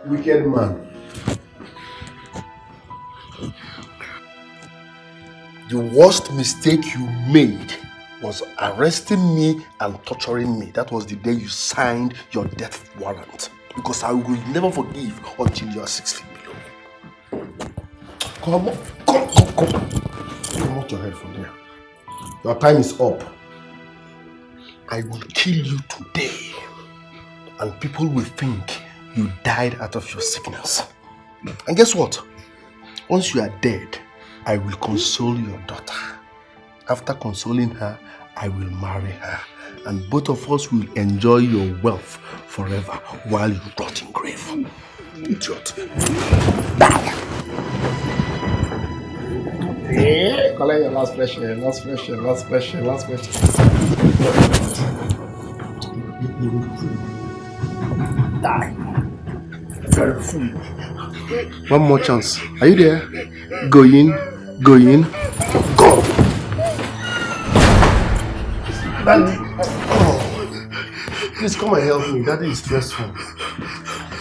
Wicked man. The worst mistake you made was arresting me and torturing me. That was the day you signed your death warrant. Because I will never forgive until you are 6 feet below. Come on, come out your head from there. Your time is up. I will kill you today. And people will think you died out of your sickness. And guess what? Once you are dead, I will console your daughter. After consoling her, I will marry her. And both of us will enjoy your wealth forever while you rot in grave. Idiot. Die! Collect your last pressure, last pressure, last pressure, last pressure. Die. Very fool. One more chance. Are you there? Go in. Go in. Go. Daddy. Oh. Please come and help me. Daddy is stressful.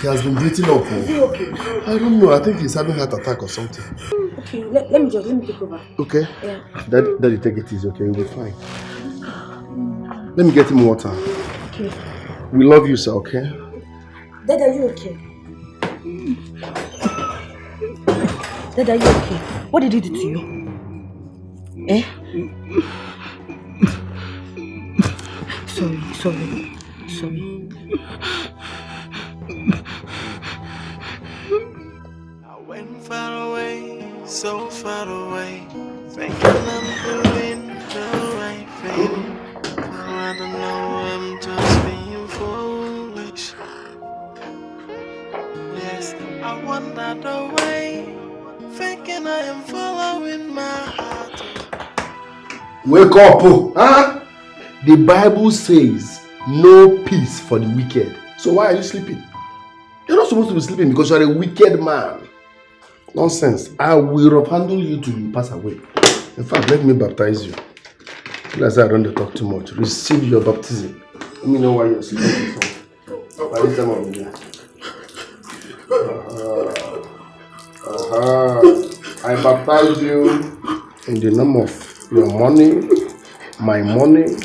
He has been beating up. Is he okay? I don't know. I think he's having a heart attack or something. Okay, let me take over. Okay? Yeah. Daddy, take it easy, okay? You'll be fine. Let me get him water. Okay. We love you, sir, okay? Dad, are you okay? Dad, are you okay? What did he do to you? Eh? Sorry. I went far away, so far away, thinking I'm doing the right thing. Now I don't know, I'm just being foolish. Yes, I wandered away, thinking I am following my heart. Wake up, huh? The Bible says no peace for the wicked. So why are you sleeping? You're not supposed to be sleeping because you're a wicked man. Nonsense. I will handle you till you pass away. In fact, let me baptize you. As I don't talk too much. Receive your baptism. Let me know why you're sleeping. By this time of the day. I baptize you in the name of your money, my money.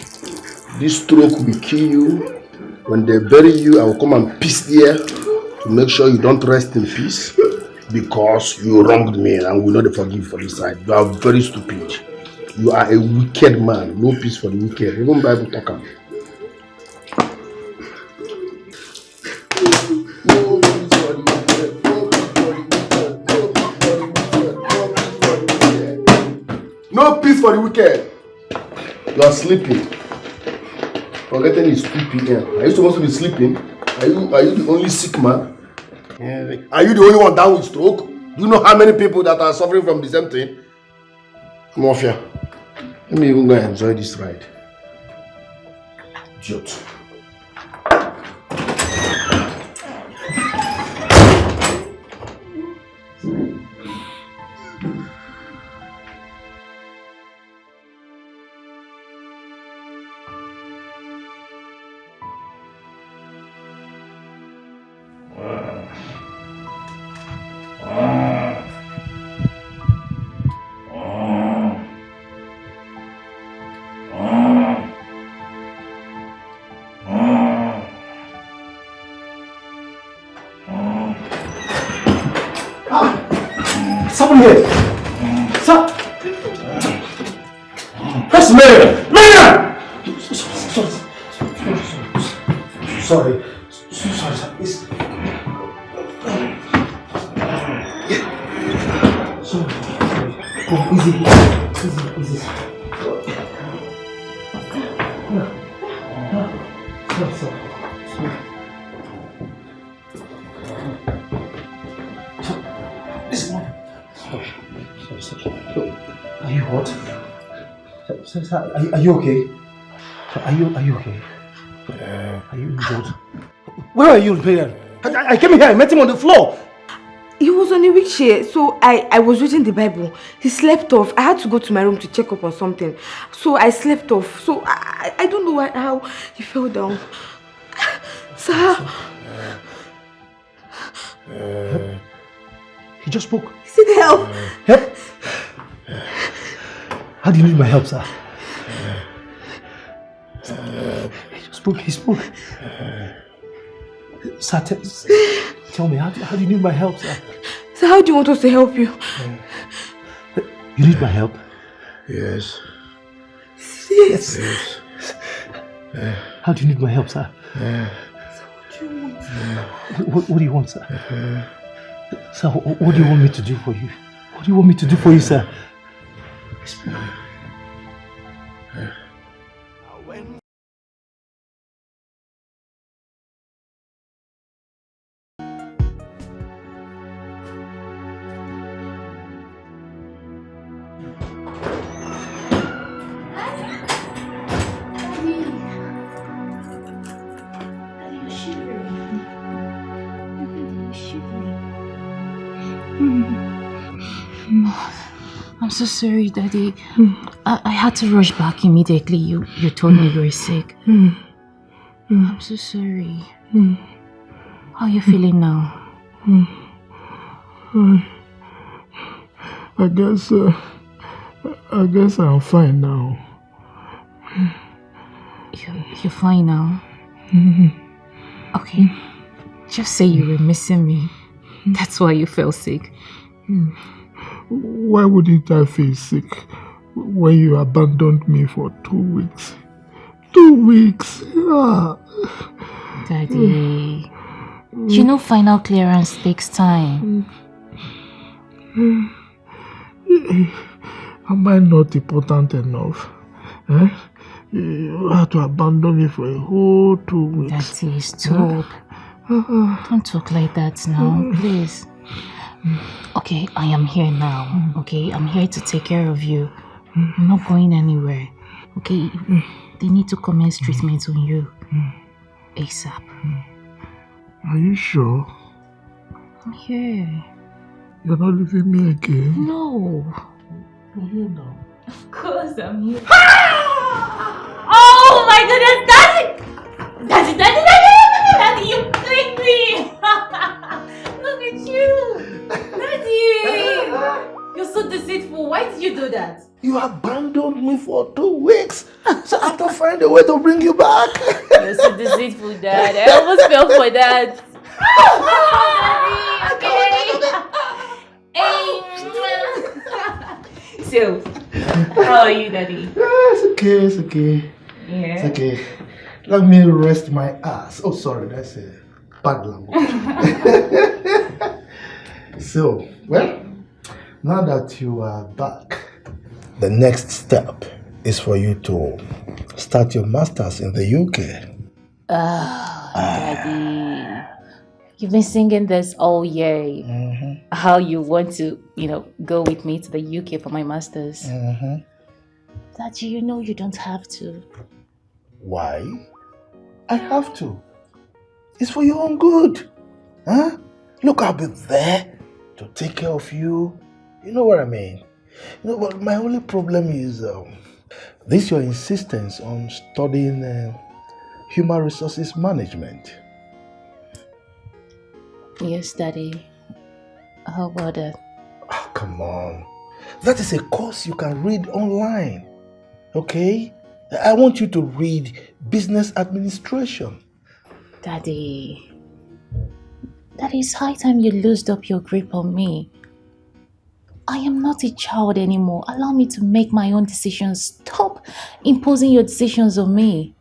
This stroke will kill you. When they bury you, I will come and piss there to make sure you don't rest in peace because you wronged me and will not forgive for this side. You are very stupid. You are a wicked man. No peace for the wicked. Even Bible talk about. No peace for the wicked. You are sleeping. Forgetting it's 2 p.m. Are you supposed to be sleeping? Are you the only sick man? Yeah. Are you the only one down with stroke? Do you know how many people that are suffering from the same thing? Mafia. Let me even go and enjoy this ride. Idiot. Someone here! That's Mary! Mary! Sorry, sir. It's... Sorry. Oh, easy. Sorry. This one. Are you what? Sir, are you okay? Are you okay? Are you good? Where are you, Imperial? I came here, I met him on the floor. He was on a wheelchair, so I was reading the Bible. He slept off. I had to go to my room to check up on something. So I slept off. So I don't know how he fell down. Sir. He just spoke. He said help. Help? How do you need my help, sir? He just spoke. He spoke. Sir, tell me, how do you need my help, sir? So how do you want us to help you? You need my help? Yes. Yes. How do you need my help, sir? So what do you want? What do you want, sir? Sir, what do you want me to do for you? What do you want me to do for you, sir? I'm so sorry, Daddy. I had to rush back immediately. You told me you were sick. I'm so sorry. How are you feeling now? I guess I'm fine now. You're fine now? Okay. Just say you were missing me. That's why you felt sick. Why wouldn't I feel sick when you abandoned me for 2 weeks? 2 weeks! Daddy, you know final clearance takes time. Am I not important enough? You had to abandon me for a whole 2 weeks. Daddy, stop. Don't talk like that now, please. Okay, I am here now. Okay, I'm here to take care of you. I'm not going anywhere. Okay, they need to commence treatment on you ASAP. Are you sure? I'm here. You're not leaving me again? No. You're here now. Of course I'm here. Oh my goodness, Daddy, you tricked me. Look at you. Daddy. You're so deceitful. Why did you do that? You abandoned me for 2 weeks. So I have to find a way to bring you back. You're so deceitful, Dad. I almost fell for that. Daddy, okay. So, how are you, Daddy? It's okay. Yeah. It's okay. Let me rest my ass. Oh, sorry, that's a bad language. So, well, now that you are back, the next step is for you to start your masters in the UK. Daddy. You've been singing this all year. How you want to, go with me to the UK for my masters. Daddy, you know you don't have to. Why? I have to. It's for your own good. Huh? Look, I'll be there to take care of you. You know what I mean? But my only problem is this your insistence on studying human resources management. Yes, Daddy. How about that? Oh, come on. That is a course you can read online. Okay? I want you to read business administration. Daddy, it's high time you loosened up your grip on me. I am not a child anymore. Allow me to make my own decisions. Stop imposing your decisions on me.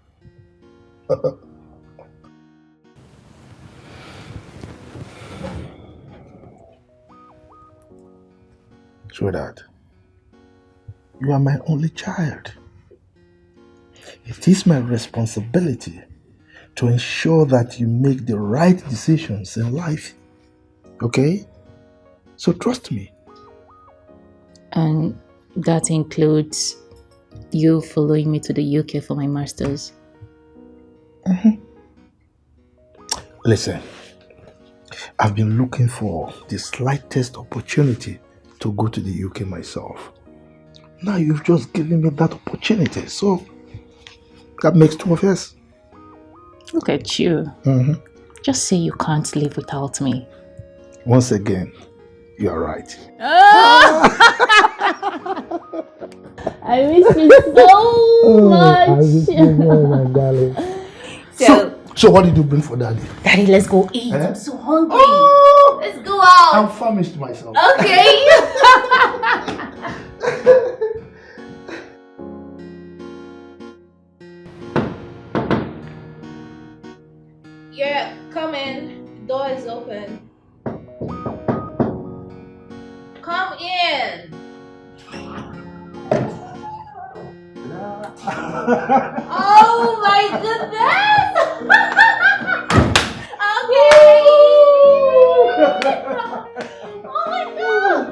Sweetheart, you are my only child. It is my responsibility to ensure that you make the right decisions in life. Okay? So trust me. And that includes you following me to the UK for my masters. Listen, I've been looking for the slightest opportunity to go to the UK myself. Now you've just given me that opportunity, so that makes 2 of us. Look at you. Just say you can't live without me. Once again, you are right. I miss you so much. I miss you more, my darling. So what did you bring for Daddy? Daddy, let's go eat. I'm so hungry. Oh, Let's go out. I'm famished myself. Okay. Yeah, come in. The door is open. Come in. Oh my goodness! Okay. Oh my god!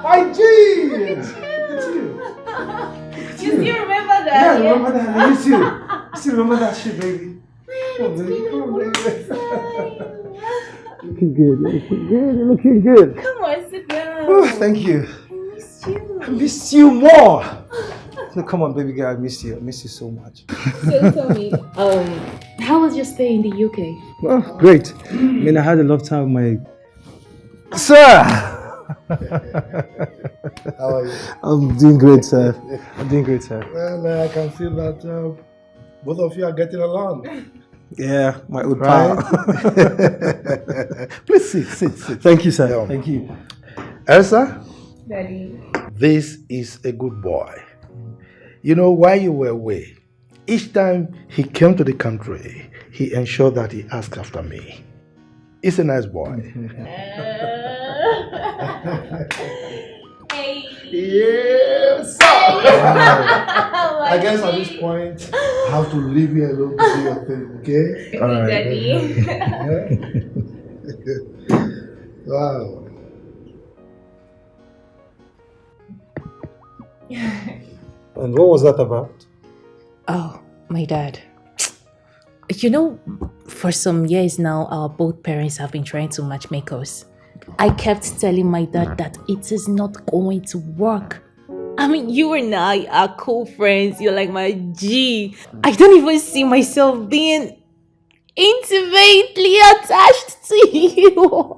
My G! It's you. You still remember that? Yeah, I remember that. I miss you. Still remember that shit, baby. Come on, baby. Come on, baby. Looking good. You're looking good. Come on, sit down. Oh, thank you. I miss you. I miss you more. No, come on, baby girl. I miss you. I miss you so much. So tell me, how was your stay in the UK? Well, great. I mean, I had a lot of time with my... Sir! How are you? I'm doing great, sir. I'm doing great, sir. Well, I can feel that both of you are getting along. Yeah, my old Right? pal. Please sit. Thank you, sir. Yeah. Thank you. Elsa, Daddy. this is a good boy. You know, while you were away, each time he came to the country, he ensured that he asked after me. He's a nice boy. Hey. Yes! I guess at this point, I have to leave you alone to do your thing, okay? All right. Daddy. Wow. And what was that about? Oh, my dad. You know, for some years now, our both parents have been trying to matchmake us. I kept telling my dad that it is not going to work. I mean, you and I are cool friends. You're like my G. I don't even see myself being intimately attached to you.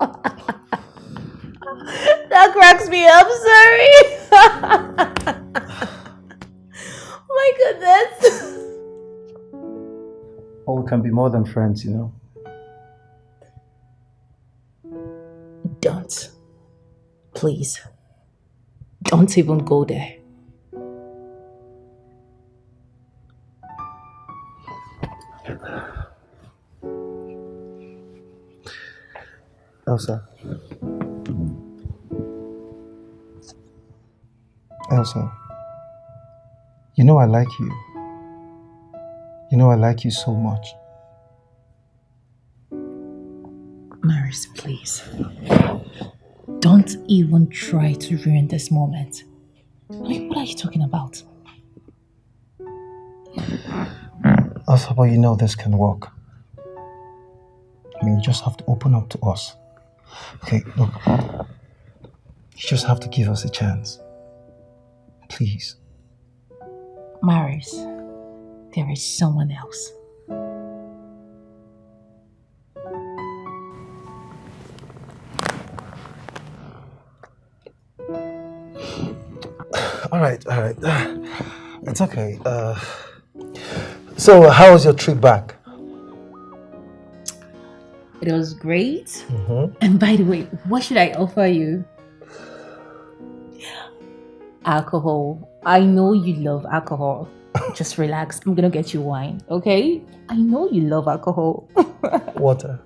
That cracks me up, sorry. My goodness. Oh, we can be more than friends, you know. Don't. Please. Don't even go there. Elsa. Elsa. You know I like you. You know I like you so much. Maris, please. Don't even try to ruin this moment. I mean, what are you talking about? Elsa, but you know this can work. I mean, you just have to open up to us. Okay, look. You just have to give us a chance. Please. Maris, there is someone else. All right. It's okay. So, how was your trip back? It was great. And by the way, what should I offer you? Alcohol. I know you love alcohol. Just relax. I'm gonna get you wine, okay? I know you love alcohol. Water.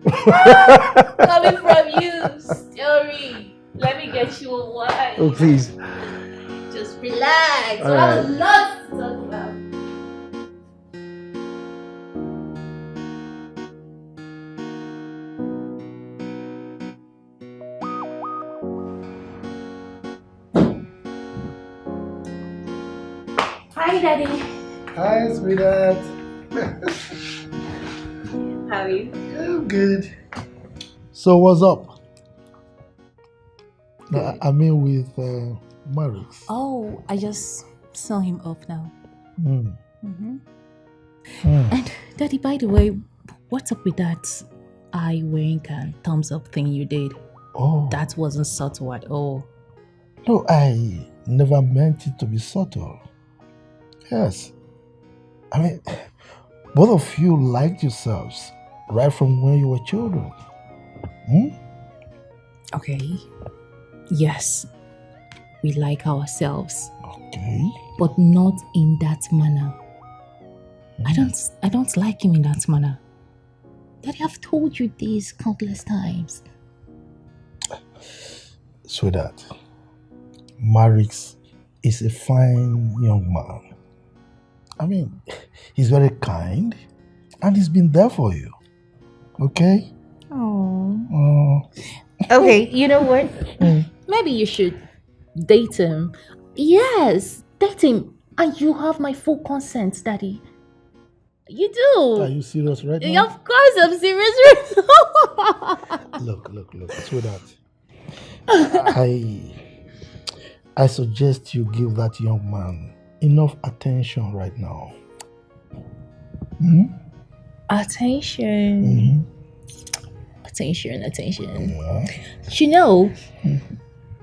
Coming from you, Story. Let me get you a wine. Oh, please. Just relax. All I have right. a lot to talk about. Hi, Daddy. Hi, sweetheart. How are you? I'm good. So, what's up? No, I mean with Maris. Oh, I just saw him off now. And Daddy, by the way, what's up with that eye wink and thumbs up thing you did. Oh. That wasn't subtle at all. No, I never meant it to be subtle. Yes. I mean, both of you liked yourselves right from when you were children. Okay. Yes. We like ourselves. Okay. But not in that manner. I don't like him in that manner. Daddy, I've told you this countless times. Sweetheart, Marix is a fine young man. I mean, he's very kind and he's been there for you. Okay? Oh. Okay, you know what? Maybe you should date him. Yes, date him. And you have my full consent, Daddy. You do. Are you serious right now? Of course I'm serious. Look, sweetheart. I suggest you give that young man enough attention right now. Attention. Attention. Yeah. You know,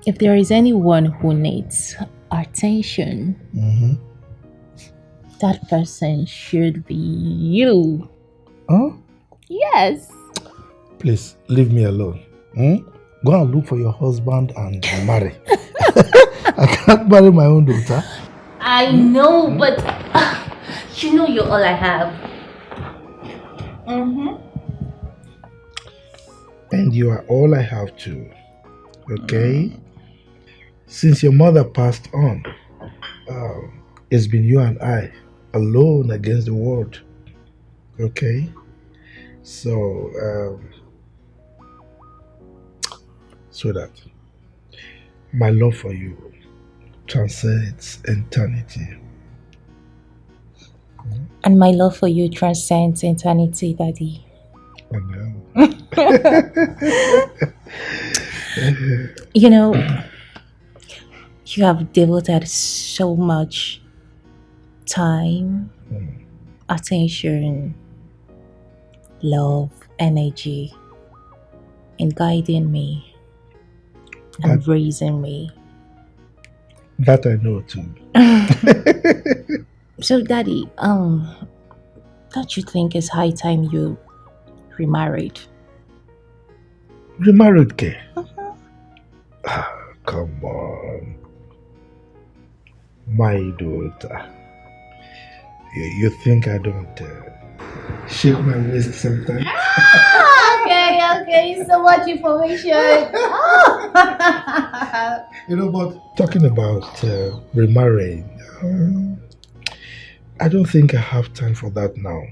if there is anyone who needs attention, that person should be you. Huh? Yes. Please, leave me alone. Go and look for your husband and marry. I can't marry my own daughter. I know, but you know you're all I have. And you are all I have too. Okay? Since your mother passed on, it's been you and I alone against the world. Okay? So, that my love for you transcends eternity. And my love for you transcends eternity, Daddy. I know. You know, you have devoted so much time, attention, love, energy in guiding me and raising me. That I know too. So, Daddy, don't you think it's high time you remarried? Remarried, Kay? Come on. My daughter. You think I don't shake my waist sometimes? Okay, so much information. But talking about remarrying, I don't think I have time for that now.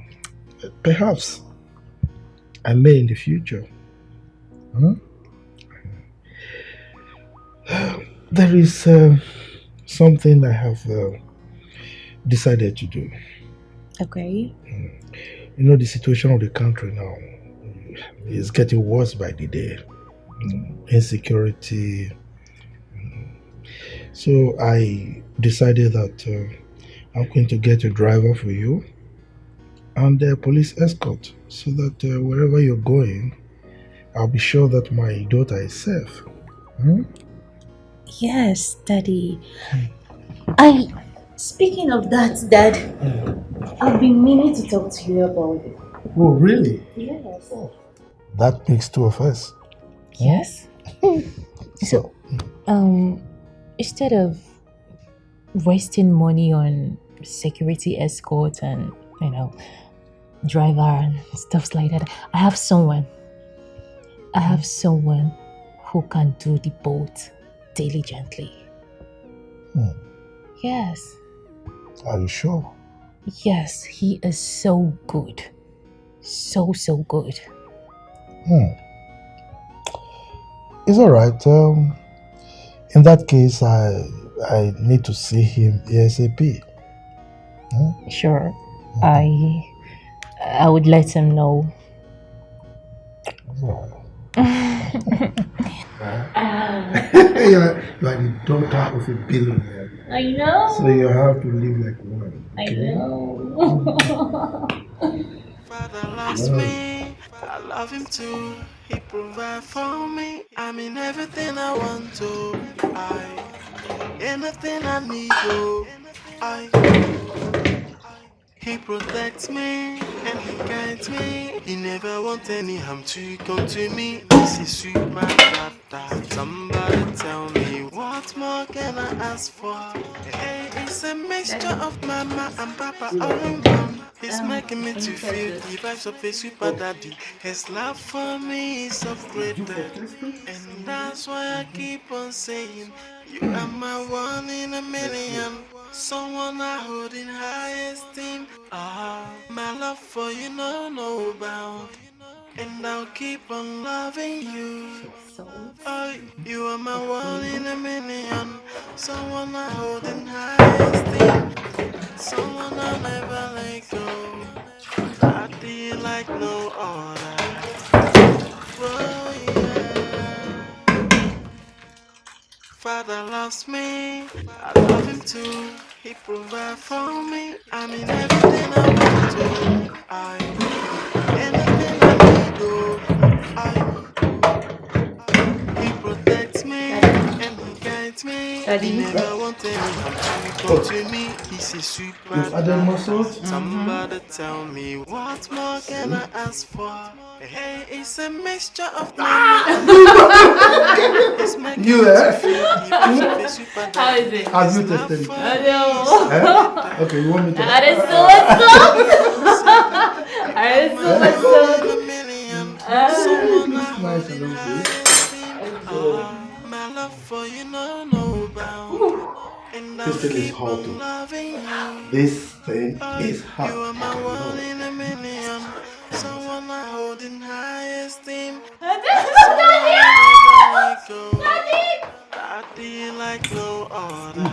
Perhaps I may in the future. There is something I have decided to do. Okay. The situation of the country now is getting worse by the day. Insecurity. So I decided that I'm going to get a driver for you and a police escort so that wherever you're going, I'll be sure that my daughter is safe. Yes, Daddy. Speaking of that, Dad, I've been meaning to talk to you about it. Oh, really? Yes. That makes two of us. Yes. So, instead of wasting money on security escort and, driver and stuff like that, I have someone who can do the both diligently. Yes. Are you sure? Yes, he is so good. So good. It's alright. In that case, I need to see him ASAP. Sure. I would let him know. You are the daughter of a billionaire. I know. So you have to live like one. I Okay? know. Father loves me, I love him too. He provides for me. I mean everything I want to. Anything I need to. He protects me and he guides me. He never wants any harm to come to me. This is super dada. Somebody tell me what more can I ask for? Hey, it's a mixture of mama and papa all in one. He's making me to feel the vibes of a super daddy. His love for me is upgraded, and that's why I keep on saying you are my one in a million. Someone I hold in high esteem. My love for you no bound, and I'll keep on loving you. You are my one in a million. Someone I hold in high esteem. Someone I'll never let go. I feel like no other. Oh yeah. Father loves me, I love him too. He provides for me. I mean everything I want to. Anything I need to. He protects me and he guides me. He never wants any harm to come to me. He's a super dad. Somebody tell me what more can I ask for? Hey, it's a mixture of mama. It's making You me there? to feel the vibes of a super dad. How is it? Have you His love tested it? for I me know. is Okay, you want me to? That is so what's up? That is so what's up? Nice and okay. My love for you no bound. And I'll This thing is keep hot on too. loving you. This thing is hot. You are my one in a million. Someone I hold in high esteem. Someone I never let go. I feel like no other.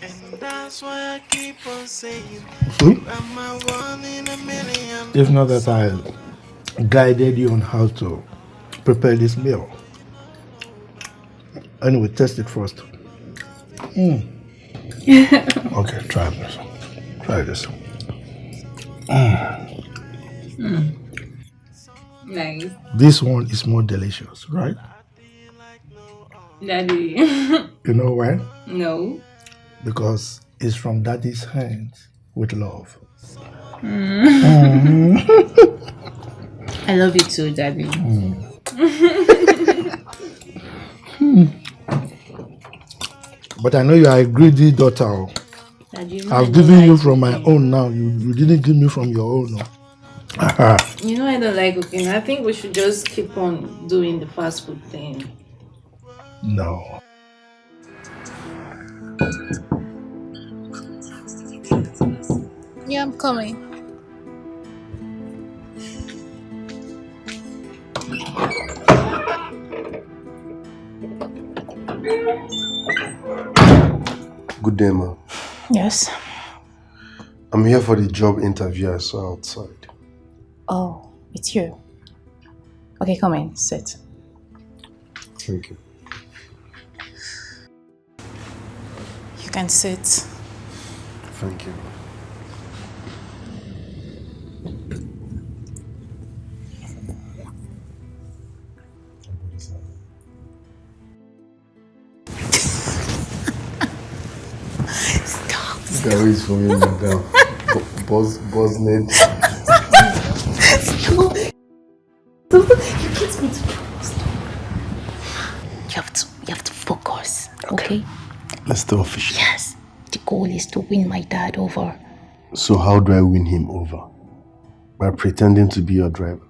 And that's why I keep on saying you are my one in a million. If not that I guided you on how to prepare this meal. Anyway, test it first. Okay, try this. Try this. Nice. This one is more delicious, right? Daddy. You know why? No. Because it's from daddy's hands with love. I love you too, Daddy. But I know you are a greedy daughter. Daddy, I've given you from my own now. You didn't give me from your own. No. You know I don't like cooking. I think we should just keep on doing the fast food thing. No. Yeah, I'm coming. Good day, ma. Yes. I'm here for the job interview I saw outside. Oh, it's you. Okay, come in. Sit. Thank you. You can sit. Thank you. That is for me, madam. Bosnet. You get me to trust. You have to focus. Okay? Let's stay official. Yes. The goal is to win my dad over. So how do I win him over? By pretending to be your driver?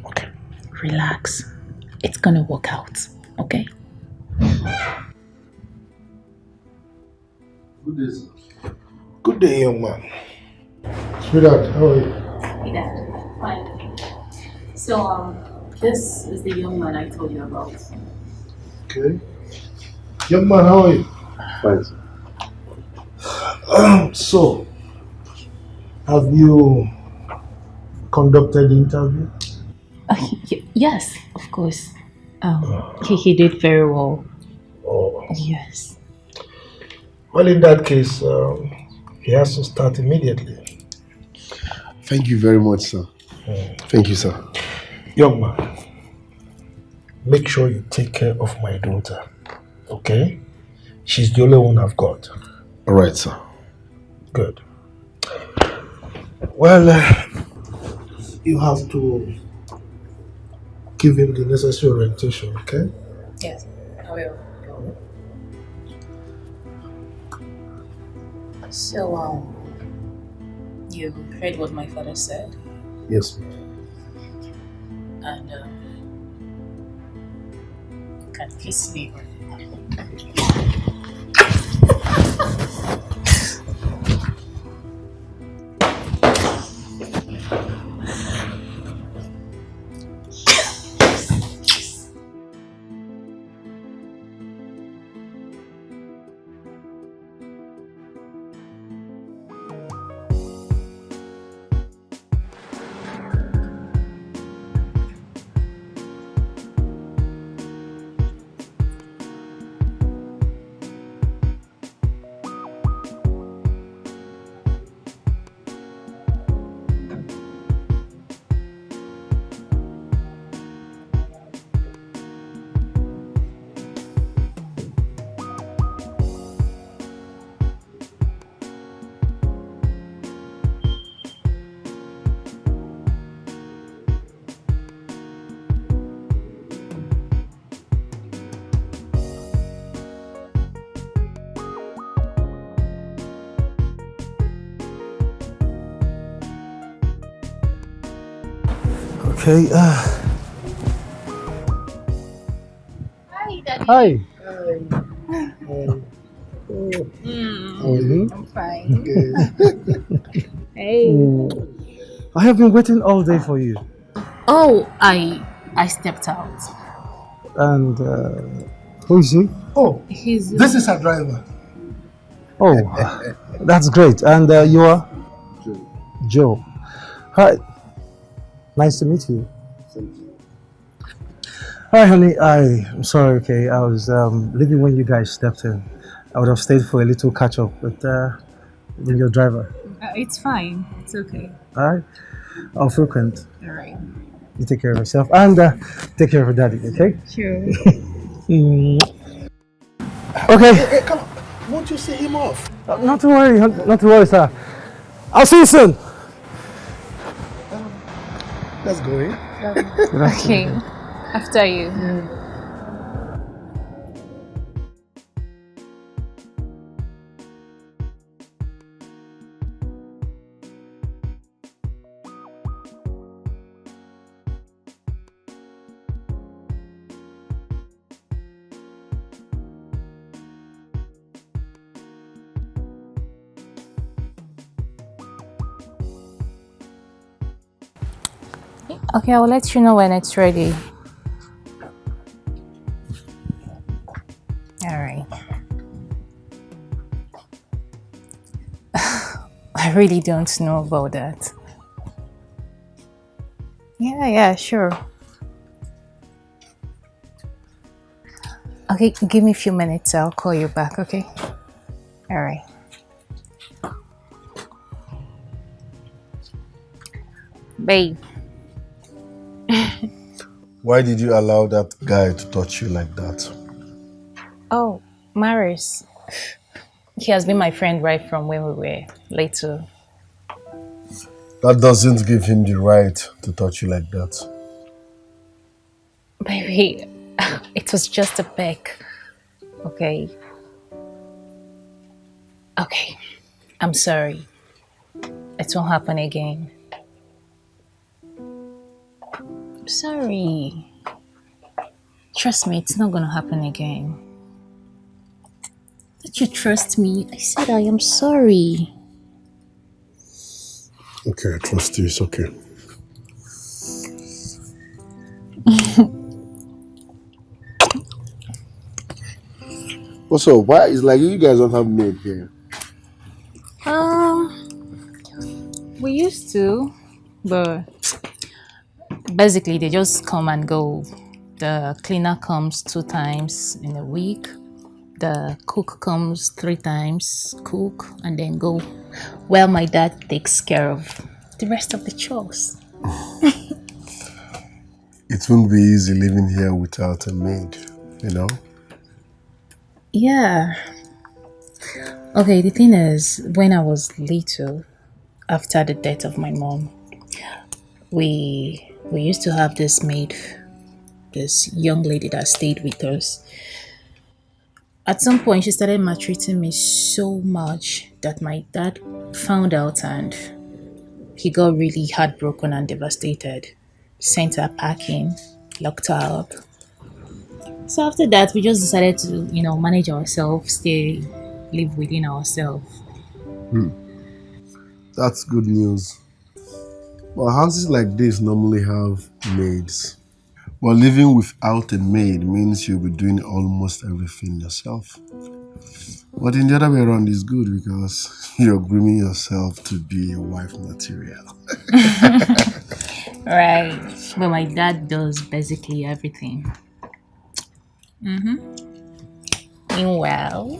Okay. Relax. It's gonna work out. Okay? Good day, sir. Good day, young man. Sweetheart, how are you? Hey, Dad. Fine. So, this is the young man I told you about. Okay. Young man, how are you? Fine, sir. So, have you conducted the interview? Yes, of course. He did very well. Oh. Yes. Well, in that case, he has to start immediately. Thank you very much, sir. Thank you, sir. Young man, make sure you take care of my daughter, okay? She's the only one I've got. All right, sir. Good. Well, you have to give him the necessary orientation, okay? Yes, I will. So, you heard what my father said? Yes. And, can kiss me. Okay, Hi, Daddy. hi. How are you? I'm fine. Hey. I have been waiting all day for you. Oh, I stepped out. And who is he? Oh, He's this is our driver. Oh, that's great. And you are? Joe. Hi. Nice to meet you. Hi, honey. I'm sorry, okay. I was leaving when you guys stepped in. I would have stayed for a little catch up with your driver. it's fine. It's okay. All right? I'll frequent. All right. You take care of yourself and take care of your daddy, okay? Sure. Okay. Hey, come on. Won't you see him off? Not to worry, sir. I'll see you soon. Let's go in. Okay. After you. Okay, I'll let you know when it's ready. All right. I really don't know about that. Yeah, sure. Okay, give me a few minutes. I'll call you back, okay? All right. Babe. Why did you allow that guy to touch you like that? Oh, Maris. He has been my friend right from when we were little. That doesn't give him the right to touch you like that. Baby, it was just a peck. Okay. Okay. I'm sorry. It won't happen again. I'm sorry. Trust me, it's not gonna happen again. Don't you trust me? I said I am sorry. Okay, I trust you. It's okay. What's up? Why? It's like you guys don't have maid here. We used to, but basically they just come and go. The cleaner comes 2 times in a week. The cook comes 3 times, cook and then go. Well, my dad takes care of the rest of the chores. It won't be easy living here without a maid, you know? Yeah. Okay, the thing is, when I was little, after the death of my mom, we used to have this maid, this young lady that stayed with us. At some point, she started maltreating me so much that my dad found out and he got really heartbroken and devastated. Sent her packing, locked her up. So after that, we just decided to, manage ourselves, stay, live within ourselves. That's good news. But houses like this normally have maids. But living without a maid means you'll be doing almost everything yourself. But in the other way around is good because you're grooming yourself to be a wife material. Right. But my dad does basically everything. Meanwhile,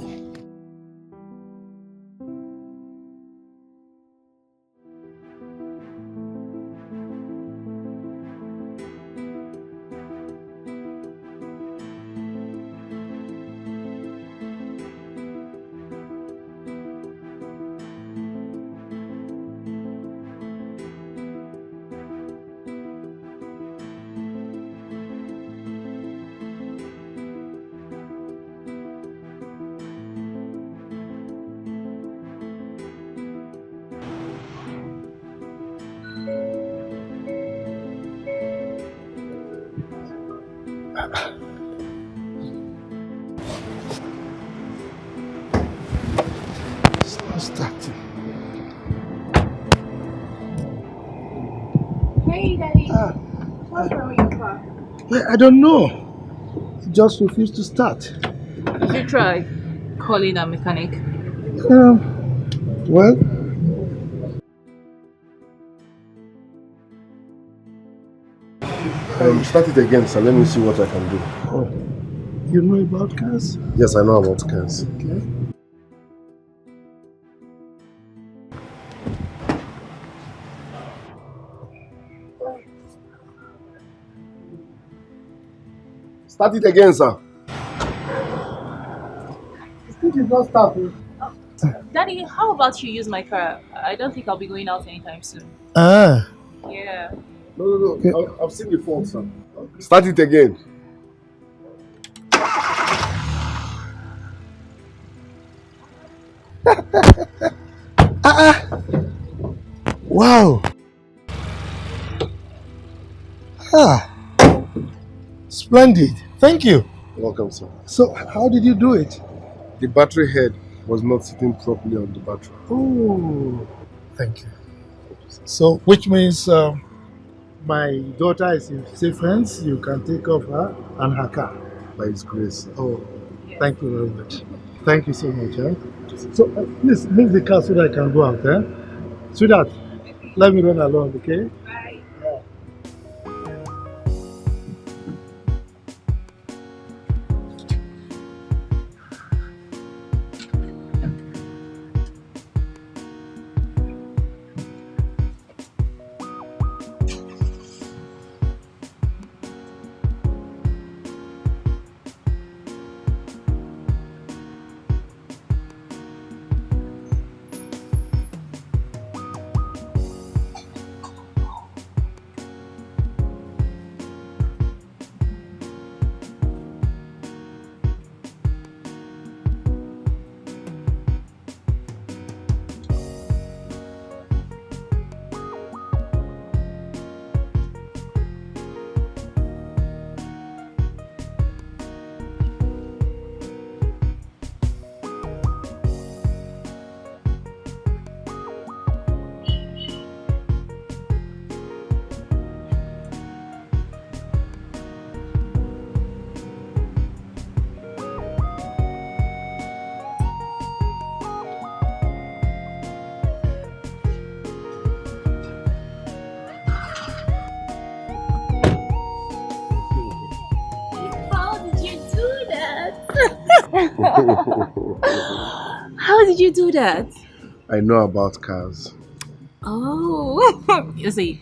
What's that? Hey, Daddy. What's wrong with your car? Well, I don't know. It just refused to start. did you try calling a mechanic? Well, Start it again, sir. Let me see what I can do. oh, you know about cars? Yes, I know about cars. Okay. Start it again, sir. It is not starting. Daddy, how about you use my car? I don't think I'll be going out anytime soon. Ah. Yeah. No. Okay. I've seen the fault, sir. Start it again. Wow. Ah. Splendid. Thank you. Welcome, sir. So, how did you do it? The battery head was not sitting properly on the battery. Oh, thank you. So, which means my daughter is in safe hands. You can take off her and her car. By His grace, sir. Oh, thank you very much. Thank you so much. So, please move the car so that I can go out. Sweetheart, let me run along, okay? How did you do that? I know about cars. Oh, you see,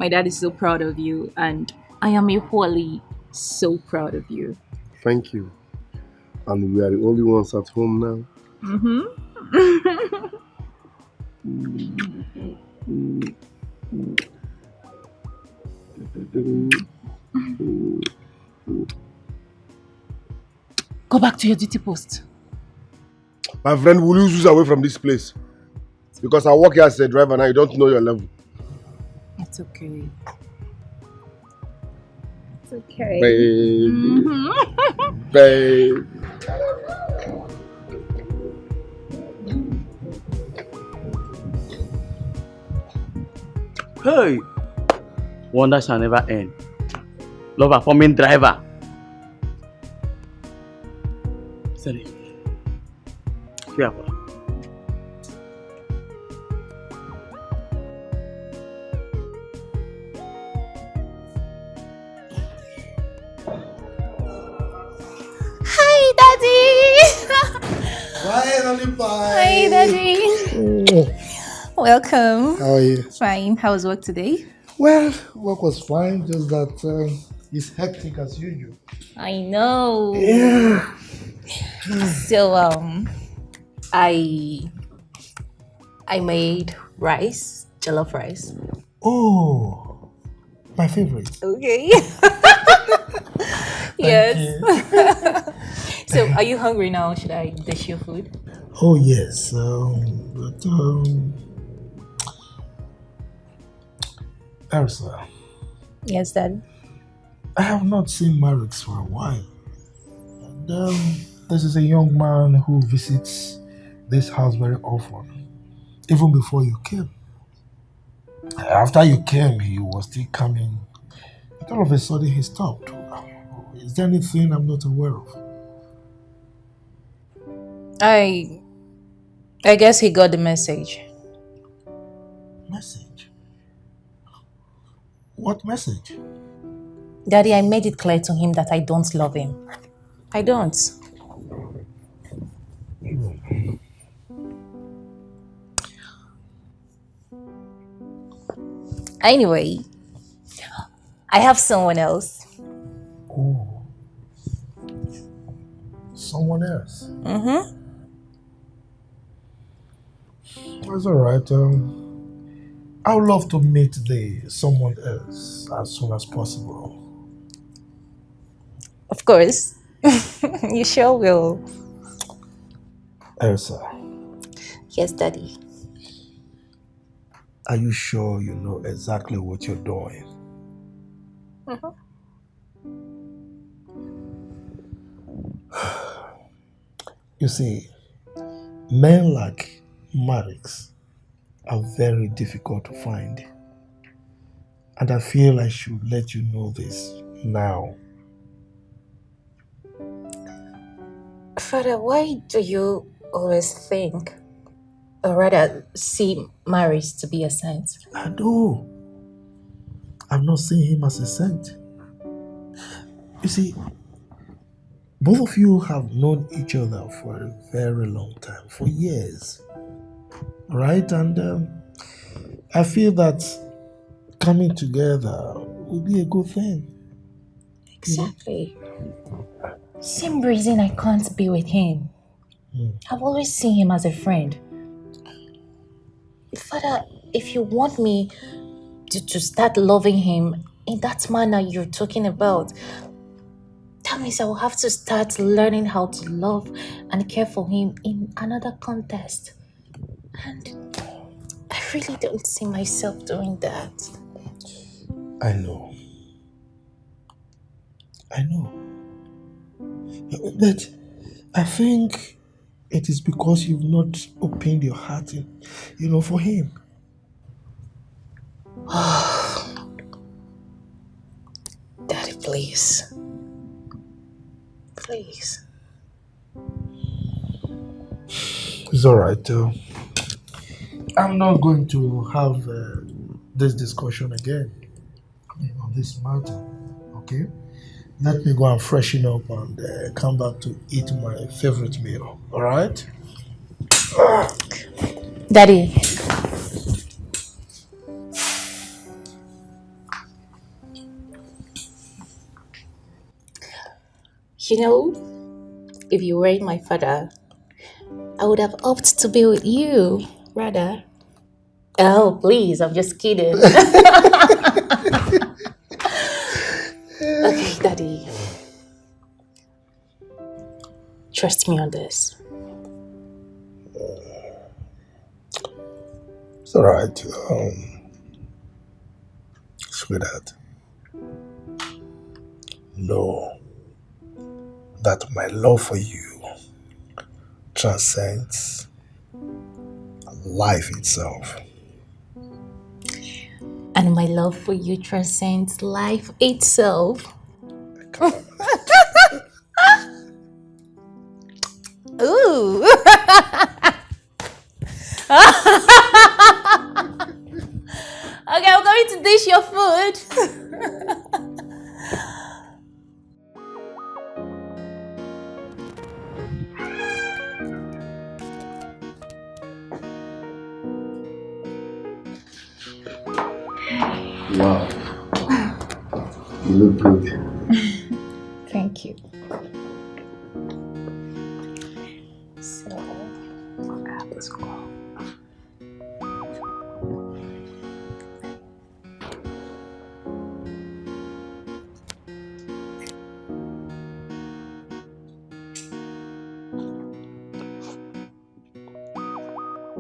My dad is so proud of you, and I am equally so proud of you. Thank you. And we are the only ones at home now. Go back to your duty post. My friend, will you lose away from this place? Because I work here as a driver and I don't know your level. It's okay. It's okay. Baby. Babe. Hey! Wonder shall never end. Lover forming driver. Sorry. Fearful. Hi, Daddy! Finally, Hi, Daddy! Welcome. How are you? Fine. How was work today? Well, work was fine, just that it's hectic as usual. I know. Yeah. So, I made rice, jollof rice. Oh, my favorite. Okay. Yes. So, are you hungry now? Should I dish your food? Oh, yes. Elsa, Yes, Dad. I have not seen Marix for a while. And this is a young man who visits this house very often, even before you came. After you came, he was still coming. But all of a sudden, he stopped. Is there anything I'm not aware of? I guess he got the message. Message? What message? Daddy, I made it clear to him that I don't love him. I don't. Anyway, I have someone else. Oh. Someone else? Mm-hmm. That's alright. I would love to meet the someone else as soon as possible. Of course. You sure will. Elsa, Yes, Daddy. are you sure you know exactly what you're doing? You see, men like Marix are very difficult to find. And I feel I should let you know this now. Father, why do you always think, or rather see marriage to be a saint? I do. I've not seen him as a saint. You see, both of you have known each other for a very long time, for years. Right? And I feel that coming together would be a good thing. Exactly. Same reason I can't be with him. I've always seen him as a friend. Father, if you want me to start loving him in that manner you're talking about, that means I will have to start learning how to love and care for him in another context. And I really don't see myself doing that. I know. But I think it is because you've not opened your heart, for him. Daddy, please. Please. It's alright. I'm not going to have this discussion again on this matter. Okay? Let me go and freshen up and come back to eat my favorite meal. Alright? Daddy. You know, if you weren't my father, I would have opted to be with you, rather. Oh, please, I'm just kidding. Okay, Daddy. Trust me on this. It's alright, sweetheart. Know that my love for you transcends life itself. And my love for you transcends life itself. Ooh. Okay, I'm going to dish your food. Wow. You look good. Thank you. So, let's go.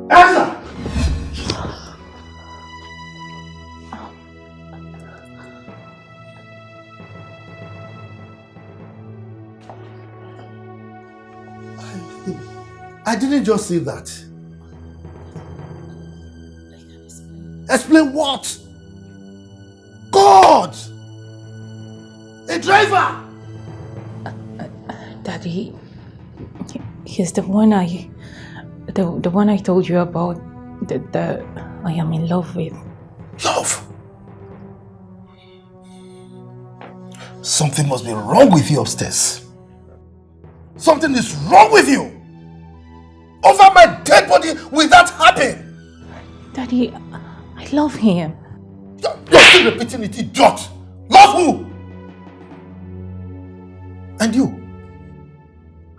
Elsa! I didn't just say that. Explain what? God! A driver! Daddy, he's the one I told you about. The I am in love with. Love? Something must be wrong with you upstairs. Something is wrong with you. Over my dead body will that happen? Daddy, I love him. You're still repeating it, idiot. Love who? And you?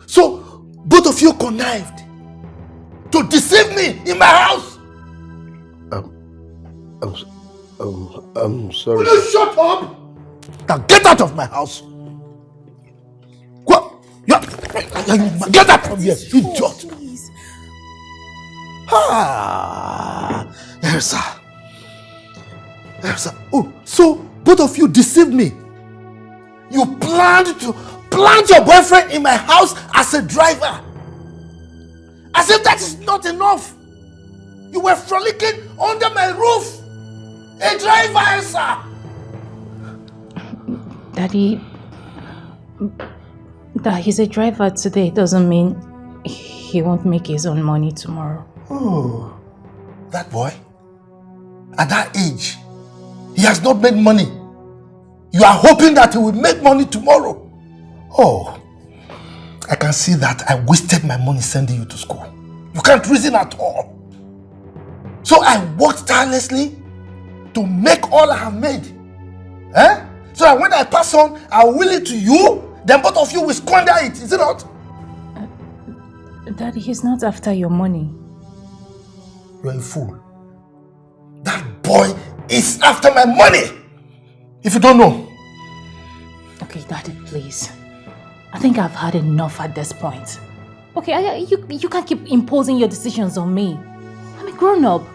So, both of you connived to deceive me in my house? I'm sorry. Will you shut up? Now get out of my house. What? Get out from here, idiot. Elsa. Oh, so both of you deceived me. You planned to plant your boyfriend in my house as a driver. As if that is not enough. You were frolicking under my roof. A driver, Elsa. Daddy, that he's a driver today doesn't mean he won't make his own money tomorrow. Oh, that boy, at that age, he has not made money. You are hoping that he will make money tomorrow. Oh, I can see that I wasted my money sending you to school. You can't reason at all. So I worked tirelessly to make all I have made. So that when I pass on, I will will it to you, then both of you will squander it, is it not? Daddy, he's not after your money. You're a fool. That boy is after my money. If you don't know. Okay, Daddy, please. I think I've had enough at this point. Okay, you can't keep imposing your decisions on me. I'm a grown-up.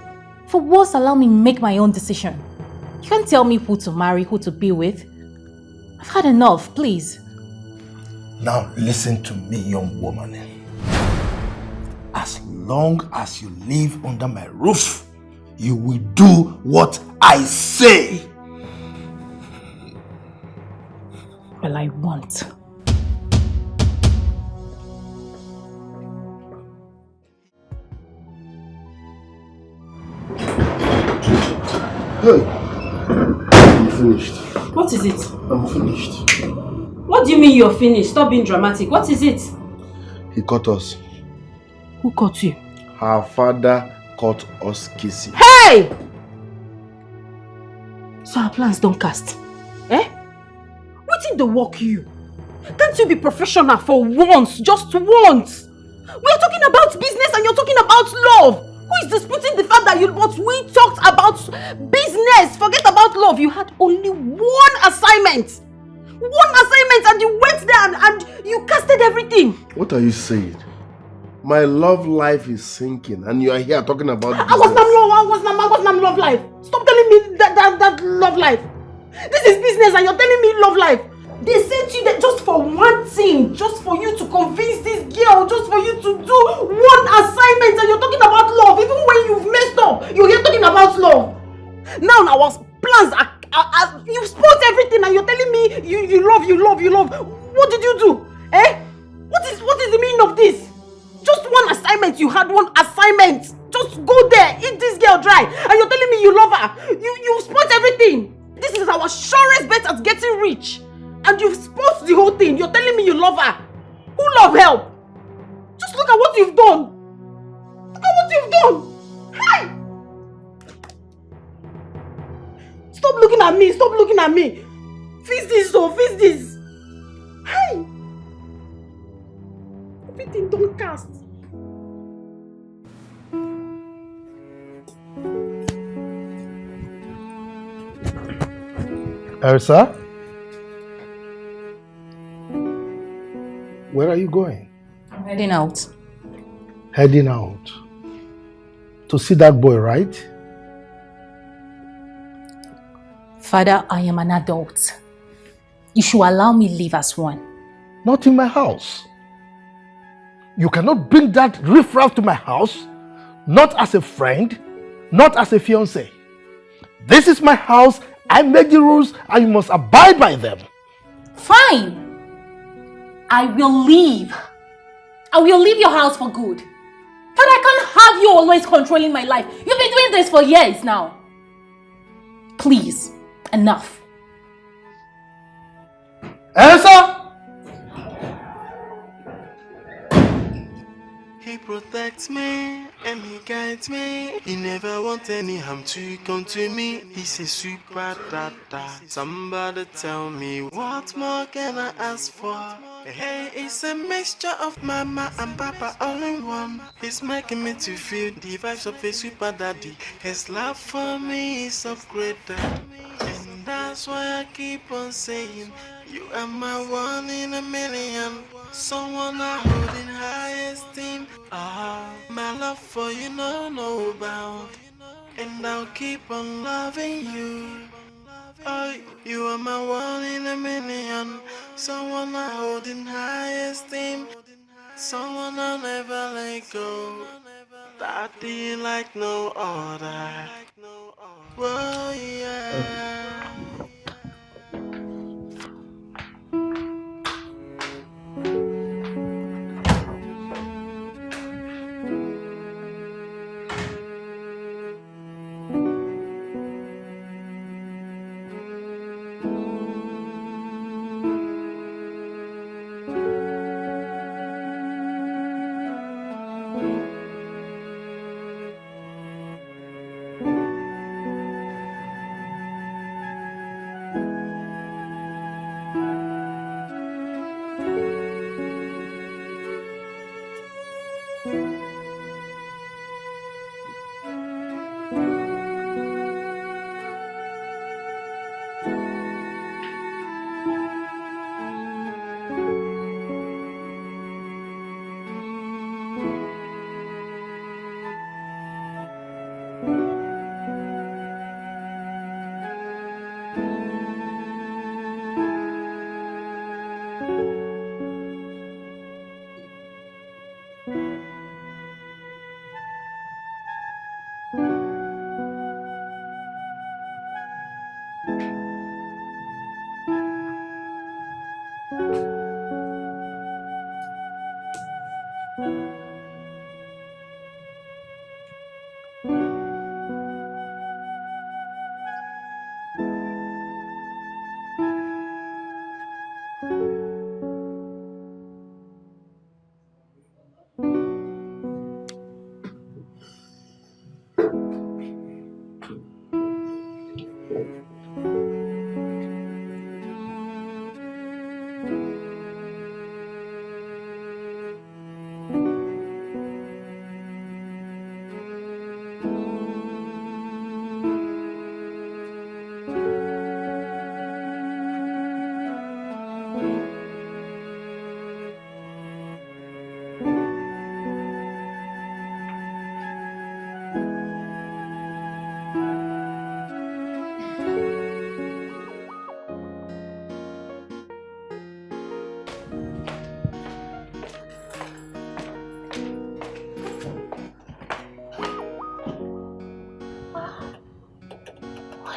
For once, allow me make my own decision. You can't tell me who to marry, who to be with. I've had enough, please. Now listen to me, young woman. As long as you live under my roof, you will do what I say. Well, I won't. Hey, I'm finished. What is it? I'm finished. What do you mean you're finished? Stop being dramatic. What is it? He caught us. Who caught you? Her father caught us kissing. Hey! So our plans don't cast. Eh? What did they work you? Can't you be professional for once? Just once. We're talking about business and you're talking about love. Who is disputing the fact that but we talked about business? Forget about love. You had only one assignment. One assignment and you went there and you casted everything. What are you saying? My love life is sinking and you are here talking about business. I was not love life. Stop telling me that love life. This is business and you're telling me love life. They sent you there just for one thing, just for you to convince this girl, just for you to do one assignment, and you're talking about love. Even when you've messed up, you're here talking about love. Now our plans are you've spoiled everything and you're telling me you love. What did you do? Eh? What is the meaning of this? Just one assignment. You had one assignment. Just go there, eat this girl dry, and you're telling me you love her. You've spoiled everything. This is our surest bet at getting rich. And you've spoiled the whole thing. You're telling me you love her. Who love help? Just look at what you've done. Look at what you've done. Hi! Stop looking at me. Stop looking at me. Fix this, fix this. Hi! Everything don't cast. Elsa? Where are you going? I'm heading out. Heading out. To see that boy, right? Father, I am an adult. You should allow me live as one. Not in my house. You cannot bring that riffraff to my house, not as a friend, not as a fiancé. This is my house, I make the rules, and you must abide by them. Fine! I will leave. I will leave your house for good. But I can't have you always controlling my life. You've been doing this for years now. Please, enough. Elsa! He protects me and he guides me. He never wants any harm to come to me. He's a super dada. Somebody tell me, what more can I ask for? Hey, it's a mixture of mama and papa all in one. He's making me to feel the vibes of a super daddy. His love for me is upgraded. And that's why I keep on saying, you are my one in a million. Someone I hold in high esteem. My love for you no bound. And I'll keep on loving you. Oh, you are my one in a million. Someone I hold in high esteem. Someone I'll never let go. Daddy like no other. Whoa, yeah.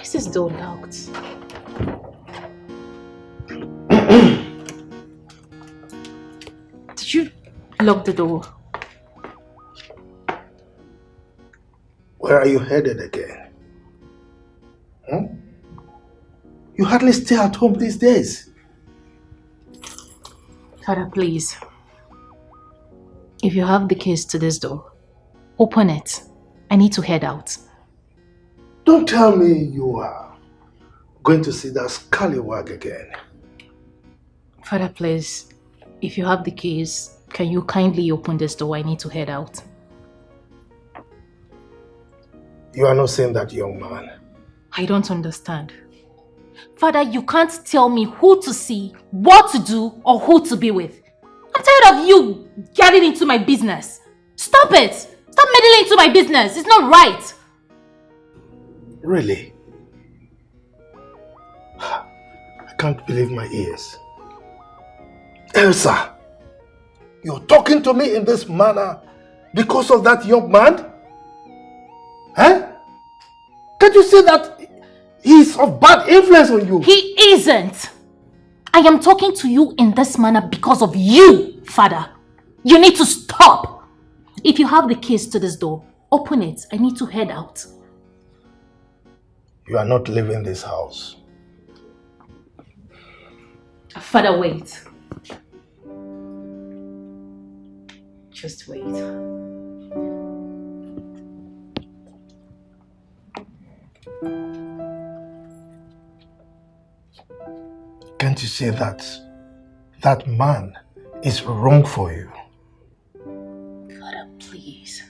Why is this door locked? Did you lock the door? Where are you headed again? Huh? You hardly stay at home these days. Father, please. If you have the keys to this door, open it. I need to head out. Don't tell me you are going to see that scallywag again. Father, please. If you have the keys, can you kindly open this door? I need to head out. You are not seeing that young man. I don't understand. Father, you can't tell me who to see, what to do, or who to be with. I'm tired of you getting into my business. Stop it! Stop meddling into my business. It's not right. Really? I can't believe my ears. Elsa, you're talking to me in this manner because of that young man? Huh? Can't you see that he's of bad influence on you? He isn't. I am talking to you in this manner because of you, Father. You need to stop. If you have the keys to this door, open it. I need to head out. You are not leaving this house. Father, wait. Just wait. Can't you see that that man is wrong for you? Father, please.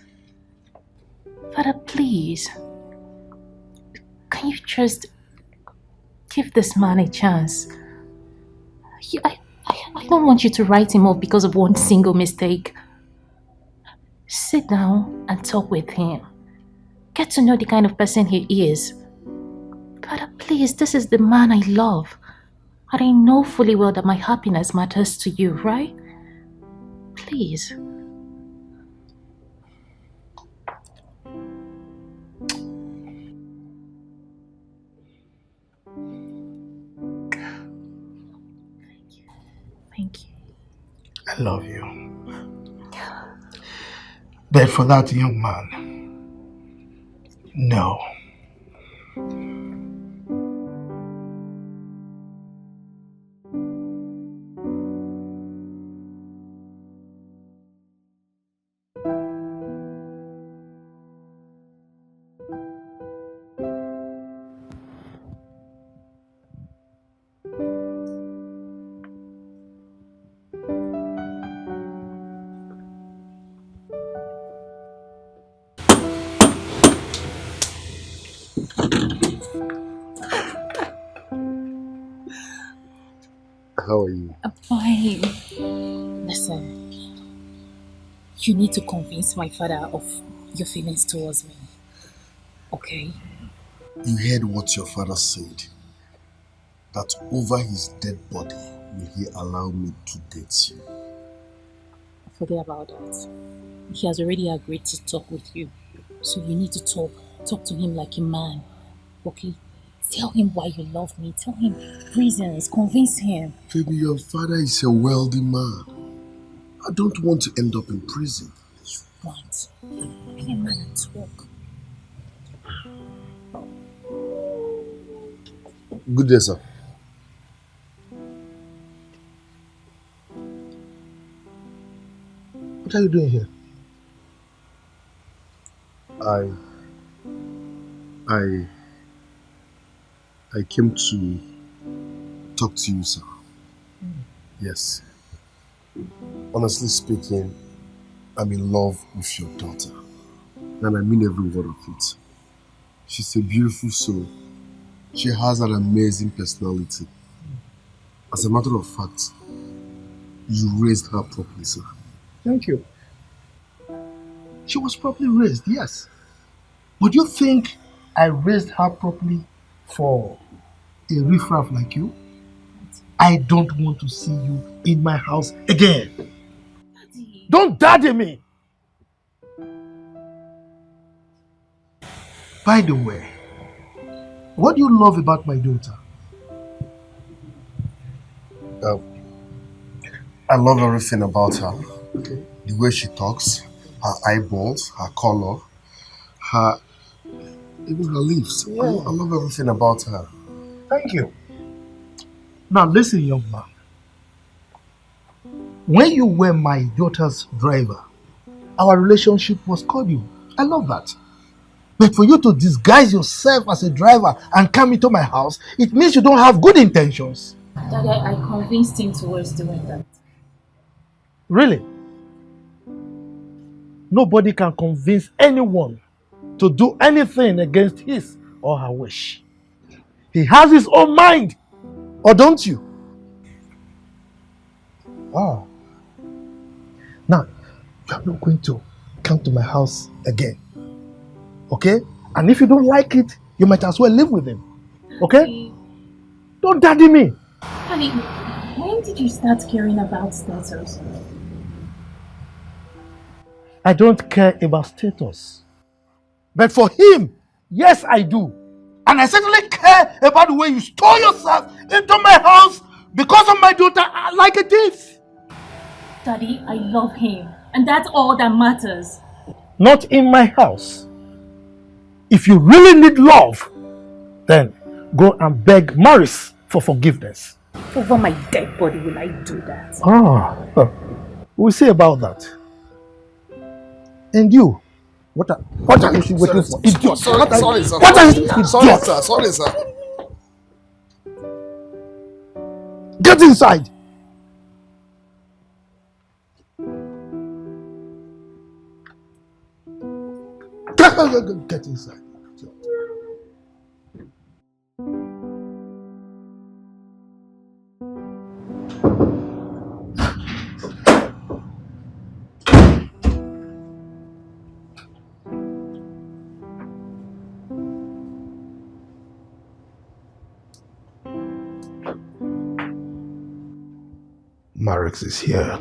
Father, please. Can you just give this man a chance? I don't want you to write him off because of one single mistake. Sit down and talk with him. Get to know the kind of person he is. Father, please, this is the man I love. And I know fully well that my happiness matters to you, right? Please. Thank you. I love you. But for that young man, no. How are you? I'm fine. Listen, you need to convince my father of your feelings towards me. Okay? You heard what your father said. That over his dead body will he allow me to date you. Forget about that. He has already agreed to talk with you. So you need to talk. Talk to him like a man. Okay? Tell him why you love me. Tell him reasons. Convince him. Baby, your father is a wealthy man. I don't want to end up in prison. You want. Be a man and talk. Good day, sir. What are you doing here? I came to talk to you, sir. Yes. Honestly speaking, I'm in love with your daughter. And I mean every word of it. She's a beautiful soul. She has an amazing personality. As a matter of fact, you raised her properly, sir. Thank you. She was properly raised, yes. Would you think I raised her properly for a riffraff like you? I don't want to see you in my house again. Daddy. Don't daddy me! By the way, What do you love about my daughter? I love everything about her. Okay. The way she talks, her eyeballs, her color, even her lips. Yeah. I love everything about her. Thank you. Now listen, young man. When you were my daughter's driver, our relationship was cordial. I love that. But for you to disguise yourself as a driver and come into my house, it means you don't have good intentions. Daddy, I convinced him towards doing that. Really? Nobody can convince anyone to do anything against his or her wish. He has his own mind, or don't you? Ah. Now, you are not going to come to my house again. Okay? And if you don't like it, you might as well live with him. Okay? Don't daddy me. Daddy, when did you start caring about status? I don't care about status. But for him, yes, I do. And I certainly care about the way you stole yourself into my house because of my daughter like a thief. Daddy, I love him. And that's all that matters. Not in my house. If you really need love, then go and beg Maurice for forgiveness. Over my dead body will I do that? We'll see about that. And you, what are you waiting for? Idiot! Sorry, sir. Sorry, sir. Get inside! Get inside. Marix is here.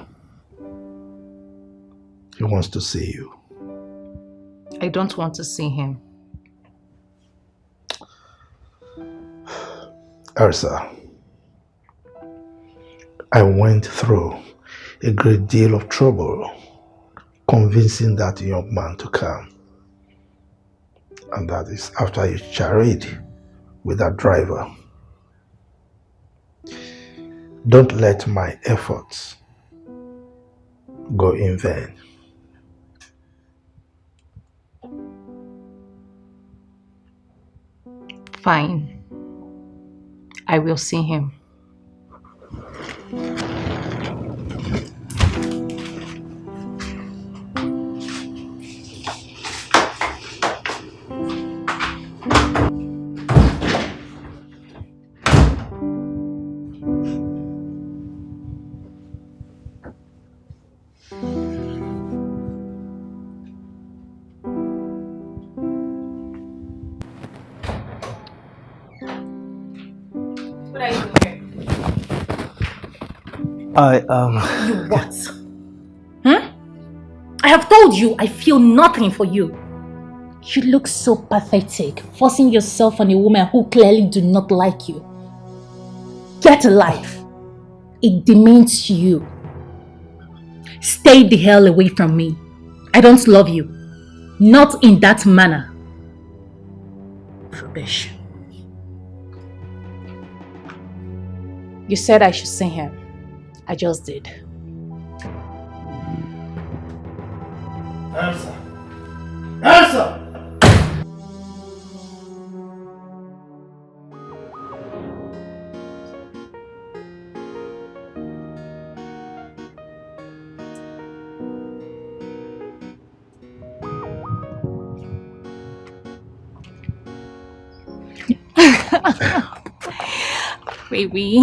He wants to see you. I don't want to see him. Ursa, I went through a great deal of trouble convincing that young man to come. And that is after you charade with that driver. Don't let my efforts go in vain. Fine. I will see him. You what? I have told you I feel nothing for you. You look so pathetic, forcing yourself on a woman who clearly do not like you. Get a life. It demeans you. Stay the hell away from me. I don't love you. Not in that manner. Rubbish. You said I should see him. I just did. Answer! Answer! Baby.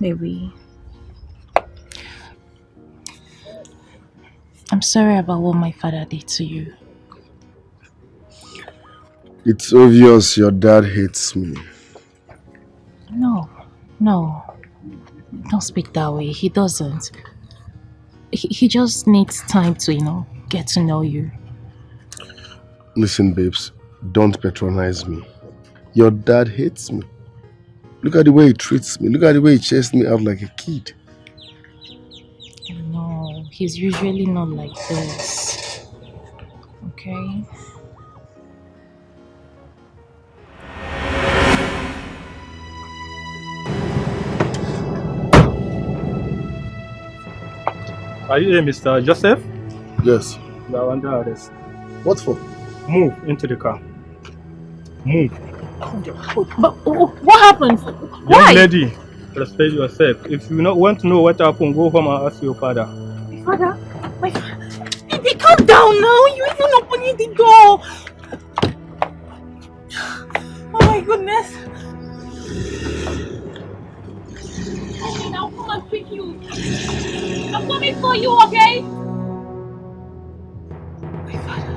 Baby. I'm sorry about what my father did to you. It's obvious your dad hates me. No. Don't speak that way. He doesn't. he just needs time to, get to know you. Listen, babes, don't patronize me. Your dad hates me. Look at the way he treats me. Look at the way he chases me out like a kid. No, he's usually not like this. Okay? Are you here, Mr. Joseph? Yes. You are under arrest. What for? Move into the car. Move. But what happened? Why? Young lady, respect yourself. If you want to know what happened, go home and ask your father. Father? My father? Baby, calm down now. You even opening the door. Oh my goodness. I'll come and pick you. I'm coming for you, okay? My father.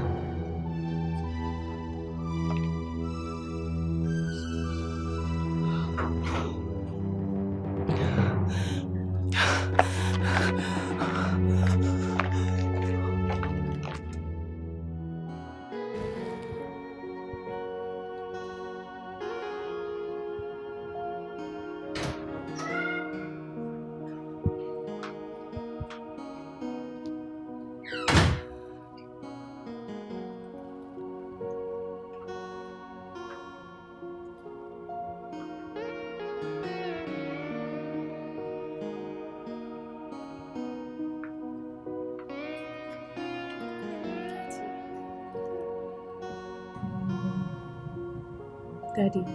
Daddy.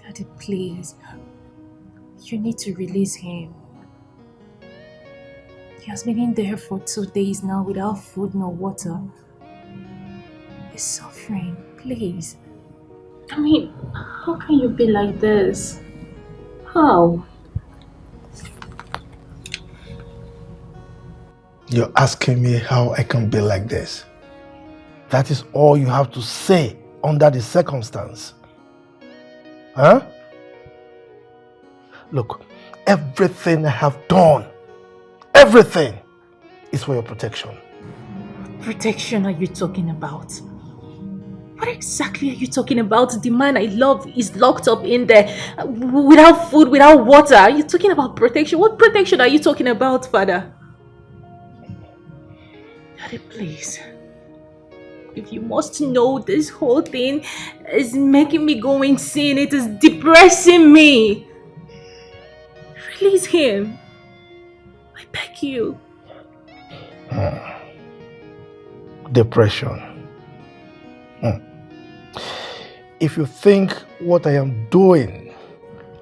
Daddy, please. You need to release him. He has been in there for 2 days now without food nor water. He's suffering. Please. I mean, how can you be like this? How? You're asking me how I can be like this. That is all you have to say under the circumstance. Huh? Look, everything I have done, everything is for your protection. Protection are you talking about? What exactly are you talking about? The man I love is locked up in there without food, without water. Are you talking about protection? What protection are you talking about, Father? Daddy, please. If you must know, this whole thing is making me go insane. It is depressing me. Release him. I beg you. Depression. If you think what I am doing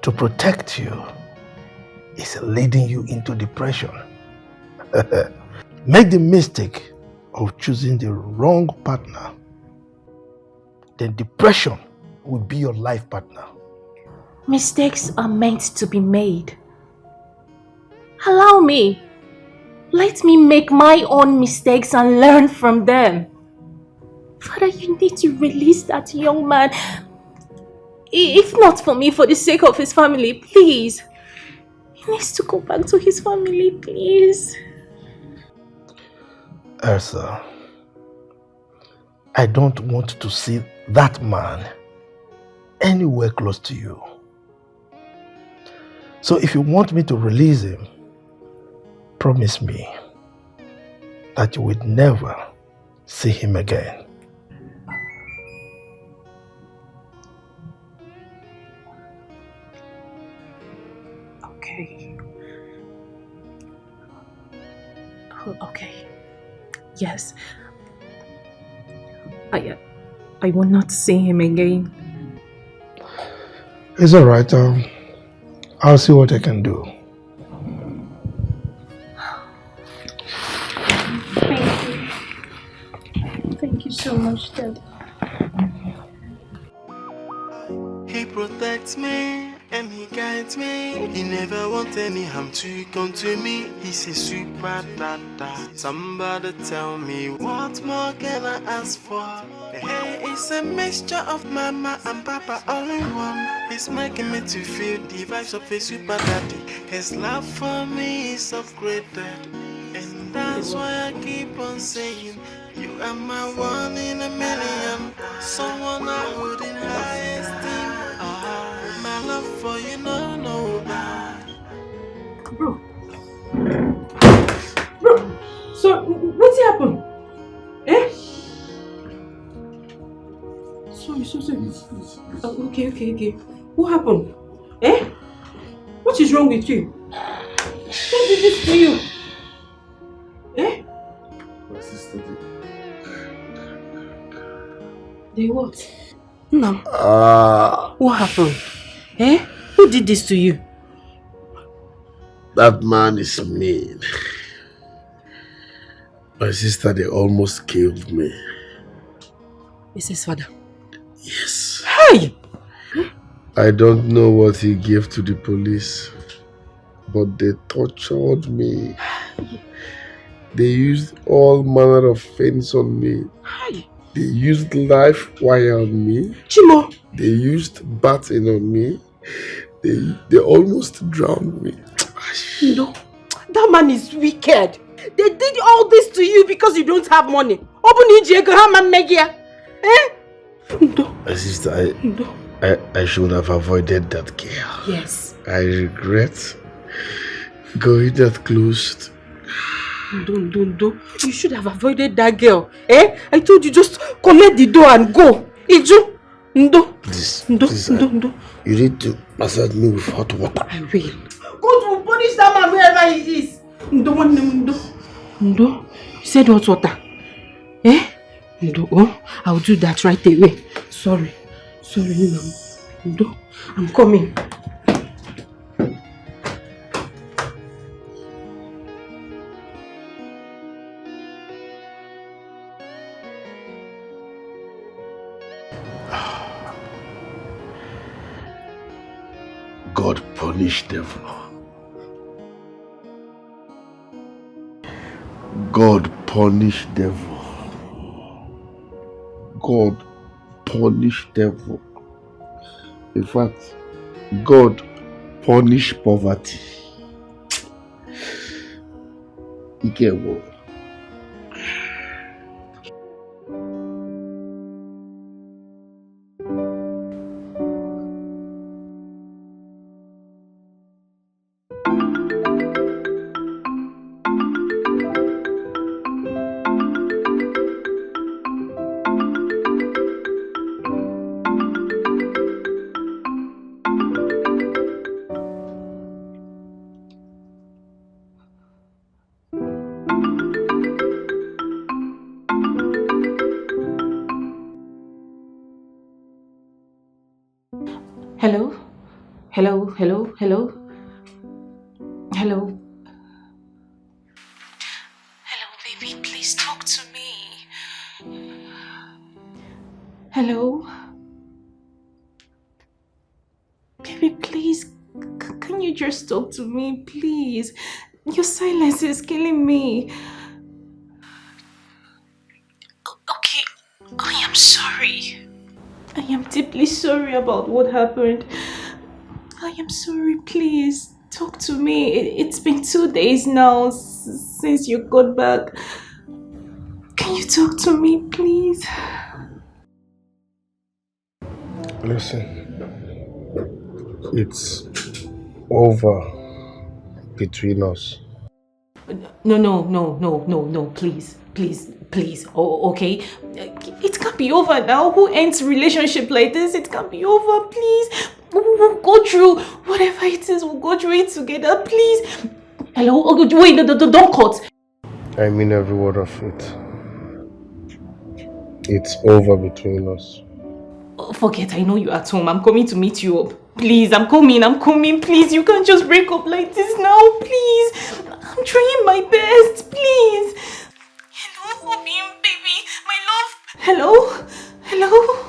to protect you is leading you into depression, make the mistake of choosing the wrong partner, then depression will be your life partner. Mistakes are meant to be made. Allow me. Let me make my own mistakes and learn from them. Father, you need to release that young man. If not for me, for the sake of his family, please. He needs to go back to his family, please. Elsa, I don't want to see that man anywhere close to you. So if you want me to release him, promise me that you would never see him again. Okay. Oh, okay. Yes. I will not see him again. It's alright. I'll see what I can do. Thank you. Thank you so much, Dad. He protects me and he guides me. He never wants any harm to come to me. He's a super dada. Somebody tell me, what more can I ask for? Hey, it's a mixture of mama and papa all in one. It's making me to feel the vibes of a super daddy. His love for me is upgraded, and that's why I keep on saying, you are my one in a million, someone I hold in high esteem. My love for you, no bad. Bro. So, what's happened? Eh? Sorry. Please. Okay. What happened? Eh? What is wrong with you? Who did this to you? Eh? My sister did. They what? No. What happened? Eh? Who did this to you? That man is mean. My sister, they almost killed me. It's his father. Yes. Hey! I don't know what he gave to the police, but they tortured me. They used all manner of things on me. Hey! They used live wire on me. Chimo! They used batting on me. They almost drowned me. No, that man is wicked. They did all this to you because you don't have money. My sister, I should have avoided that girl. Yes. I regret going that close. Don't. You should have avoided that girl. Eh? I told you just collect the door and go. Iju. Ndo. Please. Ndo. You need to massage me with hot water. I will. Go to punish that man wherever he is. Ndo. You said hot water. Eh? Ndo. Oh, I'll do that right away. Sorry, Ndo. I'm coming. God punish devil. God punish devil. God punish devil. In fact, God punish poverty. You get what? Hello. Hello, baby, please talk to me. Hello. Baby, please, can you just talk to me, please? Your silence is killing me. Okay, I am sorry. I am deeply sorry about what happened. I am sorry, please. Talk to me. It's been 2 days now since you got back. Can you talk to me, please? Listen, it's over between us. No, please. Oh, okay. It can't be over now. Who ends relationship like this? It can't be over, please. We'll go through whatever it is. We'll go through it together, please. Hello? Oh, wait, don't cut. I mean every word of it. It's over between us. Forget, I know you're at home. I'm coming to meet you up. Please, I'm coming. Please, you can't just break up like this now. Please. I'm trying my best. Please. Hello, Obim, baby. My love. Hello.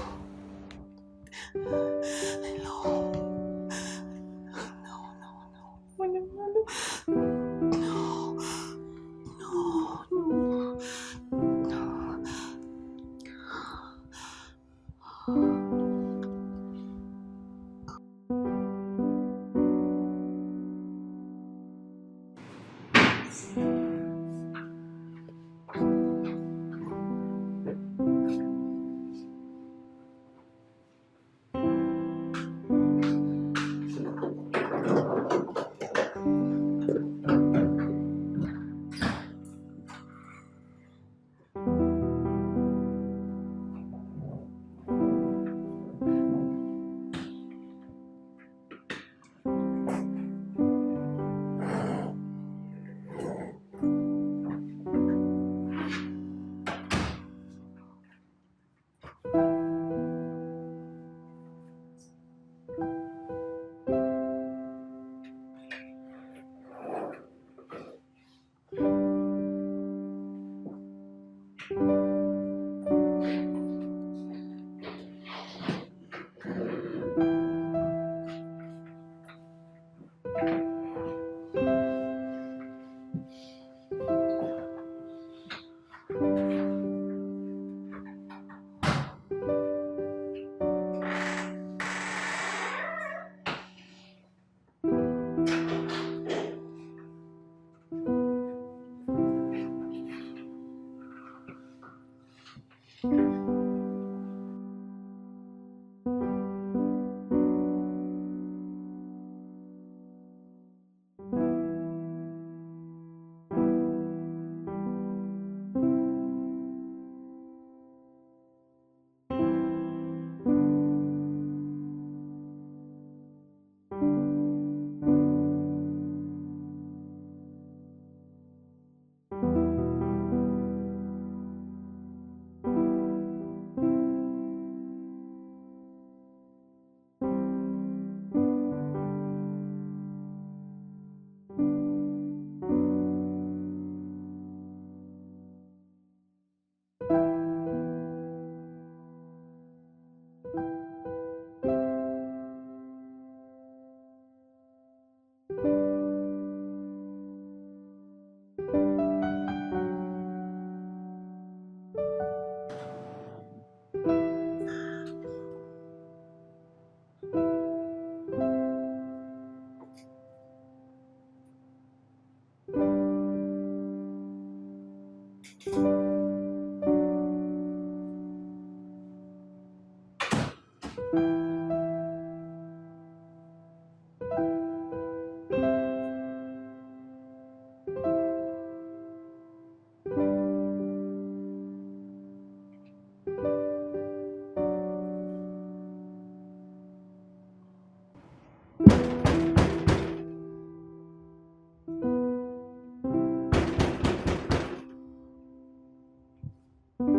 Who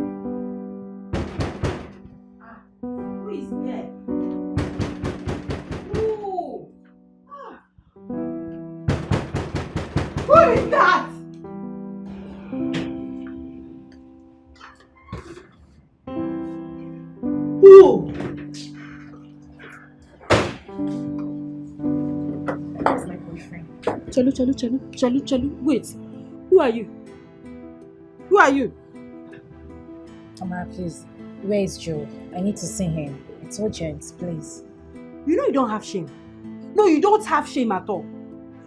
is there? Who? Who is that? Who? That's my boyfriend. Chalu. Wait. Who are you? Who are you? Amara, please. Where is Joe? I need to see him. It's urgent, please. You know you don't have shame. No, you don't have shame at all.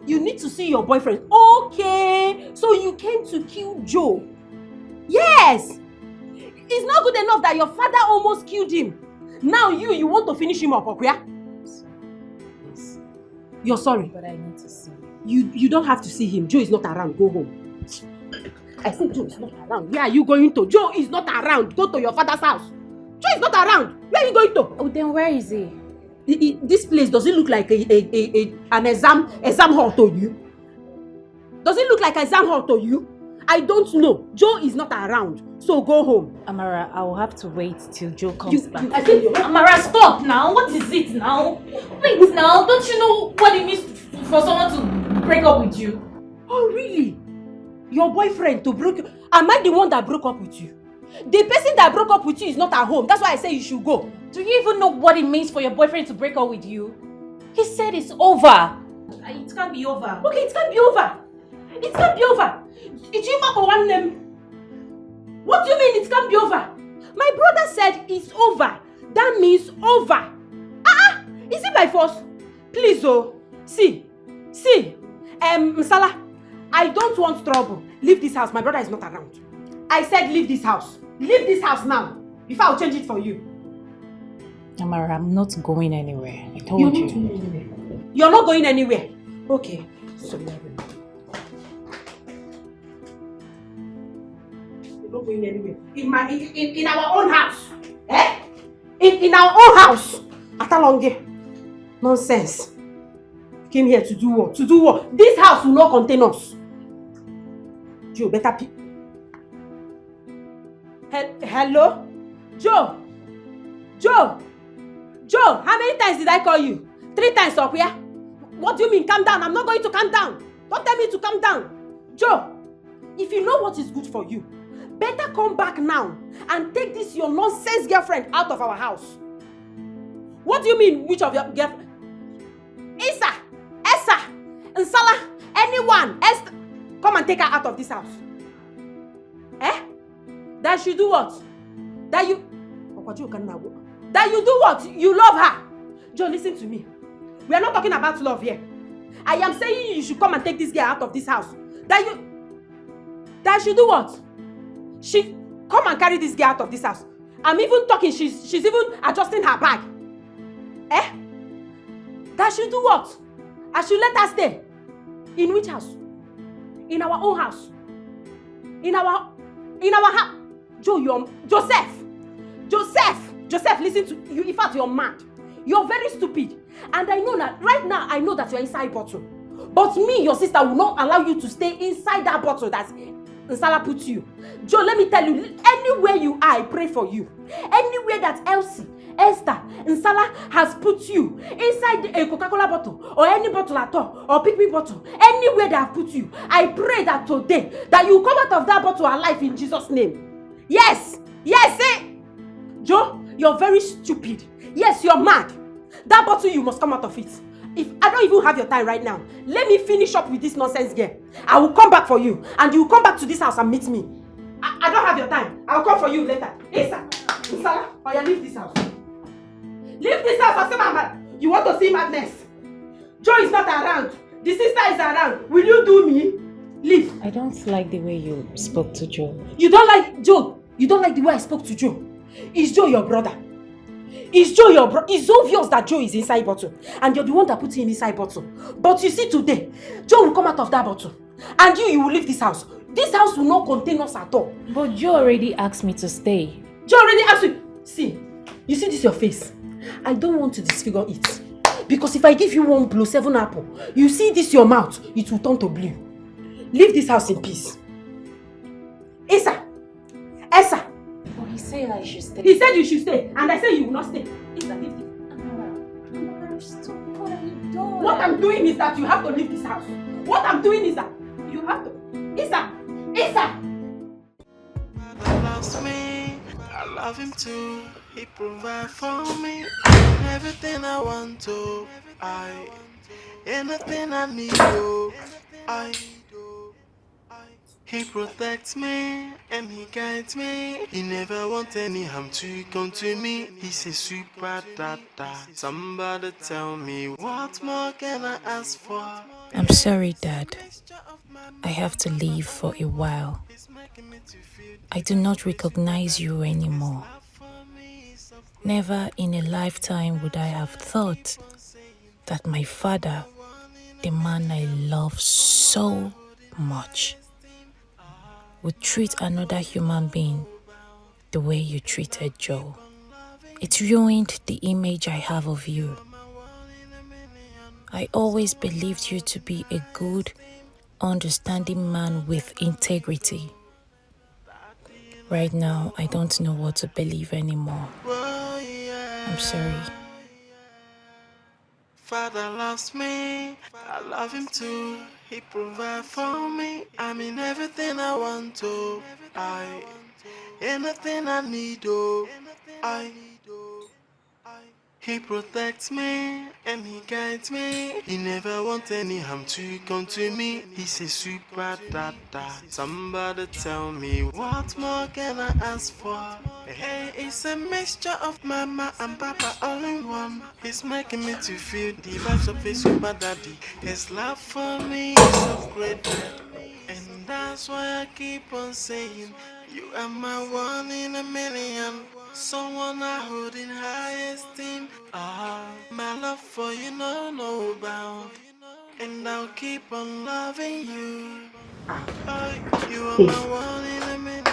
You need to see your boyfriend. Okay. So you came to kill Joe. Yes. It's not good enough that your father almost killed him. Now you want to finish him up, okay? Yes. You're sorry. But I need to see him. You don't have to see him. Joe is not around. Go home. I said Joe is not around. Where are you going to? Joe is not around. Go to your father's house. Joe is not around. Where are you going to? Oh, then where is he? This place, does it look like an exam hall to you? Does it look like an exam hall to you? I don't know. Joe is not around. So go home. Amara, I will have to wait till Joe comes back. Amara, stop now. What is it now? Wait now. Don't you know what it means for someone to break up with you? Oh, really? Your boyfriend to break you? Am I the one that broke up with you? The person that broke up with you is not at home. That's why I say you should go. Do you even know what it means for your boyfriend to break up with you? He said it's over. It can't be over. Okay, it can't be over. It can't be over. It's you for one name. What do you mean it can't be over? My brother said it's over. That means over. Is it by force? Please, oh. See. Msala, I don't want trouble. Leave this house. My brother is not around. I said leave this house. Leave this house now. Before I'll change it for you. Amara, I'm not going anywhere. I told you. You're not going anywhere. Okay. So you're not going anywhere. In our own house. Eh? In our own house. Atalonge. Nonsense. Came here to do what? To do what? This house will not contain us. Joe, better pick. Hello? Joe, how many times did I call you? 3 times up here? What do you mean, calm down? I'm not going to calm down. Don't tell me to calm down. Joe, if you know what is good for you, better come back now and take this your nonsense girlfriend out of our house. What do you mean, which of your girlfriend? Esa, Nsala, anyone, Esther, come and take her out of this house. Eh? That you do what? That you do what? You love her. Joe, listen to me. We are not talking about love here. I am saying you should come and take this girl out of this house. That you do what? She come and carry this girl out of this house. I'm even talking, she's even adjusting her bag. Eh? That should do what? I should let her stay. In which house? In our own house. In our house. Joseph, listen to you. In fact, you're mad. You're very stupid. And I know that right now, I know that you're inside bottle. But me, your sister, will not allow you to stay inside that bottle that Nsala put you. Joe, let me tell you, anywhere you are, I pray for you. Anywhere that Elsie, Esther, Nsala has put you, inside a Coca-Cola bottle, or any bottle at all, or picnic bottle, anywhere they have put you, I pray that today, that you come out of that bottle alive in Jesus' name. Yes, Joe, you're very stupid. Yes, you're mad. That bottle, you must come out of it. If I don't even have your time right now, let me finish up with this nonsense girl. I will come back for you, and you will come back to this house and meet me. I don't have your time. I'll come for you later. Hey, sir. Nsala, or you leave this house. Leave this house, I say, Mama. You want to see madness? Joe is not around. The sister is around. Will you do me? Leave. I don't like the way you spoke to Joe. You don't like Joe? You don't like the way I spoke to Joe? Is Joe your brother? Is Joe your brother? It's obvious that Joe is inside bottle. And you're the one that put him inside bottle. But you see today, Joe will come out of that bottle. And you will leave this house. This house will not contain us at all. But Joe already asked me to stay. Joe already asked you. See, you see this your face? I don't want to disfigure it. Because if I give you one blow, 7 apple, you see this your mouth, it will turn to blue. Leave this house in peace. Esa, I should stay. He said you should stay, and I said you will not stay. Isa, leave this. What are you doing? What I'm doing is that you have to leave this house. What I'm doing is that you have to. Isa! Isa! Father loves me, I love him too. He provides for me everything I want to. Anything I need, oh, he protects me and he guides me. He never wants any harm to come to me. He's a super dada. Somebody tell me, what more can I ask for? I'm sorry, Dad. I have to leave for a while. I do not recognize you anymore. Never in a lifetime would I have thought that my father, the man I love so much, would treat another human being the way you treated Joe. It ruined the image I have of you. I always believed you to be a good, understanding man with integrity. Right now, I don't know what to believe anymore. I'm sorry. Father loves me, I love him too. He provides for me. I mean everything I want to. Anything I need, oh, he protects me and he guides me. He never wants any harm to come to me. He's a super dada. Somebody tell me, what more can I ask for? Hey, it's a mixture of mama and papa all in one. He's making me to feel the vibes of a super daddy. His love for me is so great, and that's why I keep on saying, you are my one in a million. Someone I hold in high esteem. My love for you no bound, and I'll keep on loving you. You are my one in a million.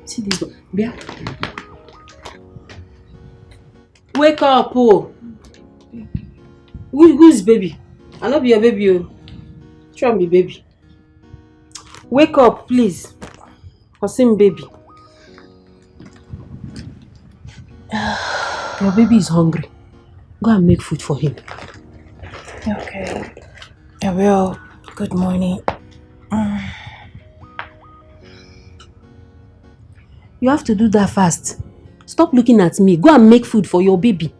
See this one. Bia. Wake up, oh. Who's baby? I not be your baby, oh. Try me, baby. Wake up, please. Kosim, baby. Your baby is hungry. Go and make food for him. Okay. I will. Good morning. You have to do that fast. Stop looking at me. Go and make food for your baby.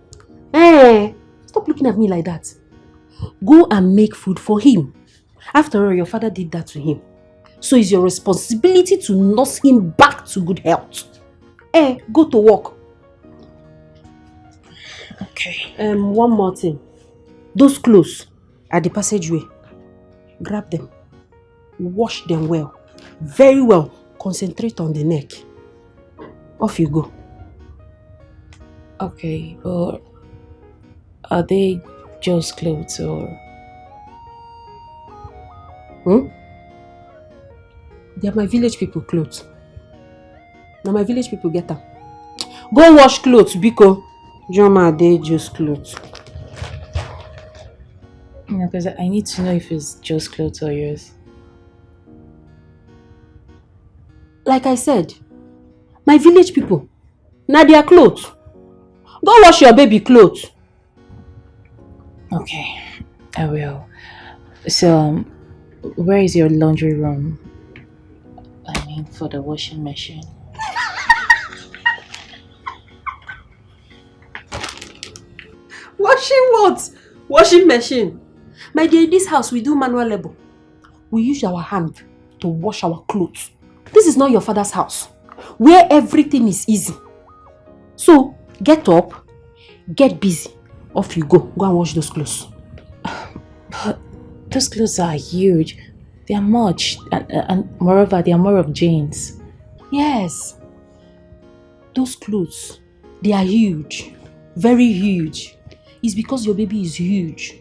Hey, stop looking at me like that. Go and make food for him. After all, your father did that to him. So it's your responsibility to nurse him back to good health. Hey, go to work. Okay. One more thing. Those clothes at the passageway, grab them. Wash them well. Very well. Concentrate on the neck. Off you go. Okay, but are they just clothes or? They are my village people clothes. Now my village people get them. Go wash clothes, Biko. Joma, they just clothes. Yeah, because I need to know if it's just clothes or yours. Like I said, my village people, now their clothes. Go wash your baby clothes. Okay, I will. So, where is your laundry room? I mean, for the washing machine. Washing what? Washing machine. My dear, in this house we do manual labor. We use our hand to wash our clothes. This is not your father's house, where everything is easy. So, get up, get busy. Off you go. Go and wash those clothes. But those clothes are huge. They are much. And moreover, they are more of jeans. Yes. Those clothes, they are huge. Very huge. It's because your baby is huge.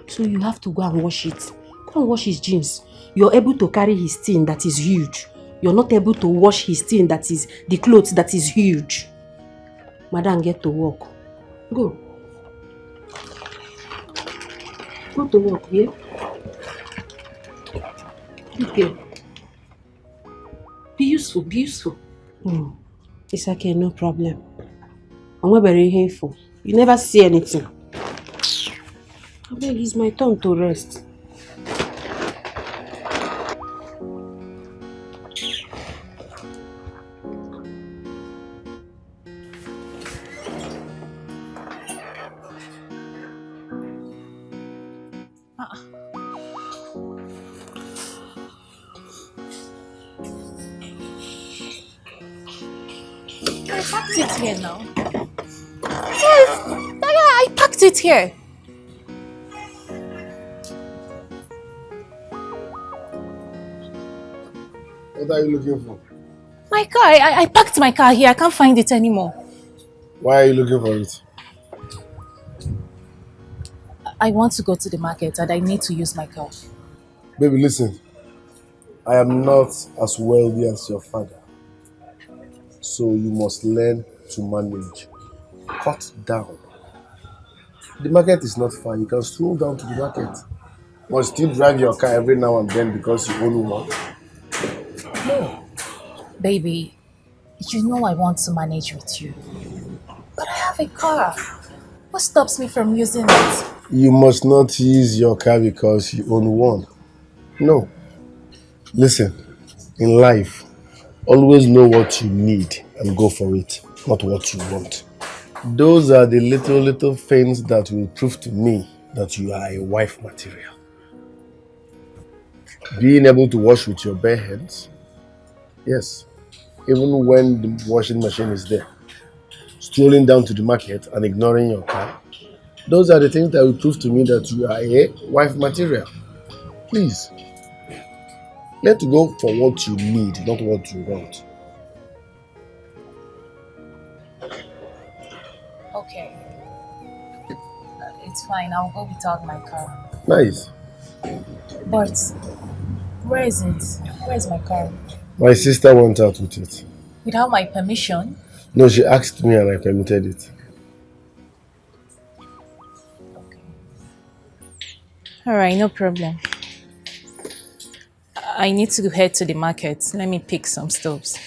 So you have to go and wash it. Go and wash his jeans. You're able to carry his thing that is huge. You're not able to wash his thing that is the clothes that is huge. Madam, get to work. Go. Go to work, yeah? Okay. Be useful, be useful. It's okay, no problem. I'm not very hateful. You never see anything. I beg, it's my turn to rest. I packed it here now. Yes, yeah, I packed it here. What are you looking for? My car, I packed my car here. I can't find it anymore. Why are you looking for it? I want to go to the market and I need to use my car. Baby, listen. I am not as wealthy as your father. So you must learn to manage. Cut down. The market is not far. You can stroll down to the market. But still drive your car every now and then because you only want. No. Baby, you know I want to manage with you. But I have a car. What stops me from using it? You must not use your car because you own one. No. Listen, in life, always know what you need and go for it, not what you want. Those are the little things that will prove to me that you are a wife material. Being able to wash with your bare hands, yes, even when the washing machine is there. Strolling down to the market and ignoring your car. Those are the things that will prove to me that you are a wife material. Please, let go for what you need, not what you want. Okay. It's fine. I'll go without my car. Nice. But where is it? Where is my car? My sister went out with it. Without my permission? No, she asked me and I permitted it. Okay. Alright, no problem. I need to head to the market. Let me pick some stoves.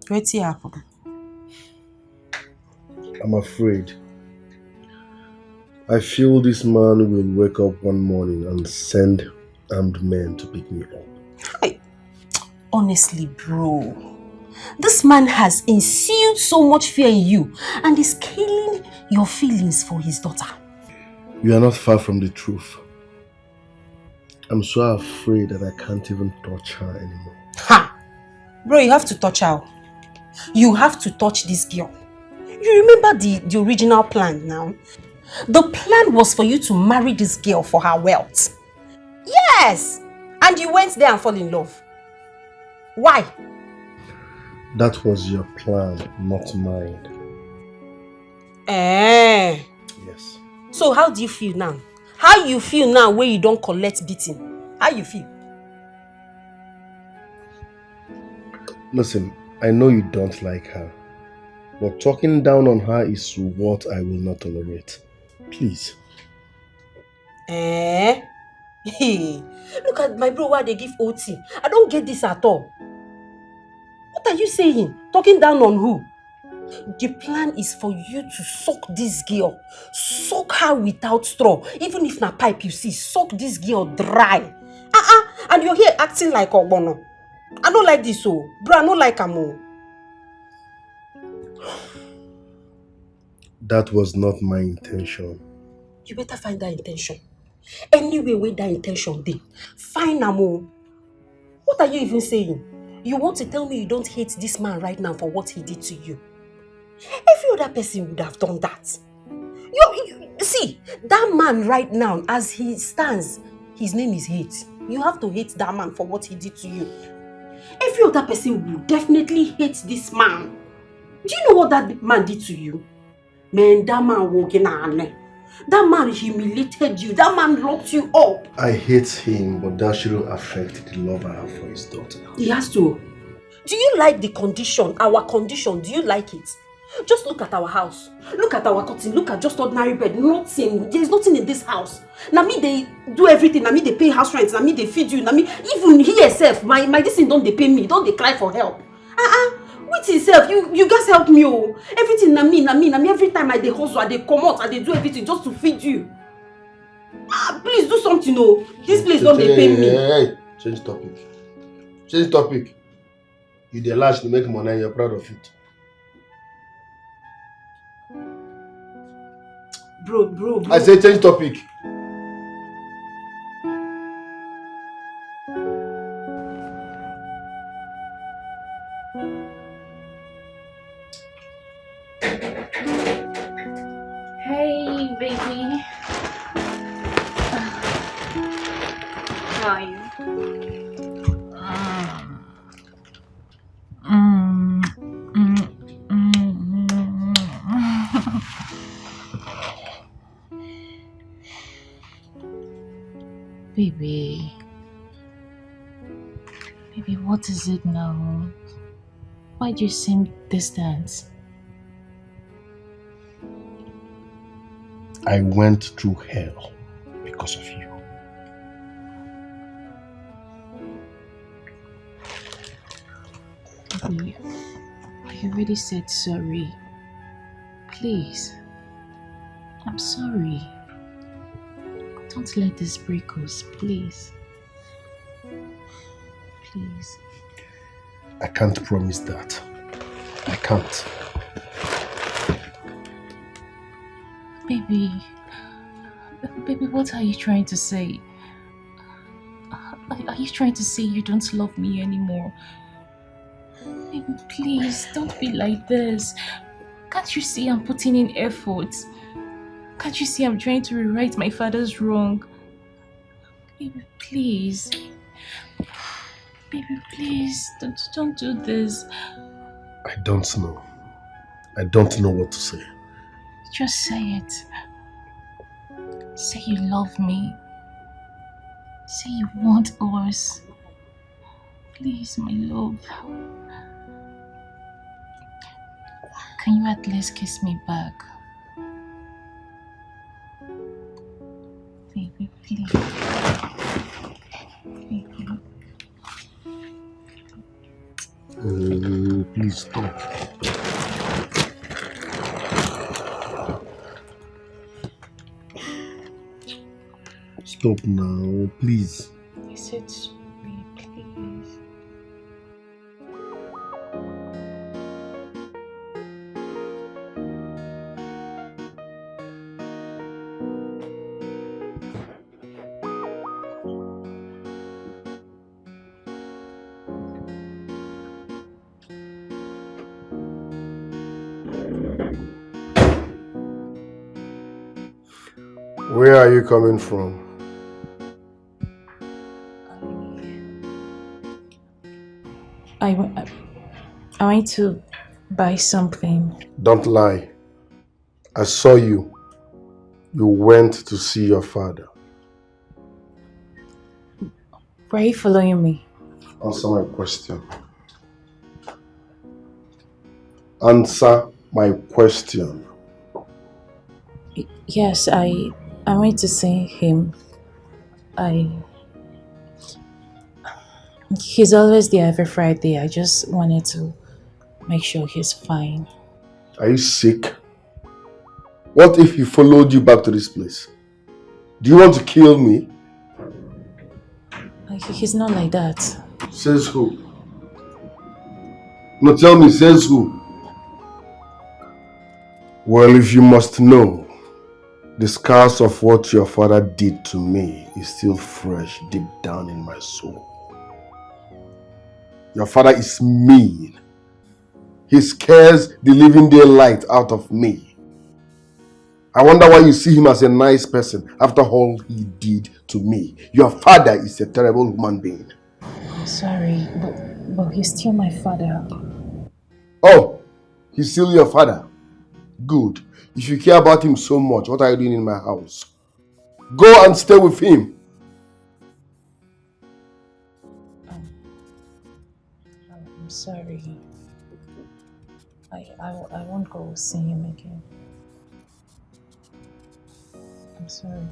Wetin happen? I'm afraid. I feel this man will wake up one morning and send armed men to pick me up. Honestly, bro, this man has instilled so much fear in you and is killing your feelings for his daughter. You are not far from the truth. I'm so afraid that I can't even touch her anymore. Ha! Bro, you have to touch her. You have to touch this girl. You remember the original plan now? The plan was for you to marry this girl for her wealth. Yes! And you went there and fell in love. Why? That was your plan, not mine. Yes. So how do you feel now? How you feel now when you don't collect beating? How you feel? Listen, I know you don't like her, but talking down on her is what I will not tolerate. Please. Look at my bro, why they give OT. I don't get this at all. What are you saying? Talking down on who? The plan is for you to suck this girl. Suck her without straw. Even if na pipe you see, suck this girl dry. And you're here acting like Ogbono. I don't like this, oh. Bro, I don't like Amo. That was not my intention. You better find that intention. Anyway, where that intention be, find Amo. What are you even saying? You want to tell me you don't hate this man right now for what he did to you? Every other person would have done that. You see, that man right now, as he stands, his name is hate. You have to hate that man for what he did to you. Every other person would definitely hate this man. Do you know what that man did to you? Man, that man walking on. That man humiliated you. That man locked you up. I hate him, but that shouldn't affect the love I have for his daughter. He has to. Do you like the condition, our condition? Do you like it? Just look at our house. Look at our curtain. Look at just ordinary bed. Nothing. There's nothing in this house. Now me, they do everything. Now me, they pay house rent. Now me, they feed you. Now me, even he herself, my this thing don't they pay me. Don't they cry for help? With himself, you guys help me, oh. Everything na me. Every time I dey hustle, I dey come out, I dey do everything just to feed you. Please do something, oh. This place don't they pay me. Hey, change topic. Change topic. You dey lash to make money and you're proud of it. Bro. I say change topic. Hey, baby. How are you? Baby, what is it now? Why do you seem distant? I went through hell because of you. Baby, I already said sorry. Please. I'm sorry. Don't let this break us, please. Please. I can't promise that. I can't. Baby, what are you trying to say? Are you trying to say you don't love me anymore? Baby, please, don't be like this. Can't you see I'm putting in effort? Can't you see I'm trying to rewrite my father's wrong? Baby, please. Baby, please, don't do this. I don't know. I don't know what to say. Just say it. Say you love me. Say you want us. Please, my love. Can you at least kiss me back? Baby, please. Baby. Please stop. Stop now, please. I said sorry, please. Where are you coming from? I went to buy something. Don't lie. I saw you. You went to see your father. Why are you following me? Answer my question. Answer my question. Yes, I went to see him. He's always there every Friday. I just wanted to make sure he's fine. Are you sick? What if he followed you back to this place? Do you want to kill me? He's not like that. Says who? No, tell me, says who? Well, if you must know, the scars of what your father did to me is still fresh deep down in my soul. Your father is mean. He scares the living daylight out of me. I wonder why you see him as a nice person after all he did to me. Your father is a terrible human being. I'm sorry, but he's still my father. Oh, he's still your father? Good. If you care about him so much, what are you doing in my house? Go and stay with him. I'm sorry. I won't go see him again. I'm sorry.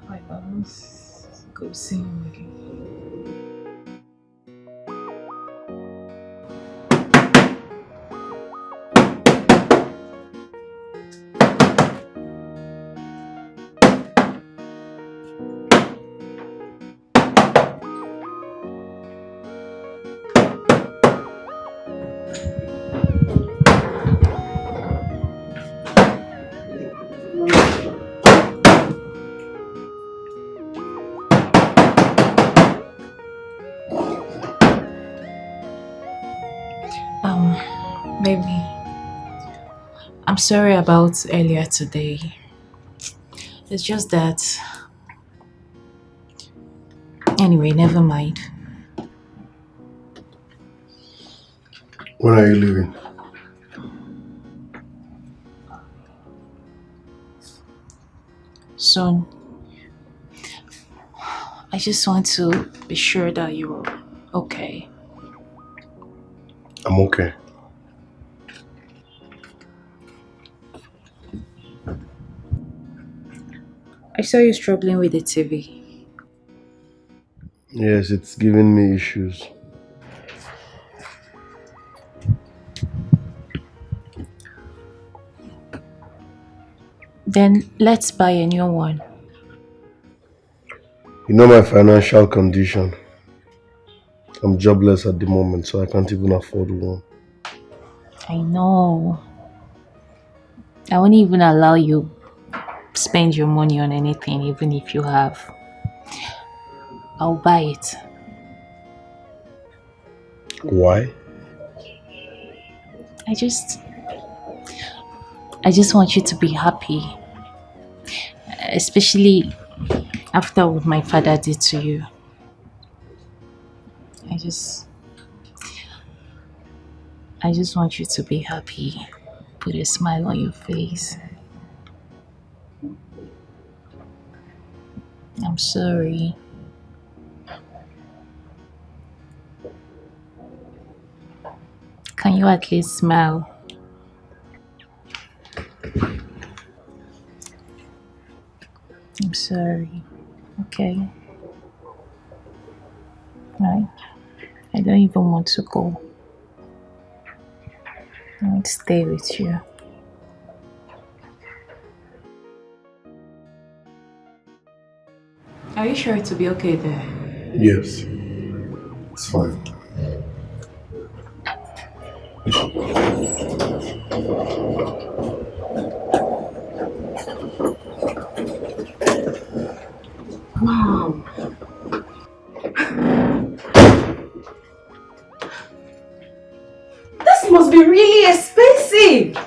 I won't go see him again. Baby, I'm sorry about earlier today. It's just that... Anyway, never mind. When are you leaving? Soon. I just want to be sure that you're okay. I'm okay. I saw you struggling with the TV. Yes, it's giving me issues. Then let's buy a new one. You know my financial condition. I'm jobless at the moment, so I can't even afford one. I know. I won't even allow you spend your money on anything, even if you have. I'll buy it. Why? I just want you to be happy. Especially after what my father did to you. I just want you to be happy. Put a smile on your face. I'm sorry. Can you at least smile? I'm sorry. Okay. Right. I don't even want to go. I want to stay with you. Are you sure to be okay there? Yes. It's fine. Wow. This must be really expensive.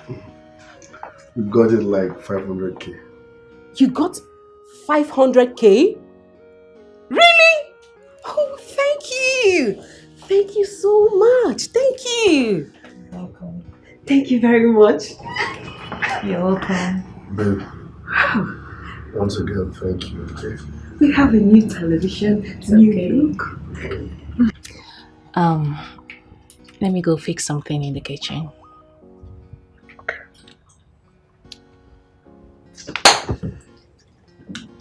We got it like 500k. You got 500k? Really? Oh, thank you. Thank you so much. Thank you. Welcome. Thank you very much. You're welcome. Babe, once again, thank you. Okay? We have a new television, new look. Let me go fix something in the kitchen.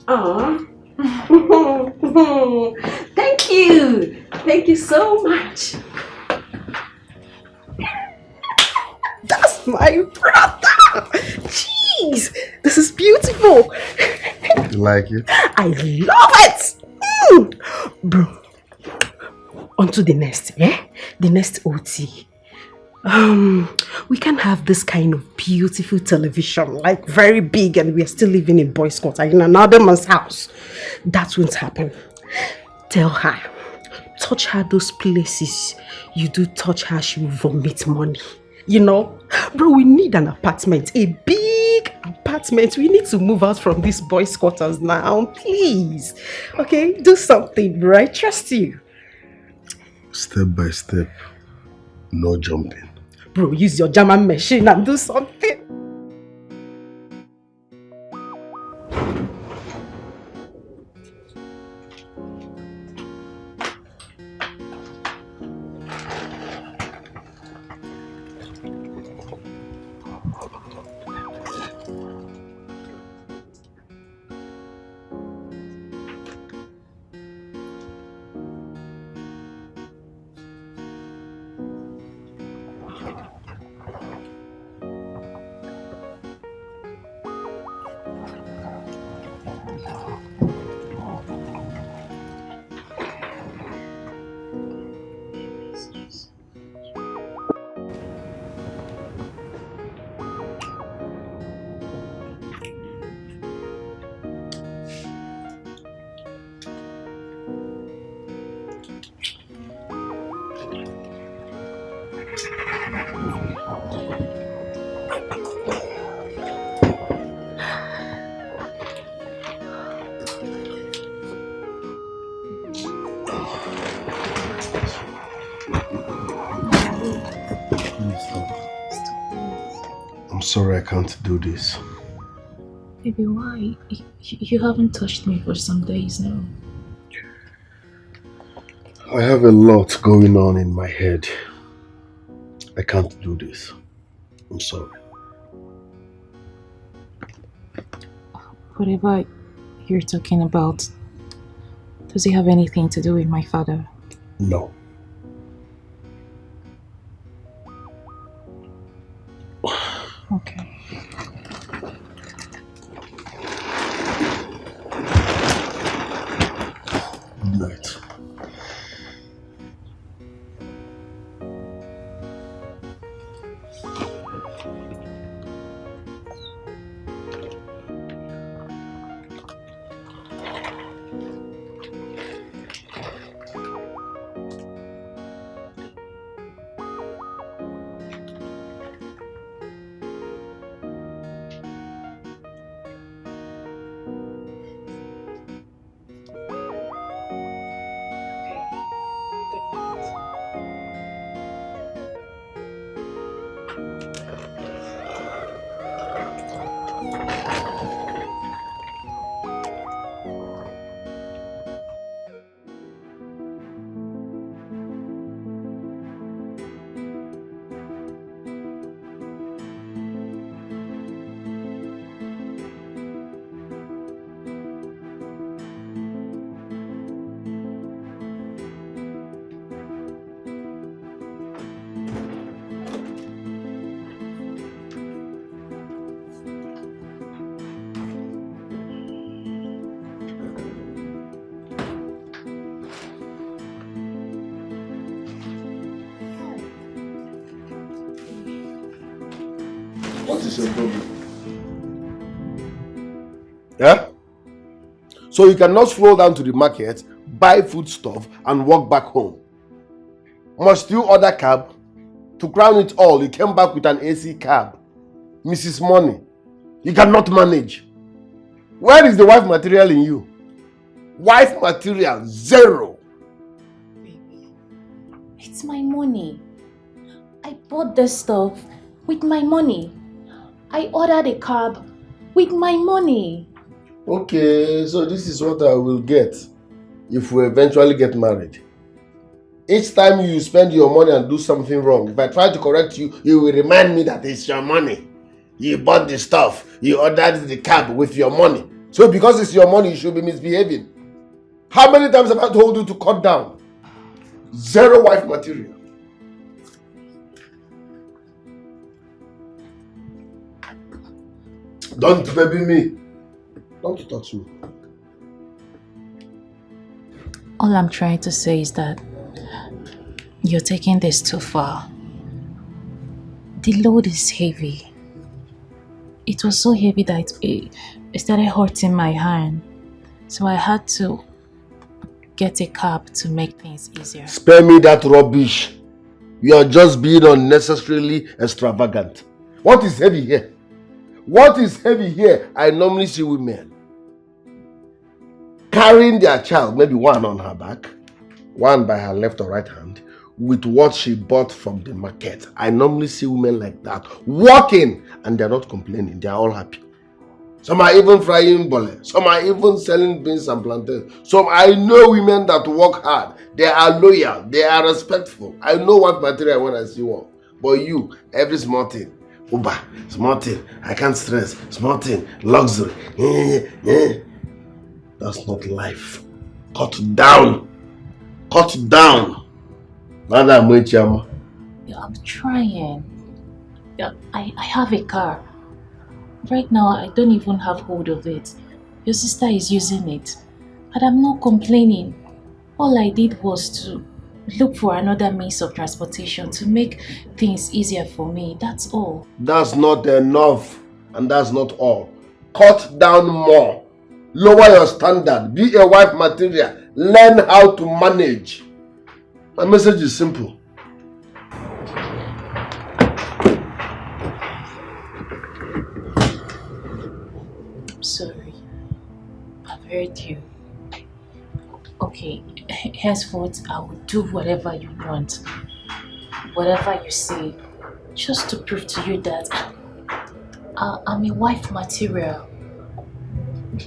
Aww. Thank you. Thank you so much. That's my brother. Jeez, this is beautiful. You like it? I love it. Bro, on to the next, yeah? The next OT. We can have this kind of beautiful television, like very big, and we are still living in boys' quarter in another man's house. That won't happen. Tell her, touch her those places you do touch her, she will vomit money. You know, bro, we need an apartment, a big apartment. We need to move out from these boys' quarters now, please. Okay, do something, bro. I trust you. Step by step, no jumping. Bro, use your German machine and do something. I'm sorry I can't do this. Baby, why? You haven't touched me for some days now. I have a lot going on in my head. I can't do this. I'm sorry. Whatever you're talking about, Does it have anything to do with my father? No. Okay. Good night. What is your problem? Yeah? So you cannot stroll down to the market, buy food stuff, and walk back home. Must you order cab? To crown it all, you came back with an AC cab. Mrs. Money, you cannot manage. Where is the wife material in you? Wife material, zero. Baby, it's my money. I bought this stuff with my money. I ordered a cab with my money. Okay, so this is what I will get if we eventually get married. Each time you spend your money and do something wrong, if I try to correct you, you will remind me that it's your money. You bought the stuff, you ordered the cab with your money. So because it's your money, you should be misbehaving. How many times have I told you to cut down? Zero wife material. Don't baby me. Don't touch me. All I'm trying to say is that you're taking this too far. The load is heavy. It was so heavy that it started hurting my hand. So I had to get a cab to make things easier. Spare me that rubbish. You are just being unnecessarily extravagant. What is heavy here? What is heavy here? I normally see women carrying their child, maybe one on her back, one by her left or right hand, with what she bought from the market. I normally see women like that walking and they're not complaining. They're all happy. Some are even frying bole. Some are even selling beans and plantains. Some, I know women that work hard. They are loyal. They are respectful. I know what material when I see one. But you, every small thing. Uber, small thing. I can't stress. Small thing. Luxury. That's not life. Cut down. Cut down. Madam Moichama. Yeah, I'm trying. Yeah, I have a car. Right now, I don't even have hold of it. Your sister is using it. And I'm not complaining. All I did was to look for another means of transportation to make things easier for me. That's all. That's not enough. And that's not all. Cut down more. Lower your standard. Be a wife material. Learn how to manage. My message is simple. I'm sorry. I've heard you. Okay, henceforth I will do whatever you want. Whatever you say. Just to prove to you that I'm a wife material.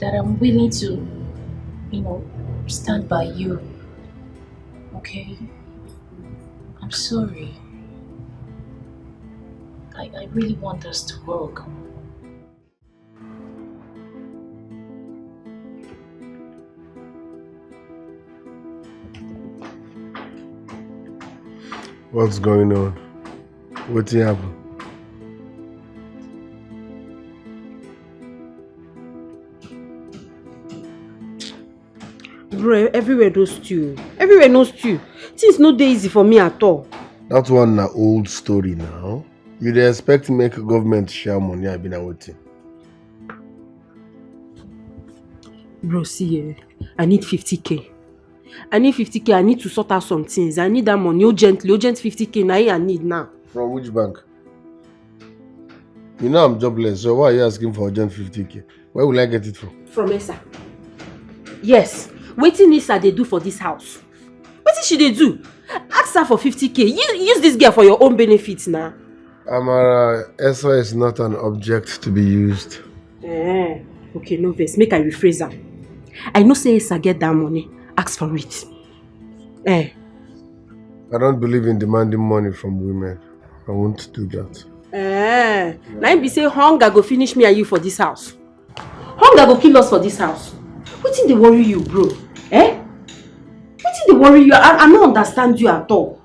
That I'm willing to, stand by you. Okay? I'm sorry. I really want us to work. What's going on? What happened? Bro, everywhere knows stew. Everywhere knows stew. Things no dey easy for me at all. That one na old story now. You dey expect make government share money I been waiting. Bro, see, I need 50k. I need 50k. I need to sort out some things. I need that money urgent 50k. Now I need now. From which bank? You know I'm jobless, so why are you asking for urgent 50k? Where will I get it from? From Esa. Yes. Wetin Esa dey do for this house? Wetin she dey do? Ask her for 50k. Use this girl for your own benefit now. Amara, Esa is not an object to be used. Okay, no vex. Make I rephrase am. I know say Esa get that money. Ask for it. I don't believe in demanding money from women. I won't do that. Now be say hunger go finish me and you for this house. Hunger go kill us for this house. Wetin dey worry you, bro? Wetin dey worry you? I no understand you at all.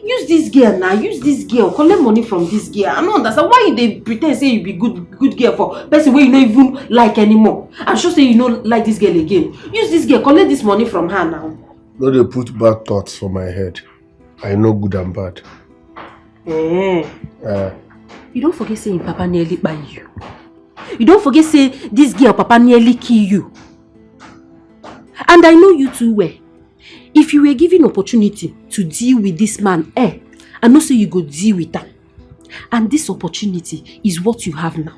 Use this girl now. Use this girl. Collect money from this girl. I no understand why you dey pretend say you be good girl for person wey you no even like anymore. I'm sure say you no like this girl again. Use this girl. Collect this money from her now. No, they put bad thoughts for my head. I know good and bad. You don't forget saying Papa nearly buy you. You don't forget say this girl Papa nearly kill you. And I know you too well. If you were given opportunity to deal with this man, I know say you go deal with that. And this opportunity is what you have now.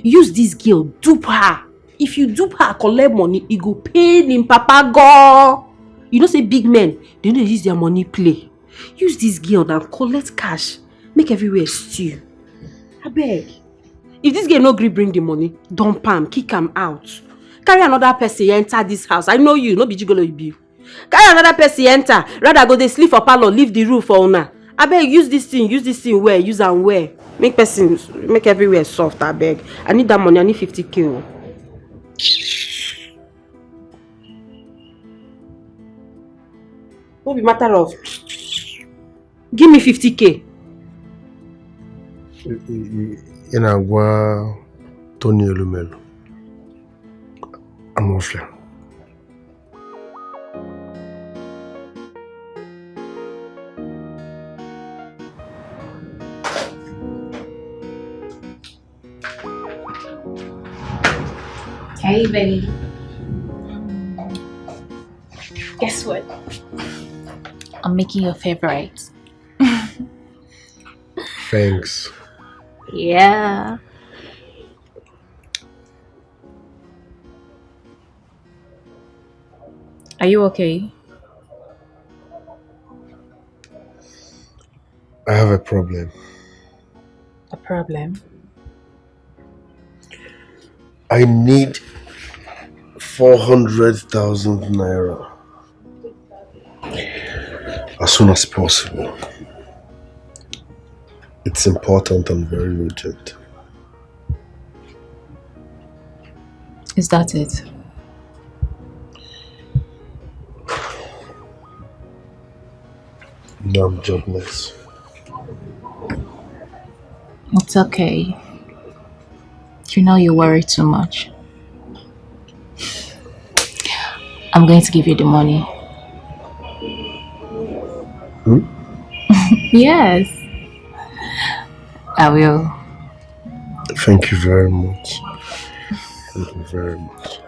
Use this girl, dupe her. If you dupe her, collect money, it go pain in Papa go. You know say big men, they don't use their money play. Use this girl now, collect cash, make everywhere stew. I beg. If this girl no gree bring the money, dump am, kick am out. Carry another person enter this house. I know you, no be gigolo you be. Carry another person enter. Rather go dey sleep for parlor, leave the roof for una. I beg, use this thing well, use am well. Make everywhere soft, I beg. I need that money, I need 50k. No be matter of. Give me 50k. Inagwa Tony Elumelu. I'm off here. Hey, baby. Guess what? I'm making your favorite. Thanks. Yeah. Are you okay? I have a problem. A problem? I need 400,000 naira as soon as possible. It's important and very urgent. Is that it? No, I'm jobless. It's okay. You know you worry too much. I'm going to give you the money. Yes. I will. Thank you very much. Thank you very much.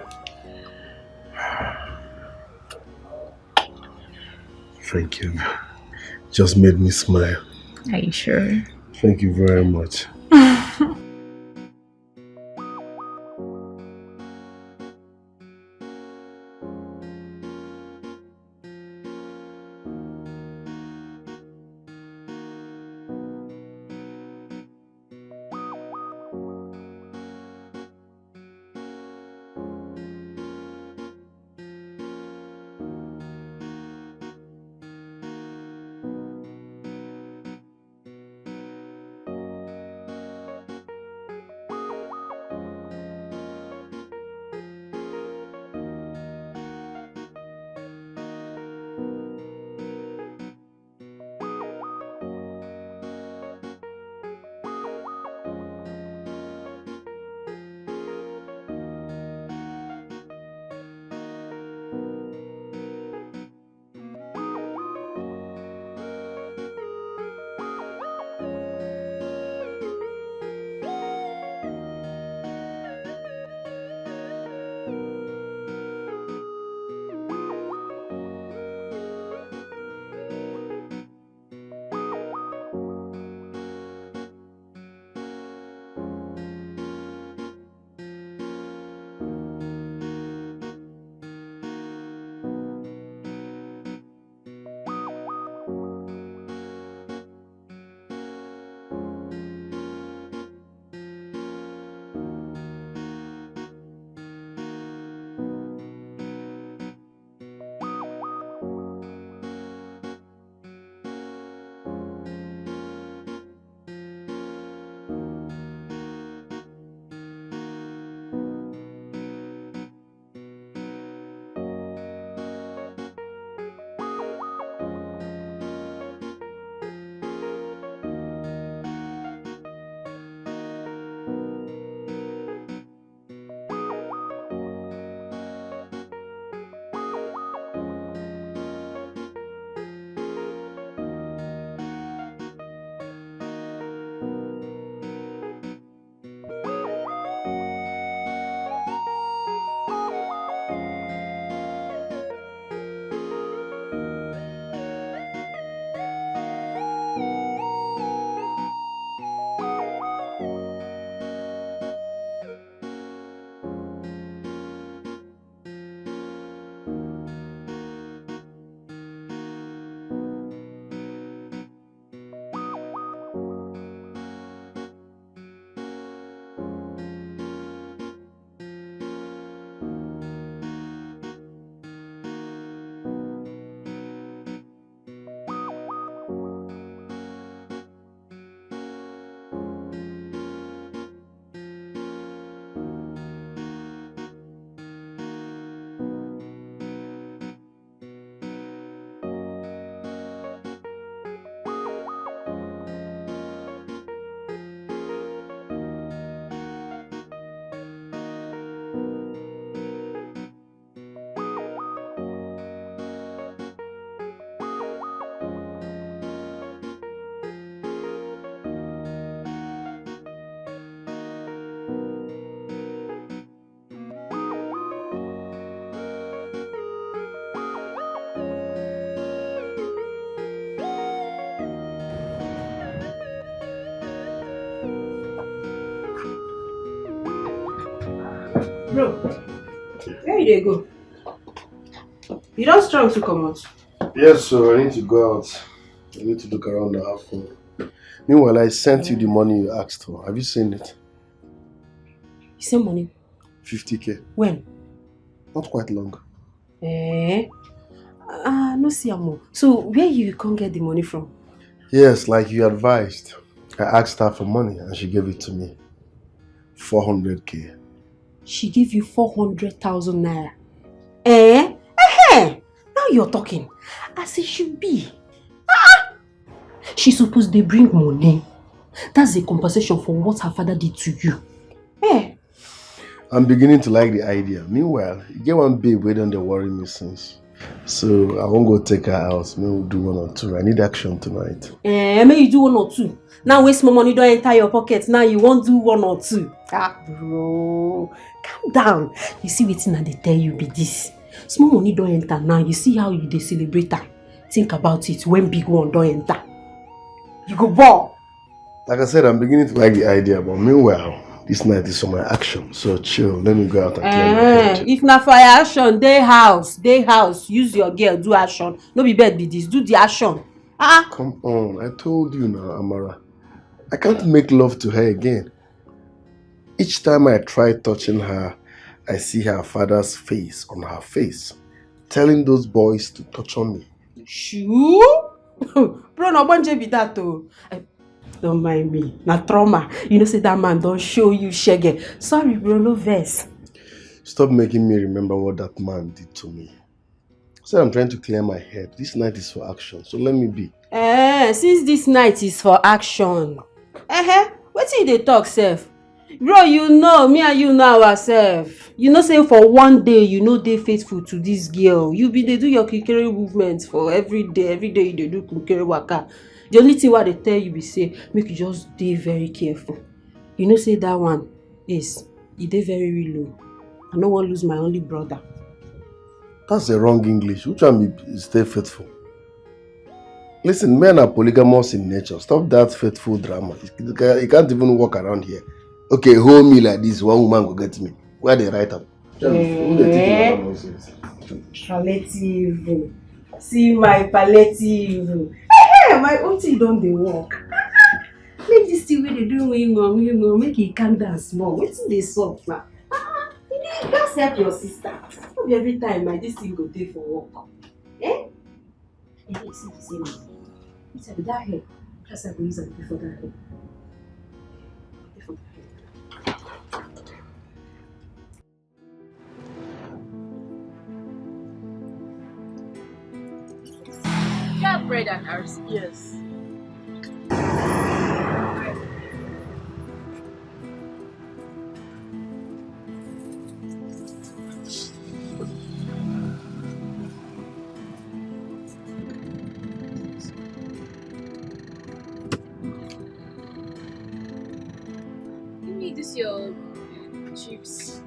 Thank you. Just made me smile. Are you sure? Thank you very much. Bro, where you dey go? You don't strong to come out. Yes, so I need to go out. I need to look around and have fun. Meanwhile, I sent you the money you asked for. Have you seen it? You send money? 50k. When? Not quite long. No see more. So where you can't get the money from? Yes, like you advised. I asked her for money and she gave it to me. 400k. She gave you 400,000 naira. Now you're talking. As it should be. She supposed they bring money. That's a compensation for what her father did to you. I'm beginning to like the idea. Meanwhile, you get one babe who don't worry me since. So I won't go take her out. Maybe we'll do one or two. I need action tonight. Maybe you do one or two. Now waste more money don't enter your pocket. Now you won't do one or two. Bro. Calm down. You see what they tell you be this. Small money don't enter now. You see how you celebrate her. Think about it when big one don't enter. You go ball. Like I said, I'm beginning to like the idea, but meanwhile, this night is for my action. So chill. Let me go out and clear my head. If not for action, day house. Use your girl, do action. No be bed be this. Do the action. Come on. I told you now, Amara. I can't make love to her again. Each time I try touching her, I see her father's face on her face, telling those boys to touch on me. Shoo? Bro, no one be that too. Don't mind me. Na trauma. You know, say that man don't show you shege. Sorry, bro, no verse. Stop making me remember what that man did to me. I said I'm trying to clear my head. This night is for action, so let me be. Since this night is for action. What did they talk, sef? Bro, you know, me and you know ourselves. You know, say for one day, you know they faithful to this girl. You be they do your kikere movements for every day you they do kikere waka. The only thing what they tell you be say, make you just stay very careful. You know, say that one is, it dey very low. I don't want to lose my only brother. That's the wrong English. Which one be stay faithful? Listen, men are polygamous in nature. Stop that faithful drama. You can't even walk around here. Okay, hold me like this. One woman will get me. Where they write up? Palliative. See my palliative. My auntie don't they walk. Make this thing where they do make it calm down small. Wait till they soft now. You can't help your sister. Not every time this thing go there for work. You see the same. It's like that hair. Just like we use it before that hair. Yeah, bread and ours. Yes. Give me this your chips.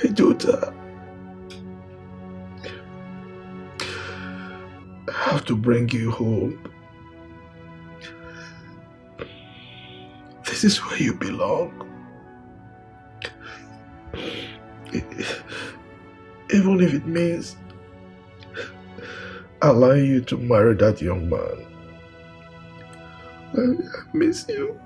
my daughter. I have to bring you home. This is where you belong. Even if it means allowing you to marry that young man. I miss you.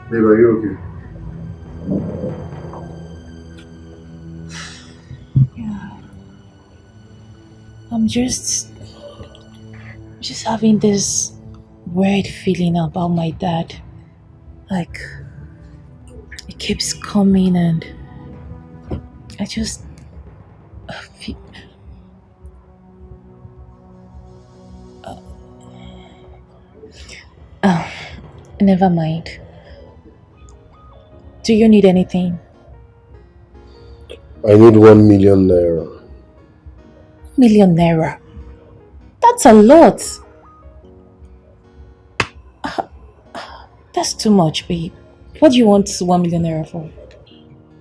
Babe, are you okay? Yeah. I'm just having this weird feeling about my dad. Like, it keeps coming and I just feel... never mind. Do you need anything? I need 1 million naira. Million naira? That's a lot. That's too much, babe. What do you want 1 million naira for?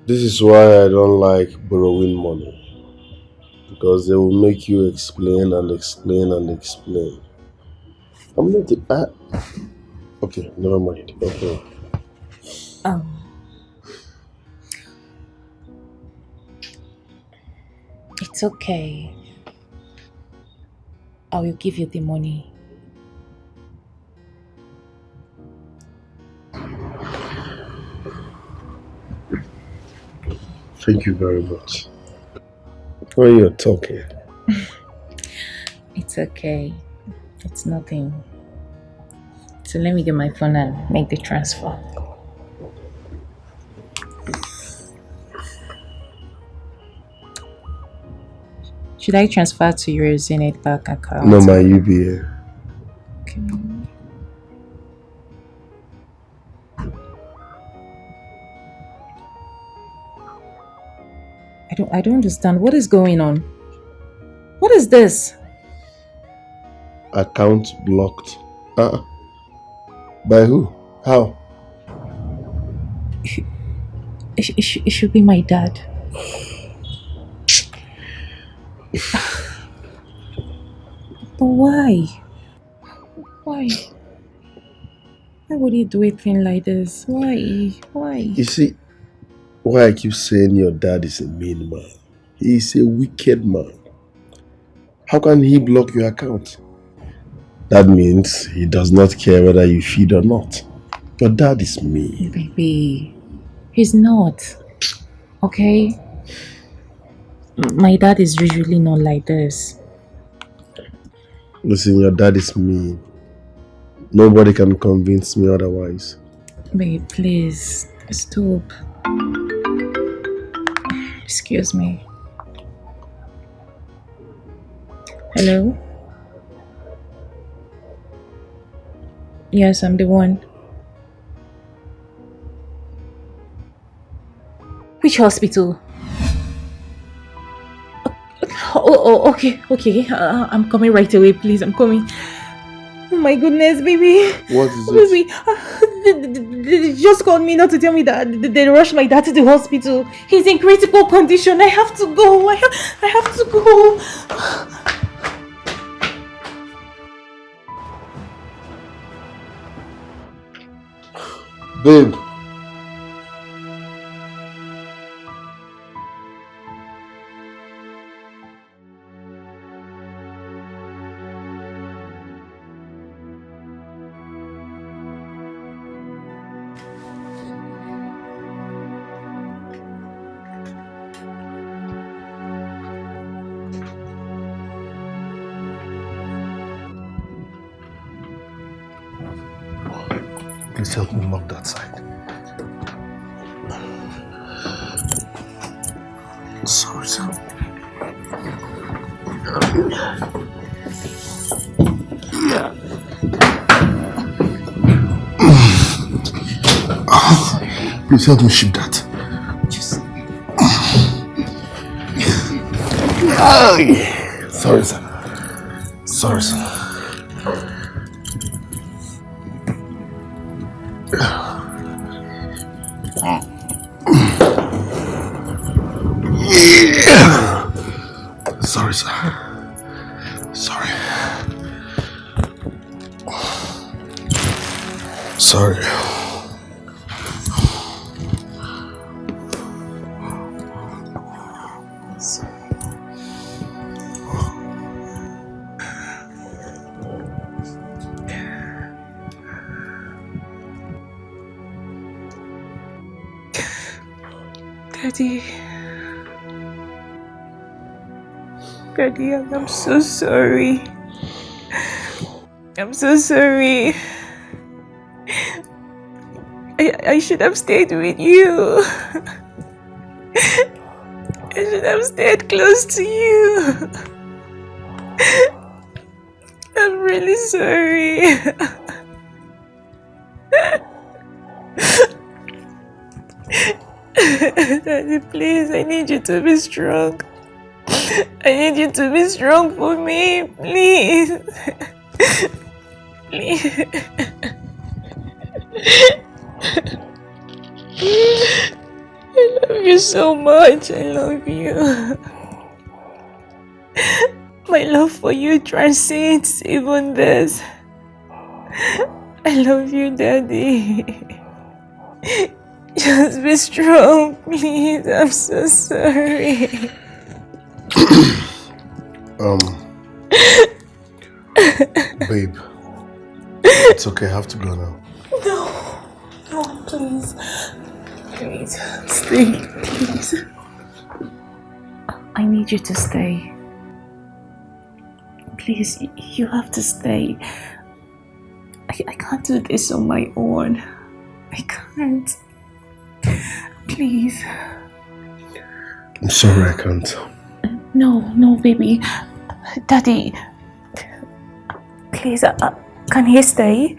This is why I don't like borrowing money. Because they will make you explain and explain and explain. I'm not... Okay, never mind. Okay. It's okay. I will give you the money. Thank you very much. When you're talking. It's okay. It's nothing. So let me get my phone and make the transfer. Should I transfer to your Zenith Bank account? No, my UBA. Okay. I don't understand. What is going on? What is this? Account blocked. By who? How? It should be my dad. But why? Why? Why would he do a thing like this? Why? Why? You see, why I keep saying your dad is a mean man. He is a wicked man. How can he block your account? That means he does not care whether you feed or not. Your dad is mean. Baby, he's not. Okay? My dad is usually not like this. Listen, your dad is mean. Nobody can convince me otherwise. Babe, please, stop. Excuse me. Hello? Yes, I'm the one. Which hospital? Okay. I'm coming right away, please. I'm coming. Oh my goodness, baby. What is it? Baby, they just called me not to tell me that they rushed my dad to the hospital. He's in critical condition. I have to go. I have to go. Babe. Please help me lock that side. Sorry, sir. Please help me ship that. Just... Sorry, sir. Sorry, sir. Sorry, sir. Sorry. Sorry. Daddy, I'm so sorry. I'm so sorry. I should have stayed with you. I should have stayed close to you. I'm really sorry. Daddy, please, I need you to be strong. I need you to be strong for me, please. Please. I love you so much. I love you. My love for you transcends even this. I love you, Daddy. Just be strong, please. I'm so sorry. Babe, it's okay, I have to go now. No, please. Please, stay, please. I need you to stay. Please, you have to stay. I can't do this on my own. I can't. Please. I'm sorry, I can't. No, baby. Daddy. Please, can he stay?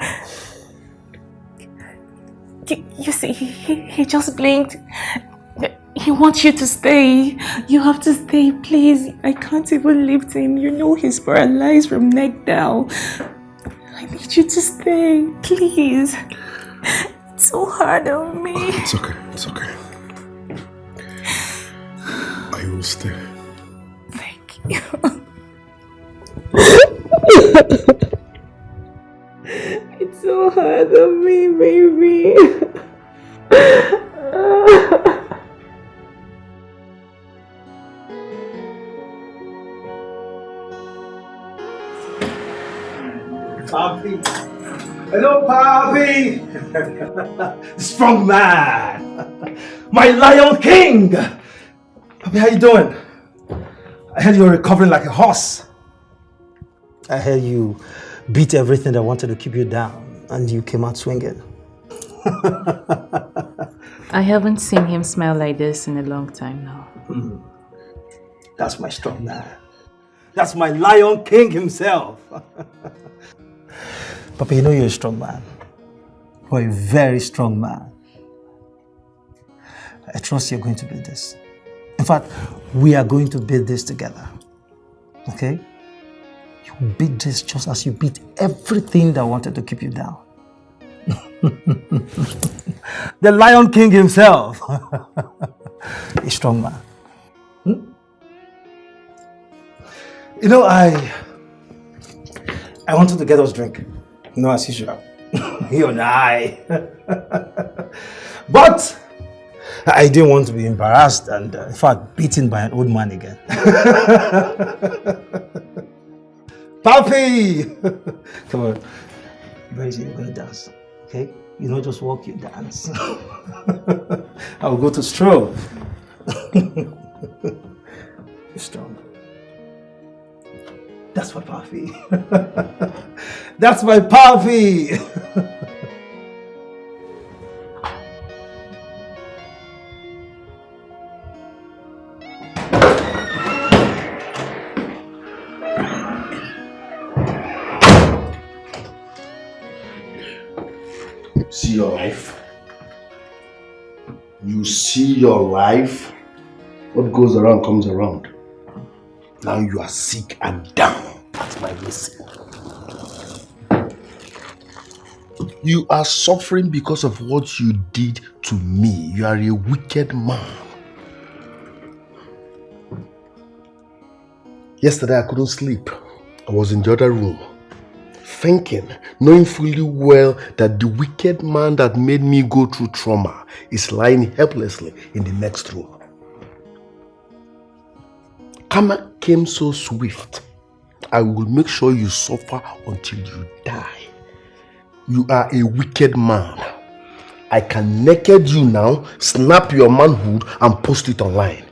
You see, he just blinked. He wants you to stay. You have to stay, please. I can't even lift him. You know he's paralyzed from neck down. I need you to stay, please. It's so hard on me. It's okay, it's okay. I will stay. Thank you. It's so hard on me, baby. Papi. Hello, Papi. Strong man. My Lion King. Papi, how you doing? I heard you were recovering like a horse. I heard you beat everything that wanted to keep you down and you came out swinging. I haven't seen him smile like this in a long time now. That's my strong man. That's my Lion King himself. Papa, you know you're a strong man. You're a very strong man. I trust you're going to beat this. In fact, we are going to beat this together. Okay? You beat this just as you beat everything that wanted to keep you down. The Lion King himself. A strong man. You know, I wanted to get us drink. No, as usual. You and I. But I didn't want to be embarrassed and, in fact, beaten by an old man again. Papi! Come on. Very easy, you're going to dance. Okay? You don't just walk, you dance. I will go to stroll. You're strong. That's my Papi. That's my Papi. See your life. You see your life. What goes around comes around. Now you are sick and down at my mercy. You are suffering because of what you did to me. You are a wicked man. Yesterday I couldn't sleep. I was in the other room, thinking, knowing fully well that the wicked man that made me go through trauma is lying helplessly in the next room. Karma came so swift. I will make sure you suffer until you die. You are a wicked man. I can naked you now, snap your manhood and post it online.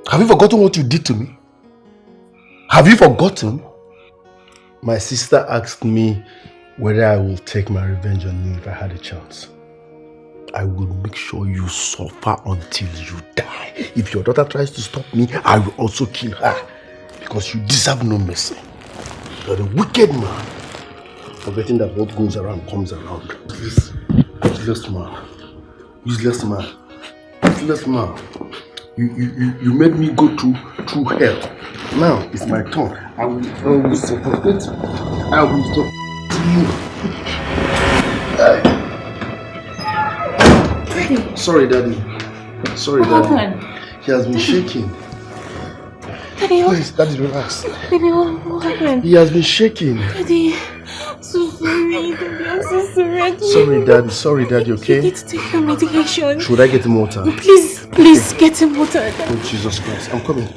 Have you forgotten what you did to me? Have you forgotten? My sister asked me whether I will take my revenge on you if I had a chance. I will make sure you suffer until you die. If your daughter tries to stop me, I will also kill her. Because you deserve no mercy. You're a wicked man. Forgetting that what goes around comes around. Useless man. Useless man. Useless man. You made me go through hell. Now it's my turn. I will support. I will support you. Sorry, Daddy. Sorry, Daddy. He has been shaking. Daddy, please, Daddy, relax. Daddy, what happened? He has been shaking. Daddy, I'm so sorry. Daddy, I'm so sorry. Sorry, Daddy, okay? You need to take your medication. Should I get him water? No, please, get him water. Oh, Jesus Christ, I'm coming.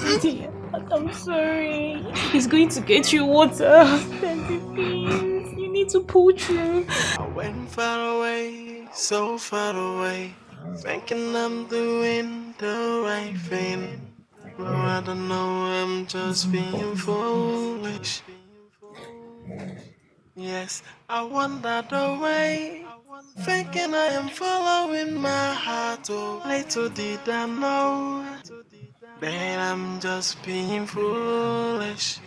Daddy, I'm sorry. He's going to get you water. Daddy, please. You need to pull through. I went far away, so far away, thinking I'm doing the right thing. But I don't know, I'm just being foolish. Yes, I wandered away, thinking I am following my heart. Oh, little did I know that I'm just being foolish.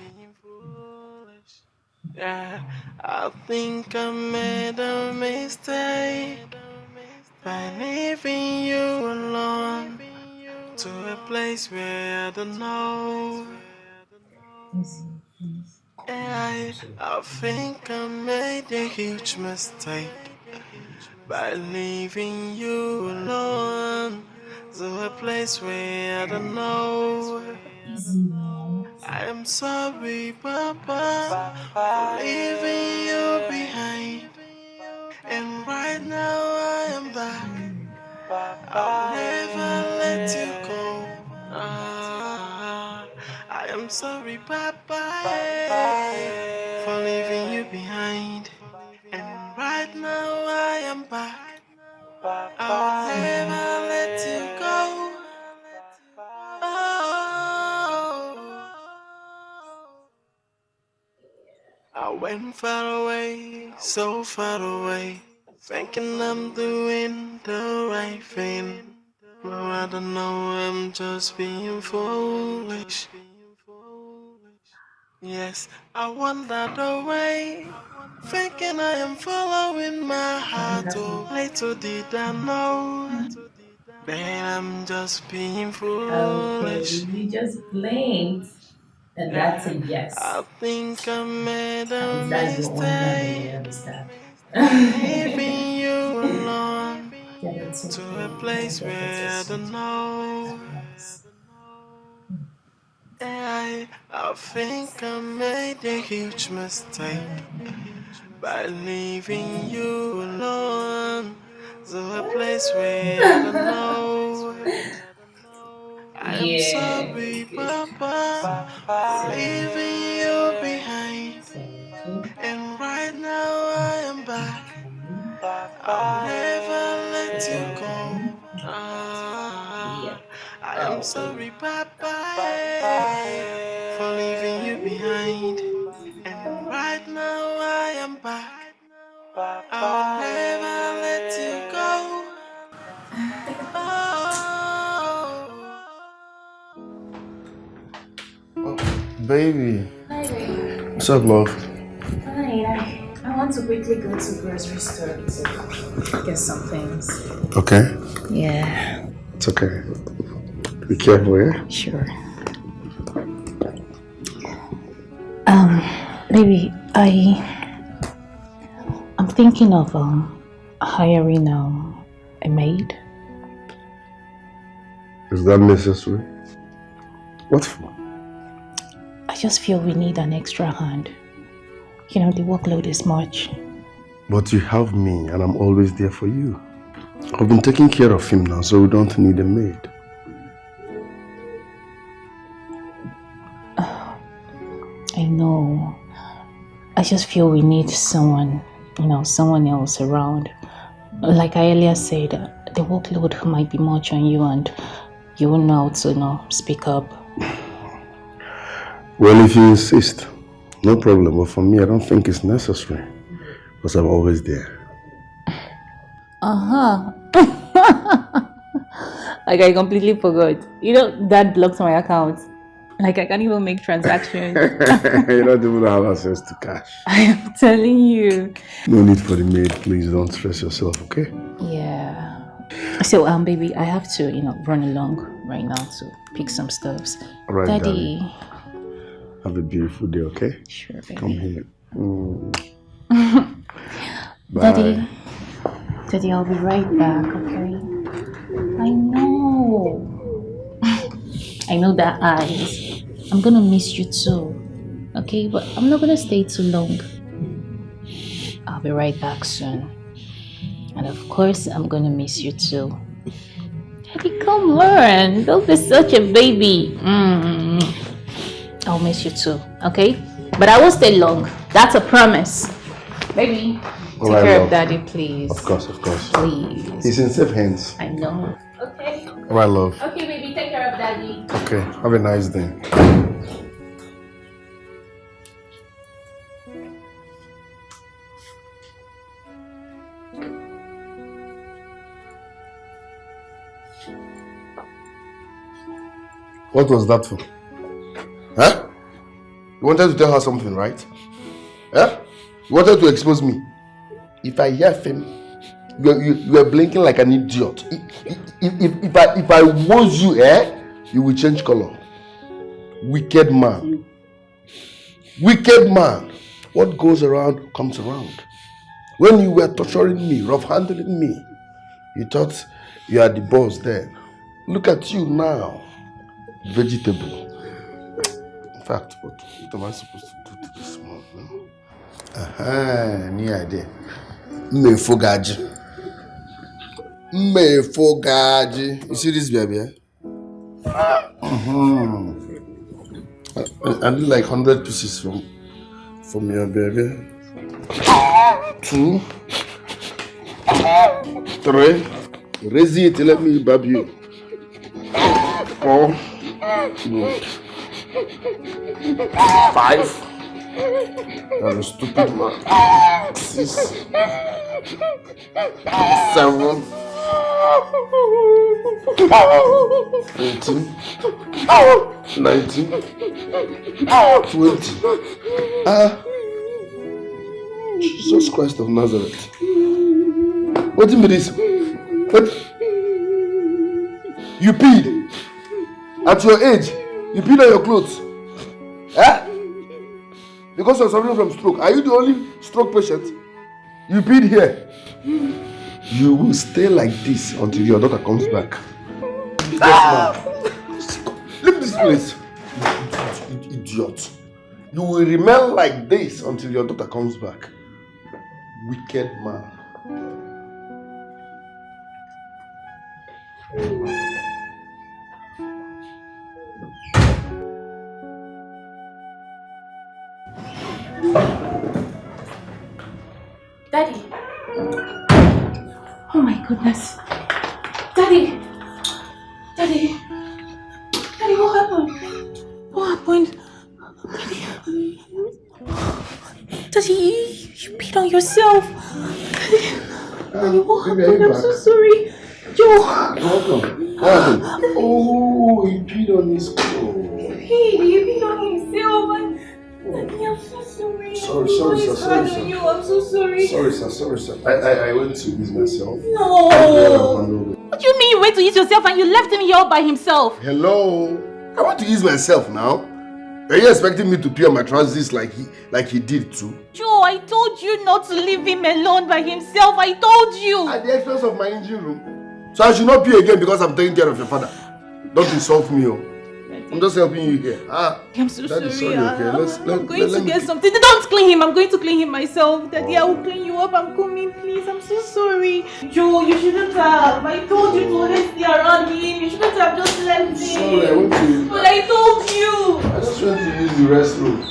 Yeah, I think I made a mistake by leaving you alone to a place where I don't know. Yeah, I think I made a huge mistake by leaving you alone to a place where I don't know. I am sorry, Papa, for leaving you behind. right now I am back. I'll never let you go. I am sorry, Papa, for leaving you behind. And right now I am back. I'll never let you go. I went far away, so far away, thinking I'm doing the right thing. No, I don't know, I'm just being foolish. Yes, I wandered away, thinking I am following my heart. Oh, little did I know that I'm just being foolish. Okay, you just blinked. And that's a yes. I think I made At a least that's the only language I mistake, understand. leaving you alone Yeah, that's to okay. a place I get where I it's don't know. yes. I think I made a huge mistake by leaving you alone to a place where I don't know. I'm Yeah. sorry, Papa, for leaving you behind. And right now I am back. I'll never let you go. I am sorry, Papa, for leaving you behind. And right now I am back. I'll never let you go. Baby. Hi, baby. What's up, love? Hi, I want to quickly go to grocery store to get some things. Okay. Yeah. It's okay. Be careful, yeah? Sure. Baby, I'm thinking of hiring a maid. Is that necessary? What for? I just feel we need an extra hand. You know, the workload is much. But you have me and I'm always there for you. I've been taking care of him now, so we don't need a maid. I know. I just feel we need someone, someone else around. Like I earlier said, the workload might be much on you and you won't know how to, speak up. Well, if you insist, no problem. But for me, I don't think it's necessary. Because I'm always there. Like I completely forgot. Dad blocked my account. Like I can't even make transactions. You don't even have access to cash. I am telling you. No need for the maid. Please don't stress yourself, okay? Yeah. So, baby, I have to, run along right now to pick some stuffs. All right, Daddy. Have a beautiful day, okay? Sure, baby. Come here. Bye. Daddy, I'll be right back, okay? I know. I know that eyes. I'm gonna miss you too, okay? But I'm not gonna stay too long. I'll be right back soon. And of course, I'm gonna miss you too. Daddy, come on. Don't be such a baby. I'll miss you too, okay? But I won't stay long. That's a promise. Baby, take care of Daddy, please. Of course. Please. He's in safe hands. I know. Okay. All right, love. Okay, baby, take care of Daddy. Okay, have a nice day. What was that for? Huh? You wanted to tell her something, right? Huh? You wanted to expose me. If I hear fame, you are blinking like an idiot. If I was you, you will change color. Wicked man. Wicked man. What goes around comes around. When you were torturing me, rough handling me, you thought you are the boss there. Look at you now. Vegetable. In fact, what am I supposed to do to this one? New idea. Mefogaji. Me fogaji. You see this baby? Eh? I need like 100 pieces from your baby. 2, 3. Raise it, let me bab you. 4. 5. That's a stupid man. 6. 7. 18. 19. 20. Jesus Christ of Nazareth. What is this? What? You peed? At your age? You peed on your clothes? Eh? Because you're suffering from stroke. Are you the only stroke patient? You peed here. You will stay like this until your daughter comes back. Leave this place. You idiot. You will remain like this until your daughter comes back. Wicked man. Daddy. Oh my goodness. Daddy. Daddy. Daddy, what happened? What happened? Daddy, you peed on yourself. Daddy, what happened? I'm so sorry. Welcome. What happened? Oh, he peed on his clothes. He peed on himself. Daddy, I'm so sorry. Sorry, sir. I'm so sorry. Sorry, sir. I went to ease myself. No. What do you mean you went to ease yourself and you left him here all by himself? Hello. I want to ease myself now. Are you expecting me to pee on my trousers like he did too? Joe, I told you not to leave him alone by himself. I told you. At the expense of my engine room. So I should not pee again because I'm taking care of your father. Don't insult me, oh. I'm just helping you here. I'm so sorry. Okay. I'm going to get something. Don't clean him. I'm going to clean him myself. Daddy, I will clean you up. I'm coming, please. I'm so sorry. Joe, you shouldn't have. I told you to always stay around him. You shouldn't have just left him. Sorry, I went to... But I told you. I just went to use the restroom.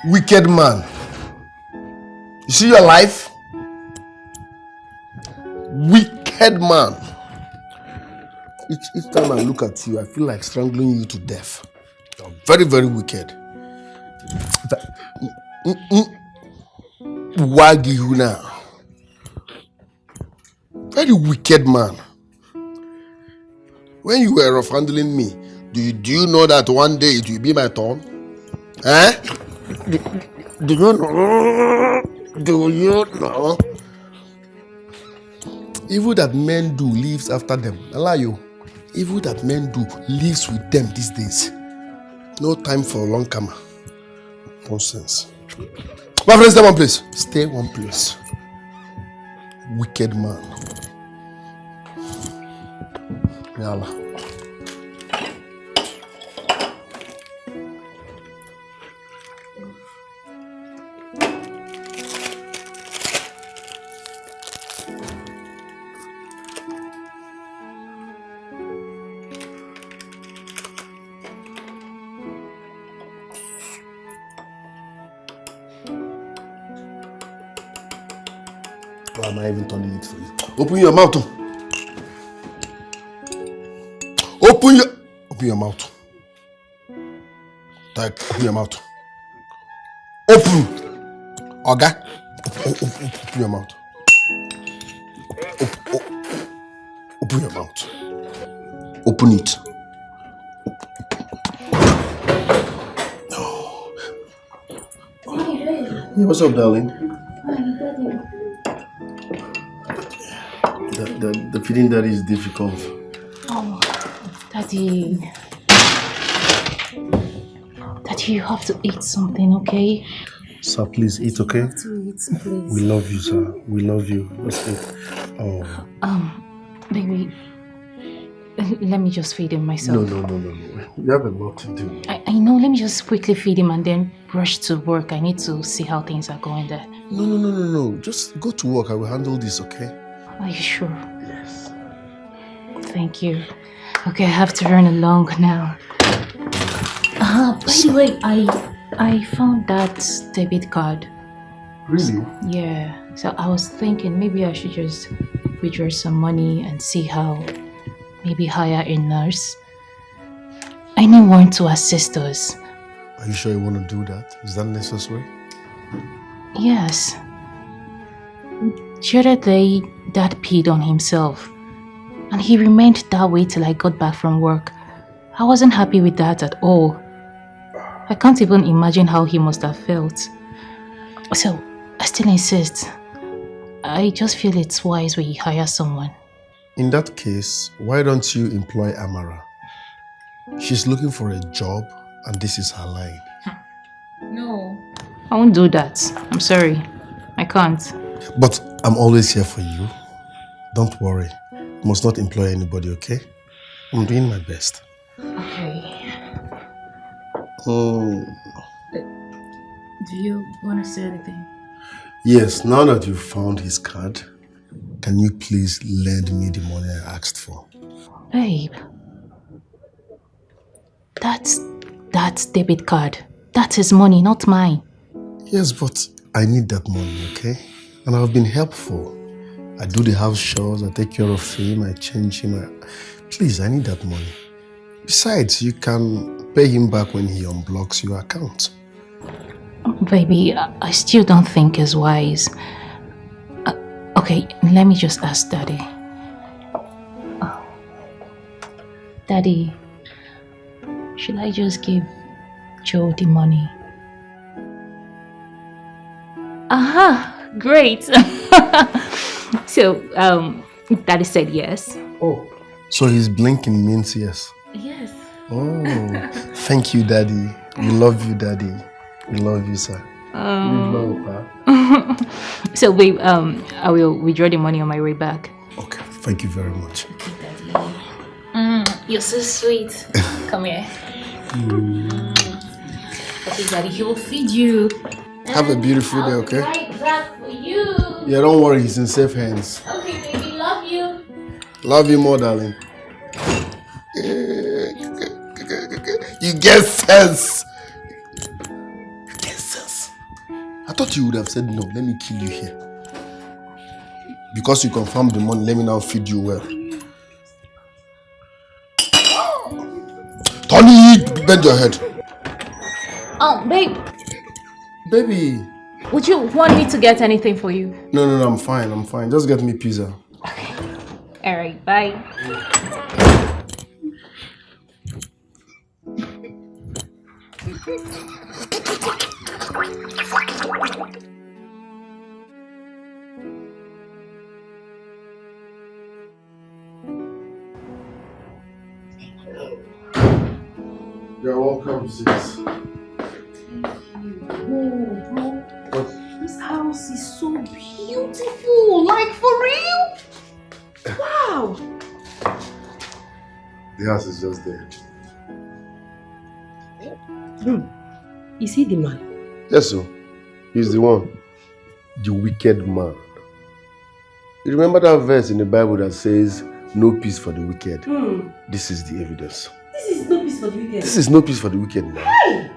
Wicked man. You see your life? Wicked man. Each time I look at you, I feel like strangling you to death. You're very, very wicked. Wagihuna. Very wicked man. When you were rough handling me, do you know that one day it will be my turn? Eh? Do you know? Do you know? Evil that men do lives after them. I lie you. Evil that men do lives with them these days. No time for a long camera. Nonsense. My friends, stay one place. Stay one place. Wicked man. Yalla. Why am I even turning it for you? Open your mouth. Open your mouth. Type, open your mouth. Open. Okay? Open your mouth. Open your mouth. Open it. Hey, what's up, darling? The feeling that is difficult. Oh, Daddy. Daddy, you have to eat something, okay? Sir, please eat, okay? You have to eat, please. We love you, sir. We love you. Let's eat. Oh. Baby, let me just feed him myself. No. You have a lot to do. I know, let me just quickly feed him and then rush to work. I need to see how things are going there. No. Just go to work. I will handle this, okay? Are you sure? Yes. Thank you. Okay, I have to run along now. By the way, I found that debit card. Really? Yeah. So I was thinking maybe I should just withdraw some money and see how, maybe hire a nurse. I need one to assist us. Are you sure you want to do that? Is that necessary? Yes. The other day, Dad peed on himself. And he remained that way till I got back from work. I wasn't happy with that at all. I can't even imagine how he must have felt. So, I still insist. I just feel it's wise we hire someone. In that case, why don't you employ Amara? She's looking for a job and this is her line. No. I won't do that. I'm sorry. I can't. But I'm always here for you. Don't worry. You must not employ anybody, okay? I'm doing my best. Okay. Oh. Do you want to say anything? Yes, now that you've found his card, can you please lend me the money I asked for? Babe. That's debit card. That's his money, not mine. Yes, but I need that money, okay? And I've been helpful. I do the house chores, I take care of him, I change him. Please, I need that money. Besides, you can pay him back when he unblocks your account. Baby, I still don't think it's wise. Okay, let me just ask Daddy. Daddy, should I just give Joe the money? Aha, great. So, Daddy said yes. Oh, so his blinking means yes. Yes. Oh, thank you, Daddy. We love you, Daddy. We love you, sir. So, babe, I will withdraw the money on my way back. Okay, thank you very much. Okay, Daddy. You're so sweet. Come here. Okay, Daddy, he will feed you. Have a beautiful day, okay? Right back for you. Yeah, don't worry, he's in safe hands. Okay, baby, love you. Love you more, darling. You get sense. You get sense. I thought you would have said no. Let me kill you here. Because you confirmed the money, let me now feed you well. Tony, bend your head. Oh, babe. Baby. Would you want me to get anything for you? No, I'm fine. Just get me pizza. Okay. Alright, bye. You're welcome, sis. This house is so beautiful. Like, for real? Wow. The house is just there. Is he the man? Yes, sir. He's the one. The wicked man. You remember that verse in the Bible that says, no peace for the wicked? This is the evidence. This is no peace for the wicked. This is no peace for the wicked man. Hey!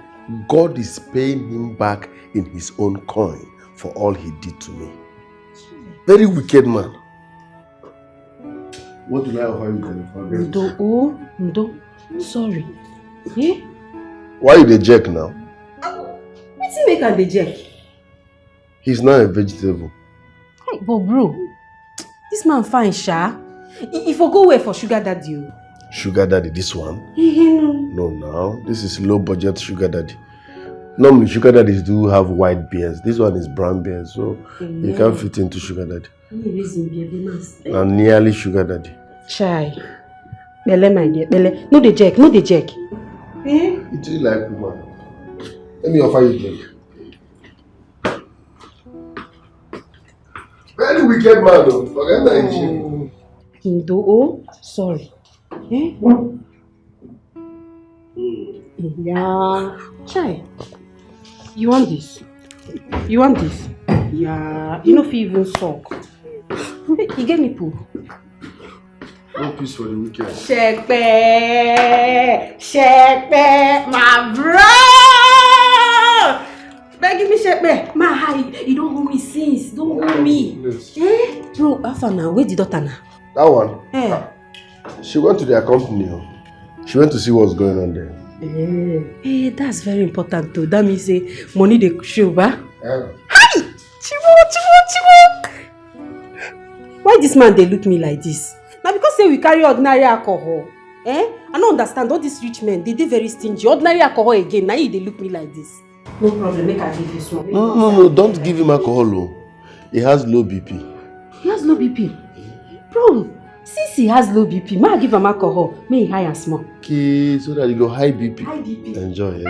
God is paying him back in his own coin for all he did to me. Very wicked man. What do I offer you? Ndo. Sorry. Eh? Why you the jerk now? What's he make and the jerk? He's not a vegetable. Hey, but bro, this man fine, sha. If I go away for sugar daddy. Sugar daddy, this one? No, now. This is low budget sugar daddy. Normally, sugar daddies do have white beards. This one is brown beard, so you can't fit into sugar daddy. And nearly sugar daddy. Chai. Bele, my dear. Bele. No the jerk. You do like woman. Let me offer you drink. wicked man though. Forget that shit. Kindo, oh, sorry. Eh? Yeah. Chai. You want this? You want this? Yeah. You know if you even suck. You get me poo. No peace for the wicked. Shepe, my bro. Give me Shepe. Ma, you don't owe me since. Don't owe me. Eh? Bro, after now, where the daughter now? That one? Eh. She went to their company. She went to see what's going on there. Eh, that's very important too. That means money they show, huh? Hi! Chiwo. Why this man they look me like this? Now because say we carry ordinary alcohol. Eh? I don't understand. All these rich men, they very stingy. Ordinary alcohol again. Now they look me like this. No problem, make I give this one. No, don't give him alcohol. He has low BP. He has low BP? Bro, since he has low BP, may I give him alcohol? May he high and small. Okay, so that you go high BP. High BP. Enjoy.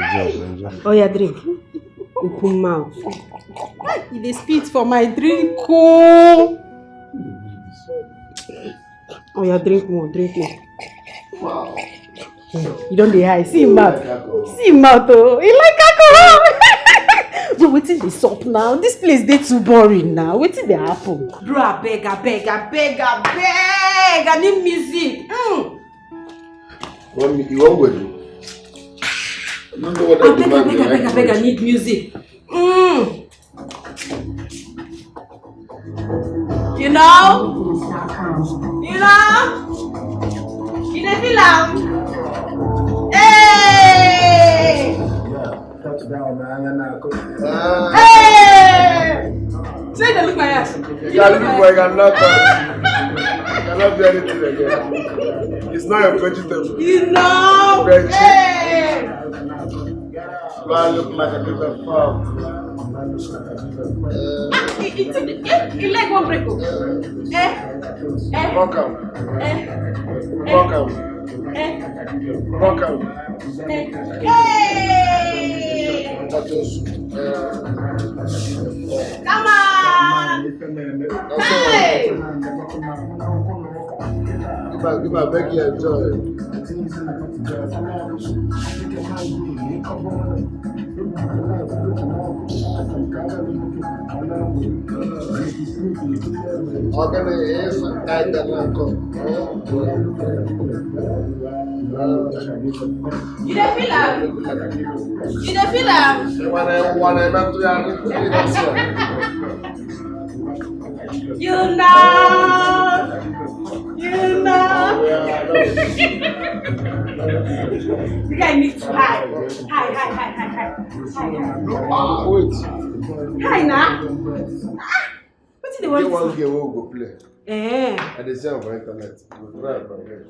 Oh yeah, drink. Open mouth. They spit for my drink. Oh yeah, drink more. Wow. You don't dey high. See him mouth. Oh, he like alcohol. Bro, wetin dey sup now? This place dey too boring now. Wetin dey happen? Bro, I beg. I need music. You won't go do? You don't know what that demand is. I beg, I need music. You know? You dey feel am? Hey! Hey! Say they look my ass. You can't look like I'm not cannot do anything again. It's not a vegetable. You know? Hey! Do I look like a little farm? He like one break. Rock out. Hey! Come on! Hey! Give my Becky enjoy. You dey feel am? You dey feel am? You know. The guy needs to high. Wait. High now. What did they want Get to one game we'll go play. Eh. And they say on the internet. We'll try it from here.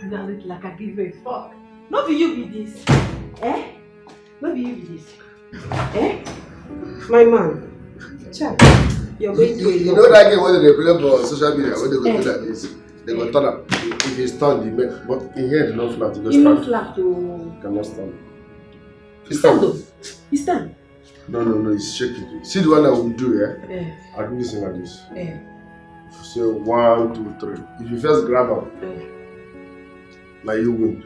You don't look like I give a fuck. Not for you be this. Eh? Not for you be this. Eh? My man. Chat. You're going to You know that game when they play for social media, when they go do like this, they go turn up. If it's turned, but in here, it's not flat. It's not flat, oh. You cannot stand. It's stand though. It's stand. No, it's shaking. See the one that we do, yeah? I'll do this thing like this. So 1, 2, 3. If you first grab her, like you win.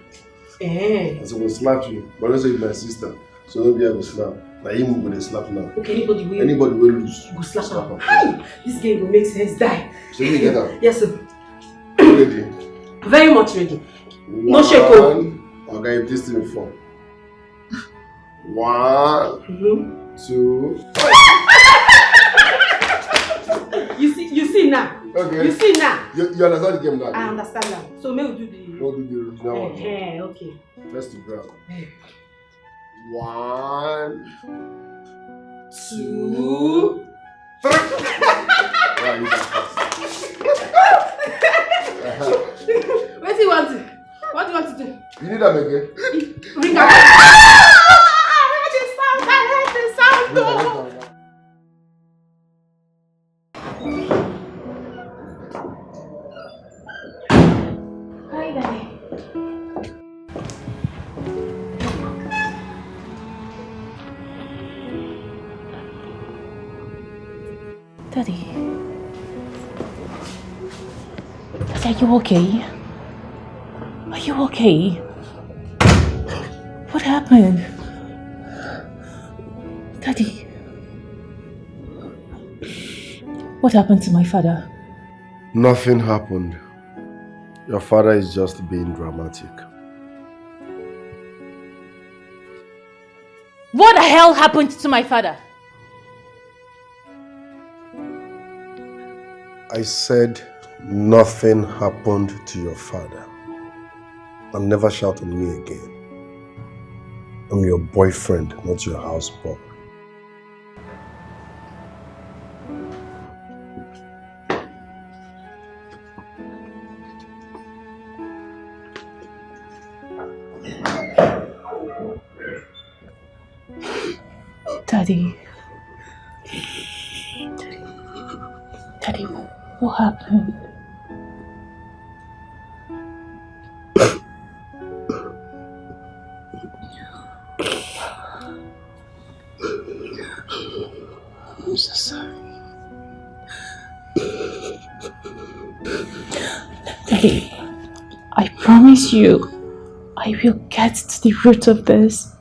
And so we'll slap you. But let's say you're my sister, so don't be able to slap. Like him with a slap now. Okay, anybody will lose. You go slap her. Hi! This game will make sense. Die. So you get her? Yes, sir. Ready? Very much ready. No shake. Okay, if this thing fall. 1, 2. You see now. Okay. You see now. You understand the game now? I understand now. So may we do the. We'll do the original one. Okay. First to grab. 1, 2, 3. Wow, you got fast. What do you want to? What do you want to do? You need that again? Ring out. I heard the sound. Though. Hi, Daddy. Daddy, are you okay? Are you okay? What happened? Daddy, what happened to my father? Nothing happened. Your father is just being dramatic. What the hell happened to my father? I said nothing happened to your father. And never shout on me again. I'm your boyfriend, not your houseboy. Daddy. Daddy, what happened? I'm so sorry. Daddy, I promise you, I will get to the root of this.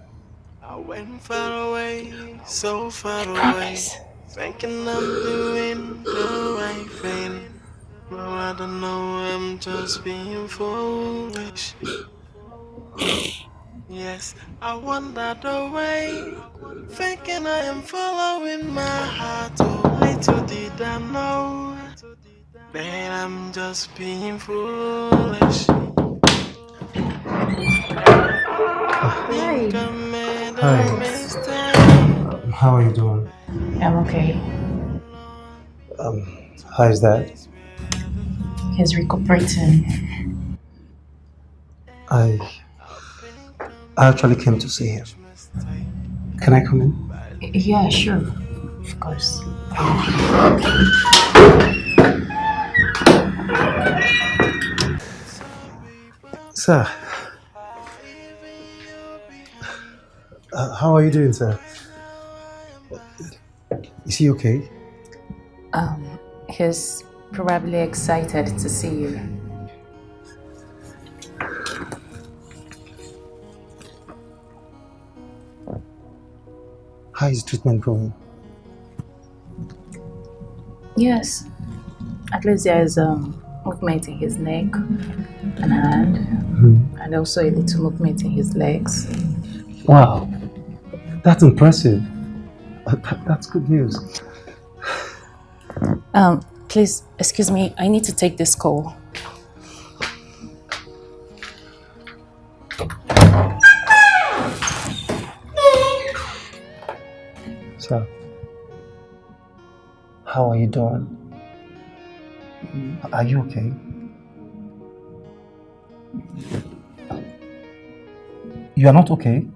I went far away, so far Promise. away, thinking I'm doing the right thing. But I don't know, I'm just being foolish. Yes, I wandered away, thinking I am following my heart. Oh, little did I know that I'm just being foolish. Think I made a mistake. How are you doing? I'm okay. How is that? He's recuperating. I actually came to see him. Can I come in? Yeah, sure. Of course. Sir. How are you doing, sir? Is he okay? He's probably excited to see you. How is treatment going? Yes. At least there's movement in his neck and hand, and also a little movement in his legs. Wow, that's impressive. That's good news. Please, excuse me, I need to take this call. Sir, how are you doing? Are you okay? You are not okay?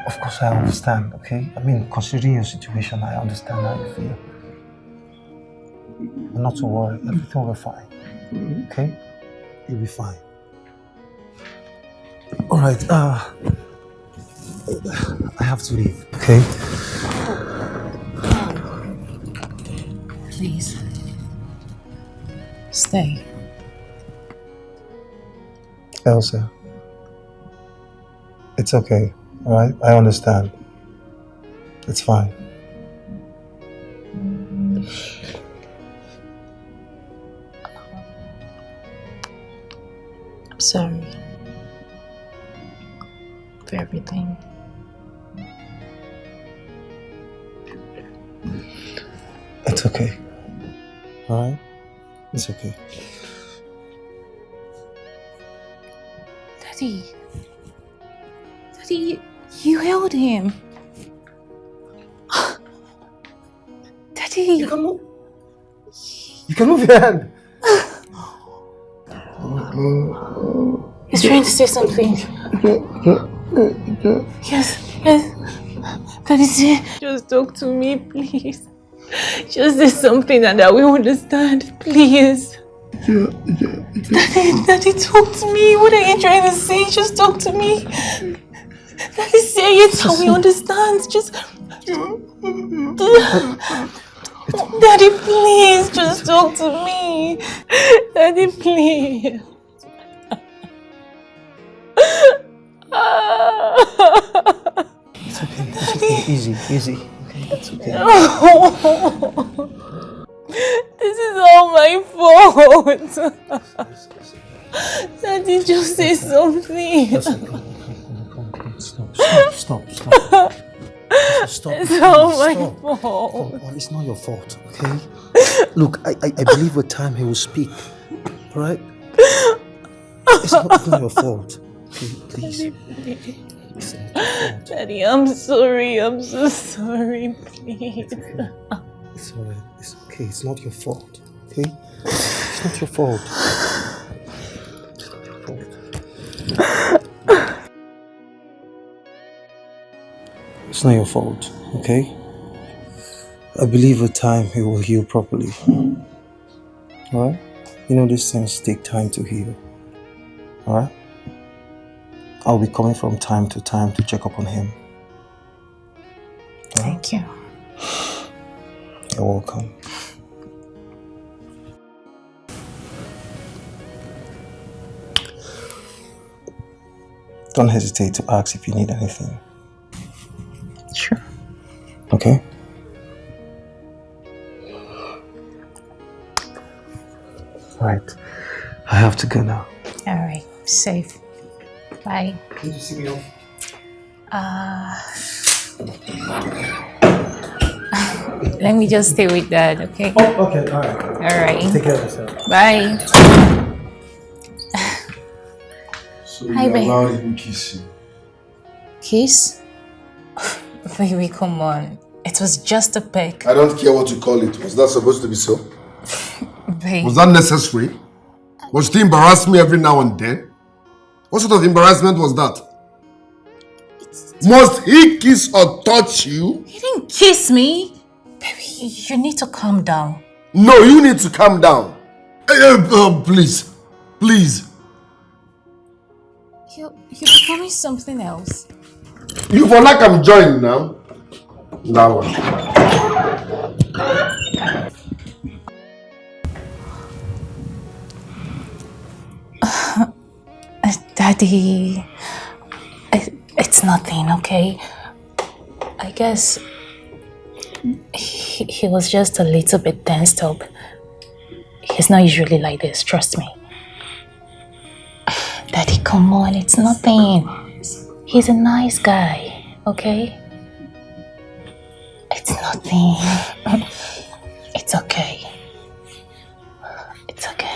Of course I understand, okay? I mean, considering your situation, I understand how you feel. But not to worry, everything will be fine, okay? You'll be fine. Alright, I have to leave, okay? Please. Stay. Elsa, it's okay, alright? I understand. It's fine. I'm sorry for everything. It's okay. Alright? It's okay. Daddy. Daddy, you held him. Daddy. You can move. You can move your hand. He's trying to say something. Yes, yes. Daddy, say, just talk to me, please. Just say something and I will understand, please. Daddy, talk to me. What are you trying to say? Just talk to me. Daddy, say it so we understand. Just Daddy, please, just talk to me. Daddy, please. It's okay. It's okay. Easy. Okay, that's okay. This is all my fault. Daddy, just say something. Listen, come. Stop. It's all my fault. Come on, it's not your fault, okay? Look, I believe with time he will speak, alright? It's not your fault. Okay, please. It's not your fault. Daddy, I'm sorry. I'm so sorry, please. It's alright. It's okay. It's not your fault, okay? It's not your fault. It's not your fault. It's not your fault, okay? I believe with time he will heal properly. Alright? You know these things take time to heal. Alright? I'll be coming from time to time to check up on him. Thank you. You're welcome. Don't hesitate to ask if you need anything. Sure. Okay? Right. I have to go now. Alright, safe. Bye. Can you see me off? Let me just stay with Dad, okay? Oh, okay. Alright. Alright. Take care of yourself. Bye. So Hi, you babe. allowed him to kiss you. Kiss? Baby, come on. It was just a peck. I don't care what you call it. Was that supposed to be so? Babe. Was that necessary? Was he embarrass me every now and then? What sort of embarrassment was that? Must he kiss or touch you? You didn't kiss me. Baby, you need to calm down. No, you need to calm down. Please. Please. You're becoming something else. You for like I'm joining now. That one. Daddy, it's nothing, okay? I guess he was just a little bit tensed up. He's not usually like this, trust me. Daddy, come on, it's nothing. He's a nice guy, okay? It's nothing. It's okay. It's okay.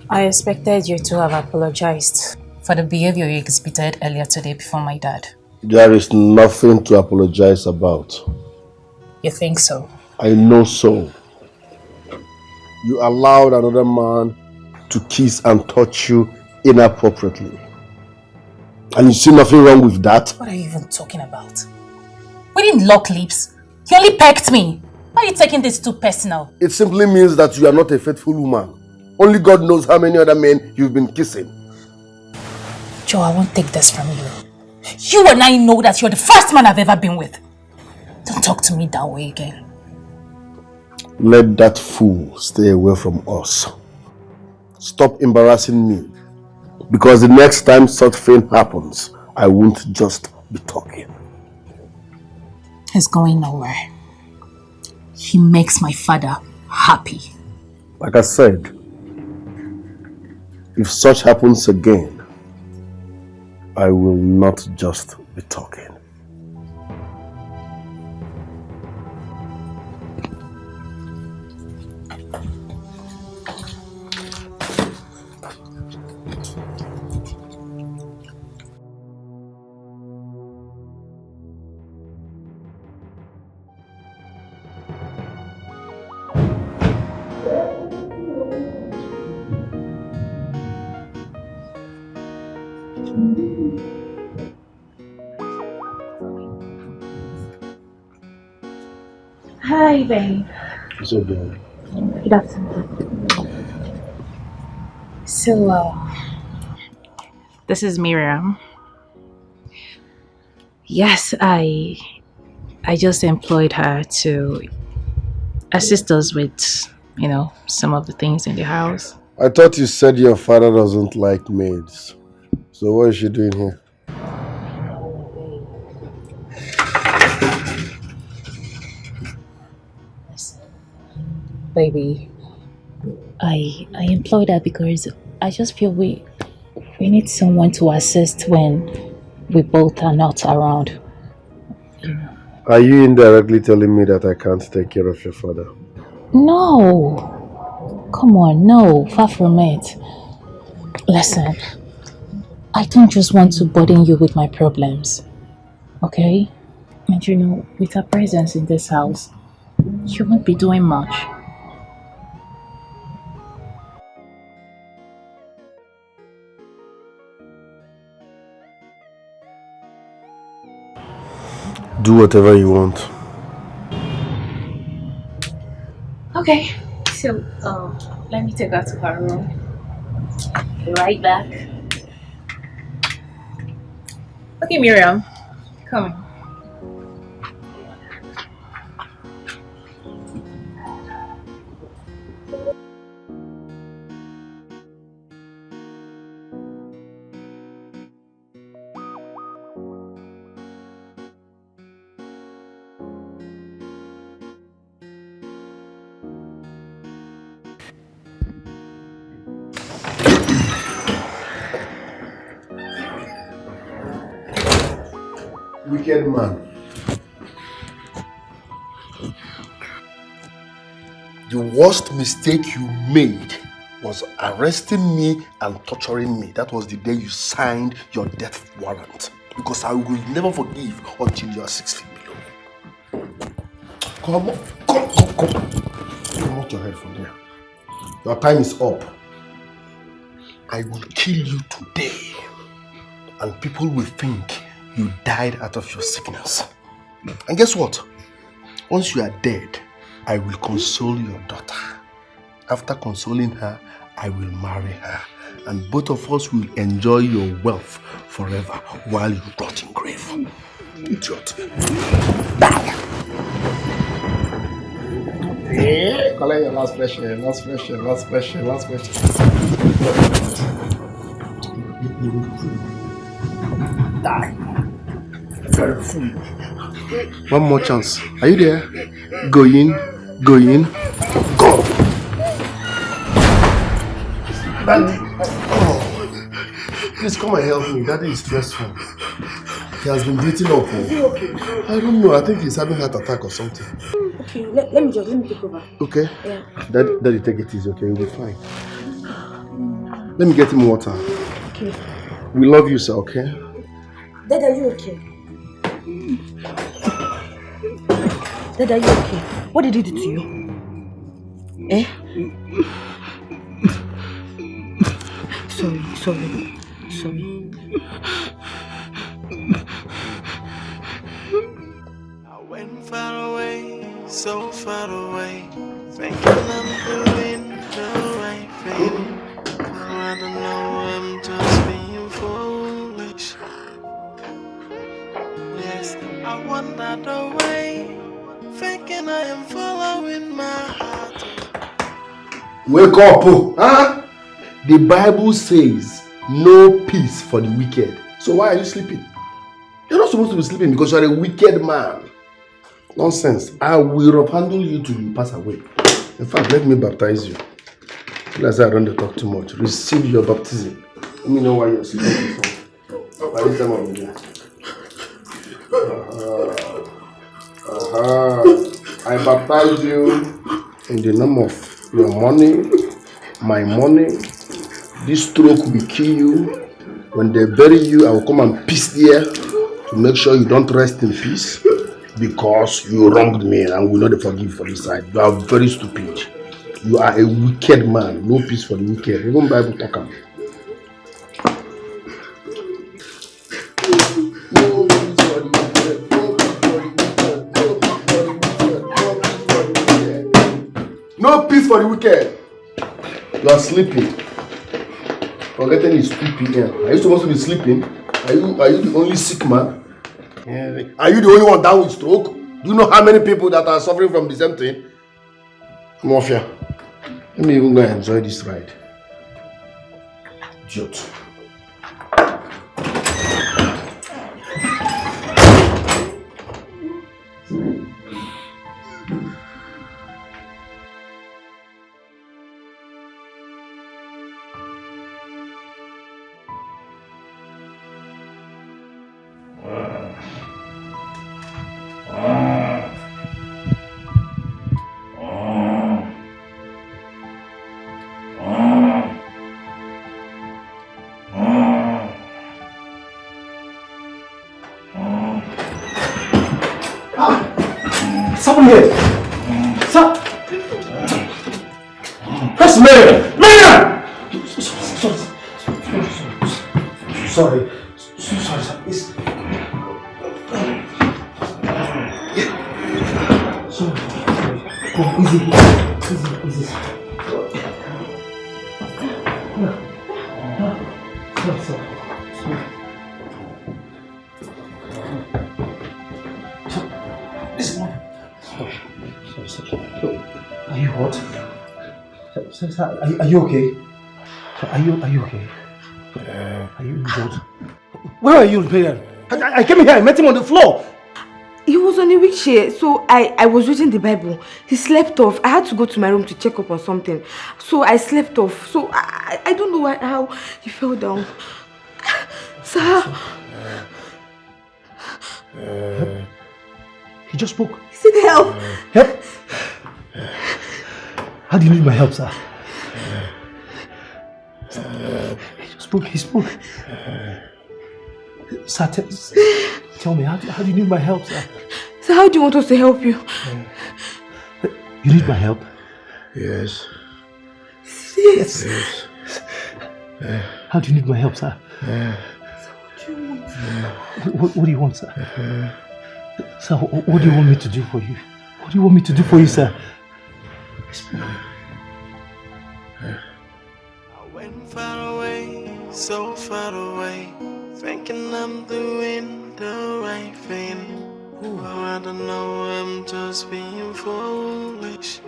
I expected you to have apologized for the behavior you exhibited earlier today before my dad. There is nothing to apologize about. You think so? I know so. You allowed another man to kiss and touch you inappropriately. And you see nothing wrong with that? What are you even talking about? We didn't lock lips. He only pecked me. Why are you taking this too personal? It simply means that you are not a faithful woman. Only God knows how many other men you've been kissing. Joe, I won't take this from you. You and I know that you're the first man I've ever been with. Don't talk to me that way again. Let that fool stay away from us. Stop embarrassing me. Because the next time such thing happens, I won't just be talking. He's going nowhere. He makes my father happy. Like I said, if such happens again, I will not just be talking. Hi, babe. It's okay. Good afternoon. So, this is Miriam. Yes, I just employed her to assist us with, some of the things in the house. I thought you said your father doesn't like maids. So what is she doing here? Baby, I employed her because I just feel we need someone to assist when we both are not around. Are you indirectly telling me that I can't take care of your father? No! Come on, no, far from it. Listen, I don't just want to burden you with my problems, okay? And with her presence in this house, you won't be doing much. Do whatever you want. Okay, so let me take her to her room. Be right back. Okay, Miriam, come. Wicked man. The worst mistake you made was arresting me and torturing me. That was the day you signed your death warrant. Because I will never forgive until you are 6 feet below. Come on, come. Come out your head from there. Your time is up. I will kill you today. And people will think you died out of your sickness. And guess what? Once you are dead, I will console your daughter. After consoling her, I will marry her. And both of us will enjoy your wealth forever while you rot in grave. Idiot. Die! Hey, collect your last pressure, last pressure, last pressure, last pressure. Die. One more chance. Are you there? Go in. Go in. Go. Daddy. Oh. Please come and help me. Daddy is stressful. He has been beating up. Is he okay? I don't know. I think he's having a heart attack or something. Okay, let me take over. Okay? Yeah. Daddy, take it easy, okay? You'll be fine. Let me get him water. Okay. We love you, sir, okay? Dad, are you okay? Dad, are you okay? What did he do to you? Eh? Sorry. I went far away, so far away, thinking I'm doing the right thing. Now I don't know, I'm just being foolish. Yes, I wandered away, thinking I am following my heart. Wake up! Huh? The Bible says no peace for the wicked. So why are you sleeping? You're not supposed to be sleeping because you're a wicked man. Nonsense. I will handle you till you pass away. In fact, let me baptize you. As I don't talk too much. Receive your baptism. Let me know why you're sleeping. By this time of the day. I baptize you in the name of your money, my money. This stroke will kill you. When they bury you, I will come and piss there to make sure you don't rest in peace because you wronged me and will not forgive for this side. You are very stupid. You are a wicked man. No peace for the wicked. Even Bible talk about. feast for the wicked. You are sleeping. Forgetting it's 2 p.m. Are you supposed to be sleeping? Are you the only sick man? Yeah. Are you the only one down with stroke? Do you know how many people that are suffering from the same thing? Mafia. Let me even go and enjoy this ride. Idiot. Someone here! Sir! That's Mary! Mary! Sorry, sir. It's... Sorry. Oh, easy. Sorry. This one. Are you what? Sir, are you okay? Are you okay? Are you injured? Where are you, Imperial? I came here, I met him on the floor. He was on a wheelchair, so I was reading the Bible. He slept off. I had to go to my room to check up on something. So I slept off. So I don't know how he fell down. Sir. He just spoke. He said help. Help? How do you need my help, sir? He spoke. Sir, tell me, how do you need my help, sir? So how do you want us to help you? You need my help? Yes. Yes. How do you need my help, sir? What do you want, sir? Sir, what do you want me to do for you? What do you want me to do for you, sir? I went far away, so far away, thinking I'm doing the right thing. Oh, I don't know, I'm just being foolish.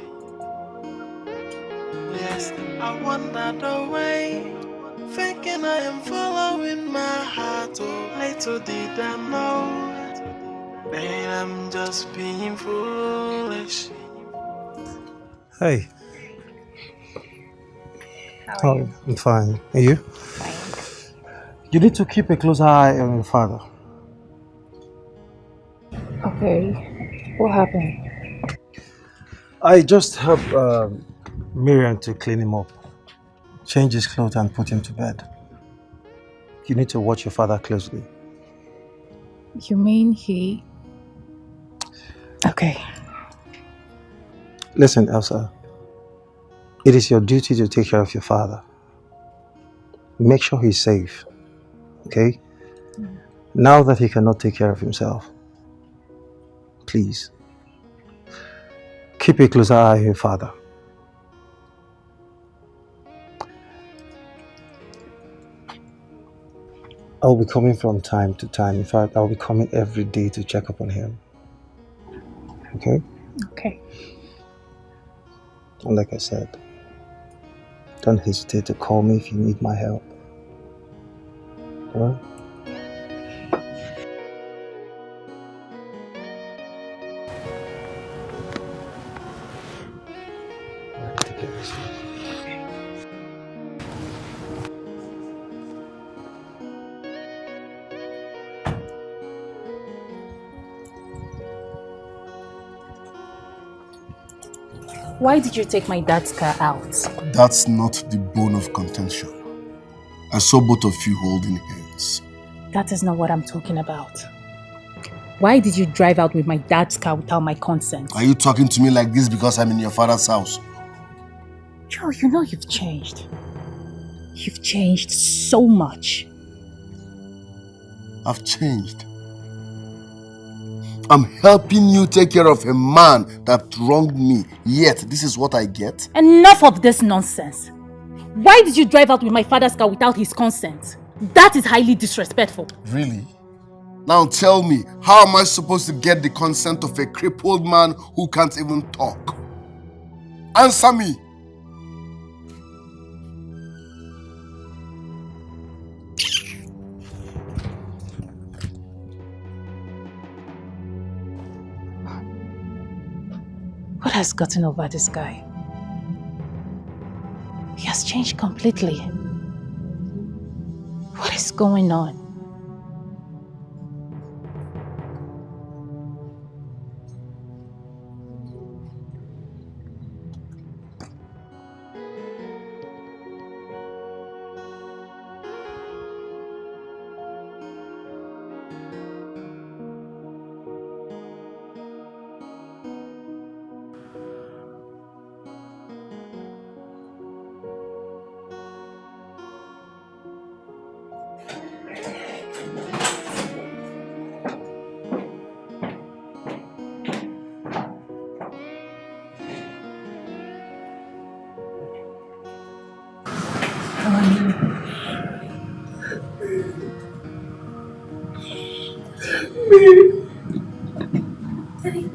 Yes, I wandered away, thinking I am following my heart. Oh, little did I know that I'm just being foolish. Hey. How are you? I'm fine. Are you? Fine. You need to keep a close eye on your father. Okay. What happened? I just helped Miriam to clean him up, change his clothes and put him to bed. You need to watch your father closely. You mean he... Okay. Listen, Elsa. It is your duty to take care of your father. Make sure he's safe, okay? Now that he cannot take care of himself, please, keep a closer eye on your father. I'll be coming from time to time. In fact, I'll be coming every day to check up on him. Okay? Okay. And like I said, don't hesitate to call me if you need my help. Alright? Take care of yourself. Why did you take my dad's car out? That's not the bone of contention. I saw both of you holding hands. That is not what I'm talking about. Why did you drive out with my dad's car without my consent? Are you talking to me like this because I'm in your father's house? Joe, you know you've changed. You've changed so much. I've changed. I'm helping you take care of a man that wronged me. Yet, this is what I get? Enough of this nonsense. Why did you drive out with my father's car without his consent? That is highly disrespectful. Really? Now tell me, how am I supposed to get the consent of a crippled man who can't even talk? Answer me! What has gotten over this guy? He has changed completely. What is going on?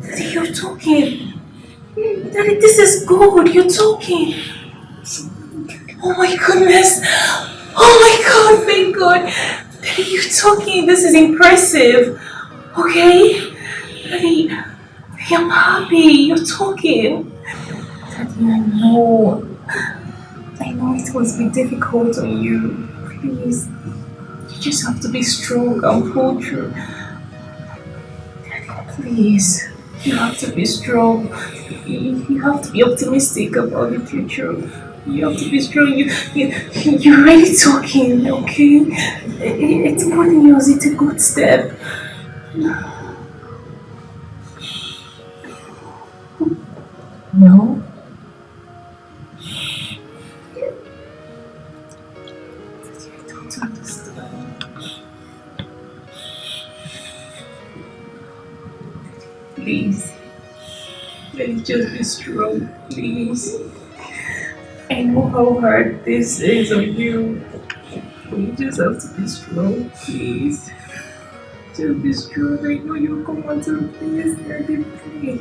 Daddy, you're talking. Daddy, this is good. You're talking. Oh my goodness. Oh my God, thank God. Daddy, you're talking. This is impressive. Okay? Daddy, I'm happy. You're talking. Daddy, I know it must be difficult on you. Please. You just have to be strong and pull through. Please, you have to be strong. You have to be optimistic about the future. You have to be strong. You're really talking, okay? It's good news. It's a good step. No? I don't understand. Please just be strong, please. I know how hard this is on you. You just have to be strong, please. Just be strong. I know you'll come out of this. Daddy, please.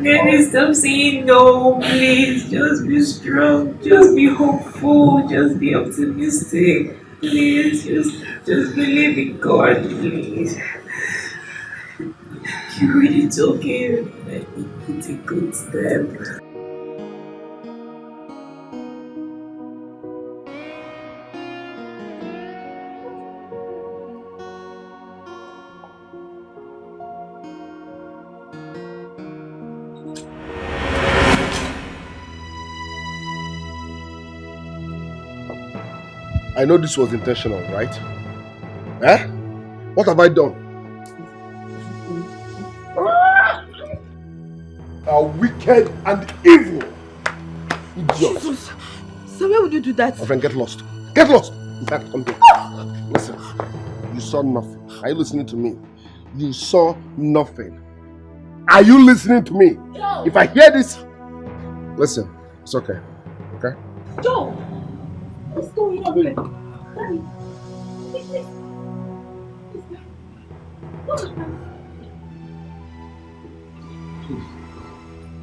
Daddy, stop saying no, please. Just be strong. Just be hopeful. Just be optimistic. Please, just believe in God, please. You're really talking. It's a good step. I know this was intentional, right? Eh? What have I done? Are wicked and evil. Idiot. Jesus. So why would you do that? My friend, get lost. Get lost! In fact, come here. Listen. You saw nothing. Are you listening to me? You saw nothing. Are you listening to me? Joe. If I hear this, listen. It's okay. Okay? Joe! What's going on here? Daddy.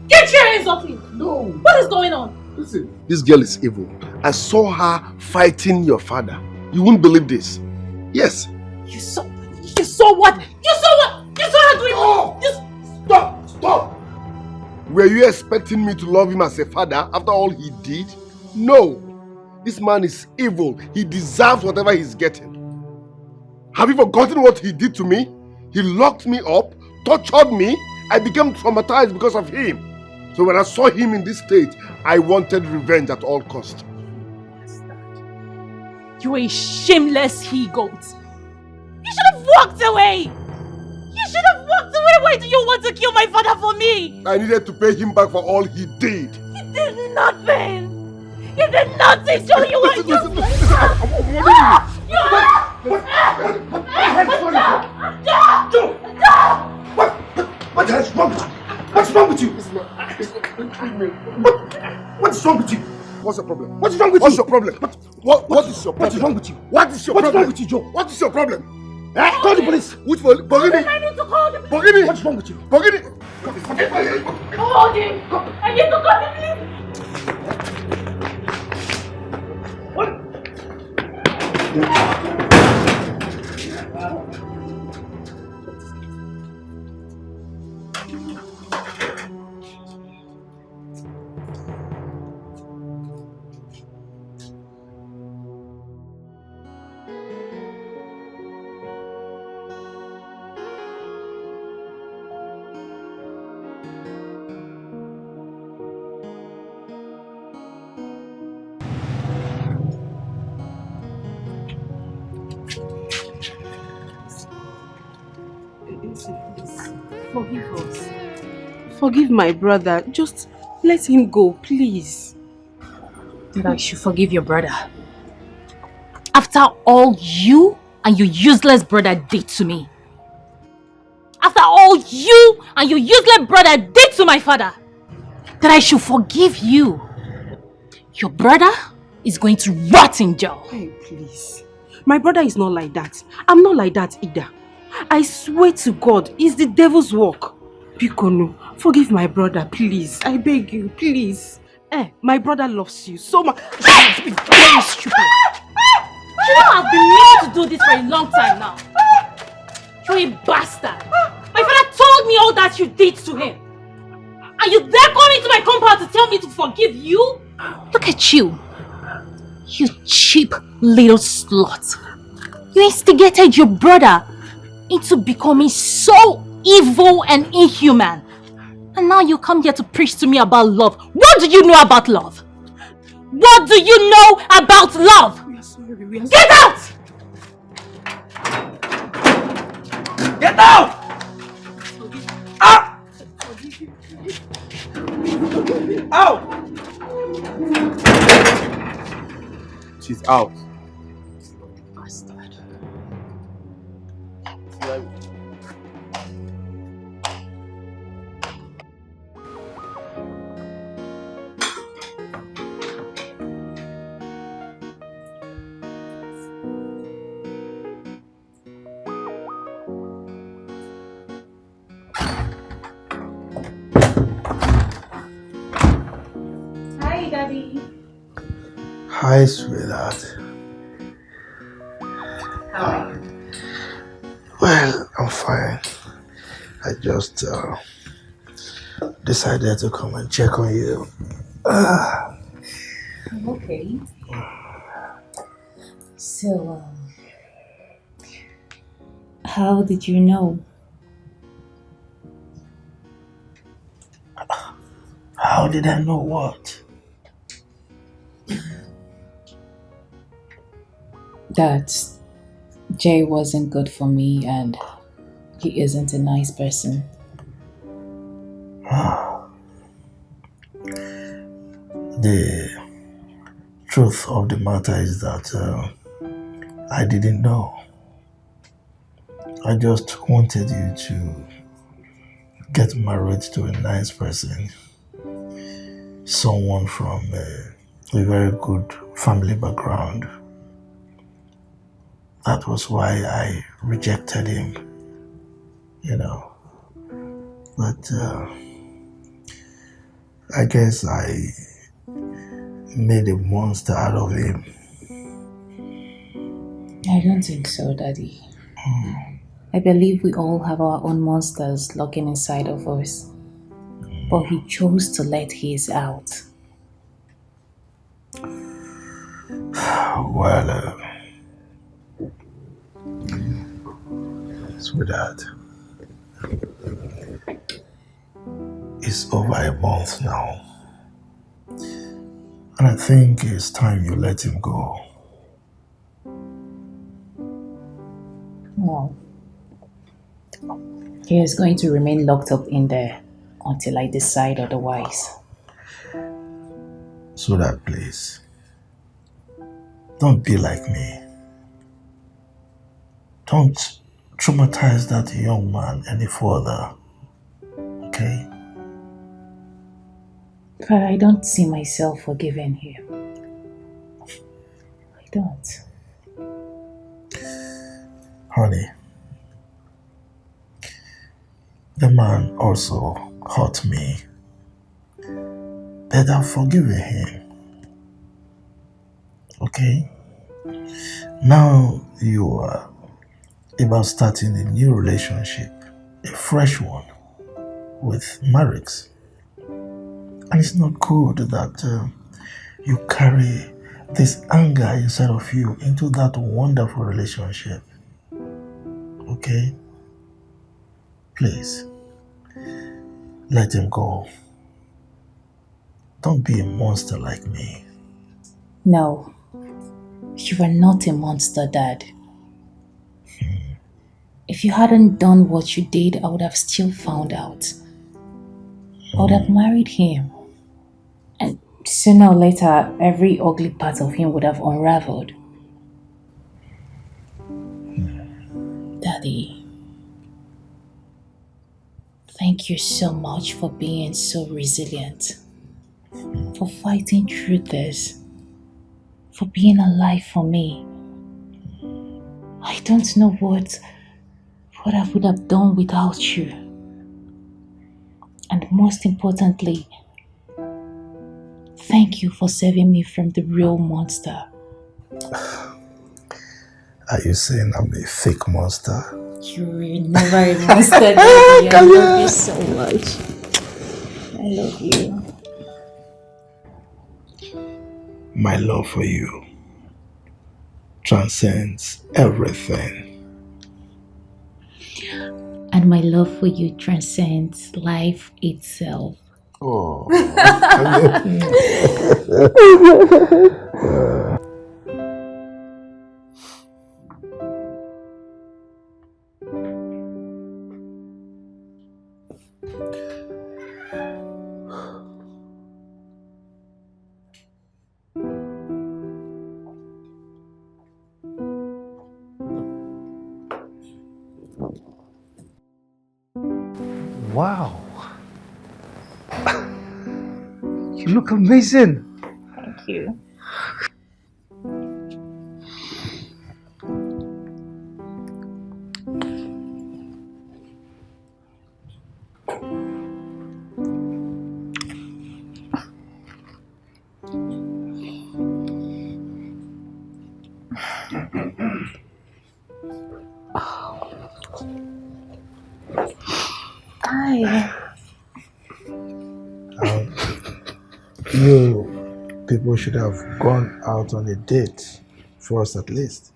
Get your hands off him! No! What is going on? Listen. This girl is evil. I saw her fighting your father. You won't believe this. Yes. You saw what? You saw what? You saw her doing what? Stop! Were you expecting me to love him as a father after all he did? No. This man is evil. He deserves whatever he's getting. Have you forgotten what he did to me? He locked me up, tortured me. I became traumatized because of him. So when I saw him in this state, I wanted revenge at all costs. You're a shameless he-goat. You should have walked away. You should have walked away. Why do you want to kill my father for me? I needed to pay him back for all he did. He did nothing. You did nothing, Joe. You were just... I'm warning you. What is wrong with you? What's your problem? What is wrong with What's you? your problem? What is your problem? What is wrong with you? What is your What's problem? wrong with you, Joe? What is your problem? Eh? Call the police. Which police? Bogini? I need to call the police. Bogini? What's wrong with you? Bogini? Hold him. I need to call the police. Forgive us. Forgive my brother. Just let him go, please. That I should forgive your brother. After all you and your useless brother did to me. After all you and your useless brother did to my father. That I should forgive you. Your brother is going to rot in jail. Hey, please. My brother is not like that. I'm not like that either. I swear to God, it's the devil's work. Pikono, forgive my brother, please. I beg you, please. My brother loves you so much. It's been very stupid. You know I've been meaning to do this for a long time now. You're a bastard. My father told me all that you did to him. And you dare come into my compound to tell me to forgive you? Look at you. You cheap little slut. You instigated your brother into becoming so evil and inhuman. And now you come here to preach to me about love. What do you know about love? What do you know about love? We are sorry, we are sorry. Get out! Get out! Ah! Out! She's out. Bastard. Hi, Daddy. Hi, sweetheart. How are you? Well, I'm fine. I just decided to come and check on you. Okay. So, how did you know? How did I know what? That Jay wasn't good for me and he isn't a nice person. The truth of the matter is that I didn't know. I just wanted you to get married to a nice person, someone from a very good family background. That was why I rejected him, you know. But I guess I made a monster out of him. I don't think so, Daddy. I believe we all have our own monsters lurking inside of us. But he chose to let his out. Well, sweetheart, it's over a month now. And I think it's time you let him go. No. He is going to remain locked up in there until I decide otherwise. Sweetheart, please, don't be like me. Don't traumatize that young man any further, okay? But I don't see myself forgiving him. I don't. Honey, the man also hurt me. But I've forgiven him. Okay? Now you are about starting a new relationship, a fresh one with Marix. And it's not good that you carry this anger inside of you into that wonderful relationship. Okay? Please, let him go. Don't be a monster like me. No. You are not a monster, Dad. If you hadn't done what you did, I would have still found out. I would have married him. And sooner or later, every ugly part of him would have unraveled. Daddy, thank you so much for being so resilient, for fighting through this, for being alive for me. I don't know what I would have done without you. And most importantly, thank you for saving me from the real monster. Are you saying I'm a fake monster? You're never a monster, Daddy. I love you so much. I love you. My love for you transcends everything. And my love for you transcends life itself. Oh. Wow. You look amazing. Thank you. Hi. You people should have gone out on a date first at least.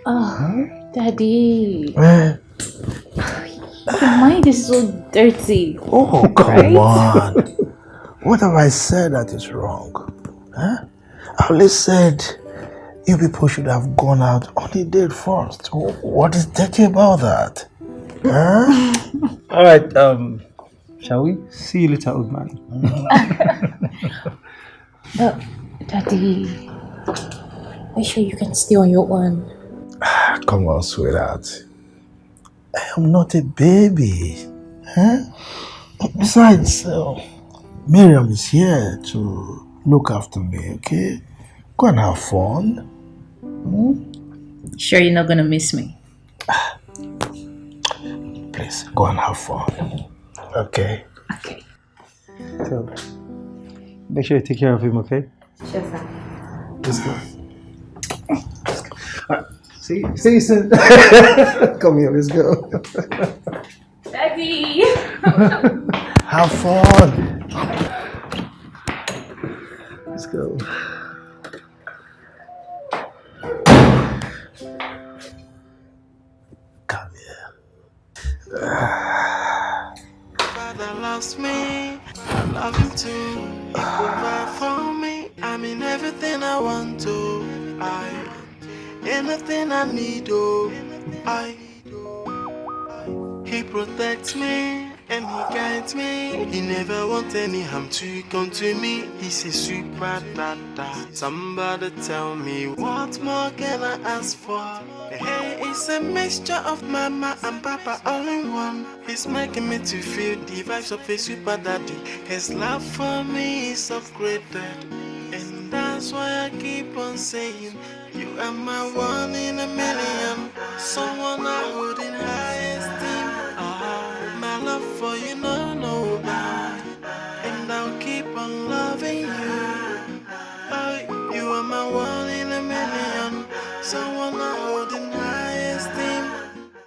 Oh, Daddy. Your mind is so dirty. Oh, come right? on. What have I said that is wrong? Huh? I only said you people should have gone out on a date first. What is dirty about that? Huh? All right, shall we? See you later, old man. But, Daddy, are you sure you can stay on your own? Come on, sweetheart. I am not a baby. Huh? Besides, Miriam is here to look after me, okay? Go and have fun. Sure you're not gonna miss me? Please, go and have fun. Okay? Okay. So, make sure you take care of him, okay? Sure, sir. Let's go. All right. See you soon. Come here, let's go. Daddy! Have fun. Let's go. Come here. Father loves me, I love him too. He provide for me. I mean everything I want to. Anything I need, oh, he protects me and he guides me. He never wants any harm to come to me. He's a super dada. Somebody tell me, what more can I ask for? Hey, it's a mixture of mama and papa all in one. He's making me to feel the vibes of a super daddy. His love for me is upgraded, and that's why I keep on saying, you are my one in a million.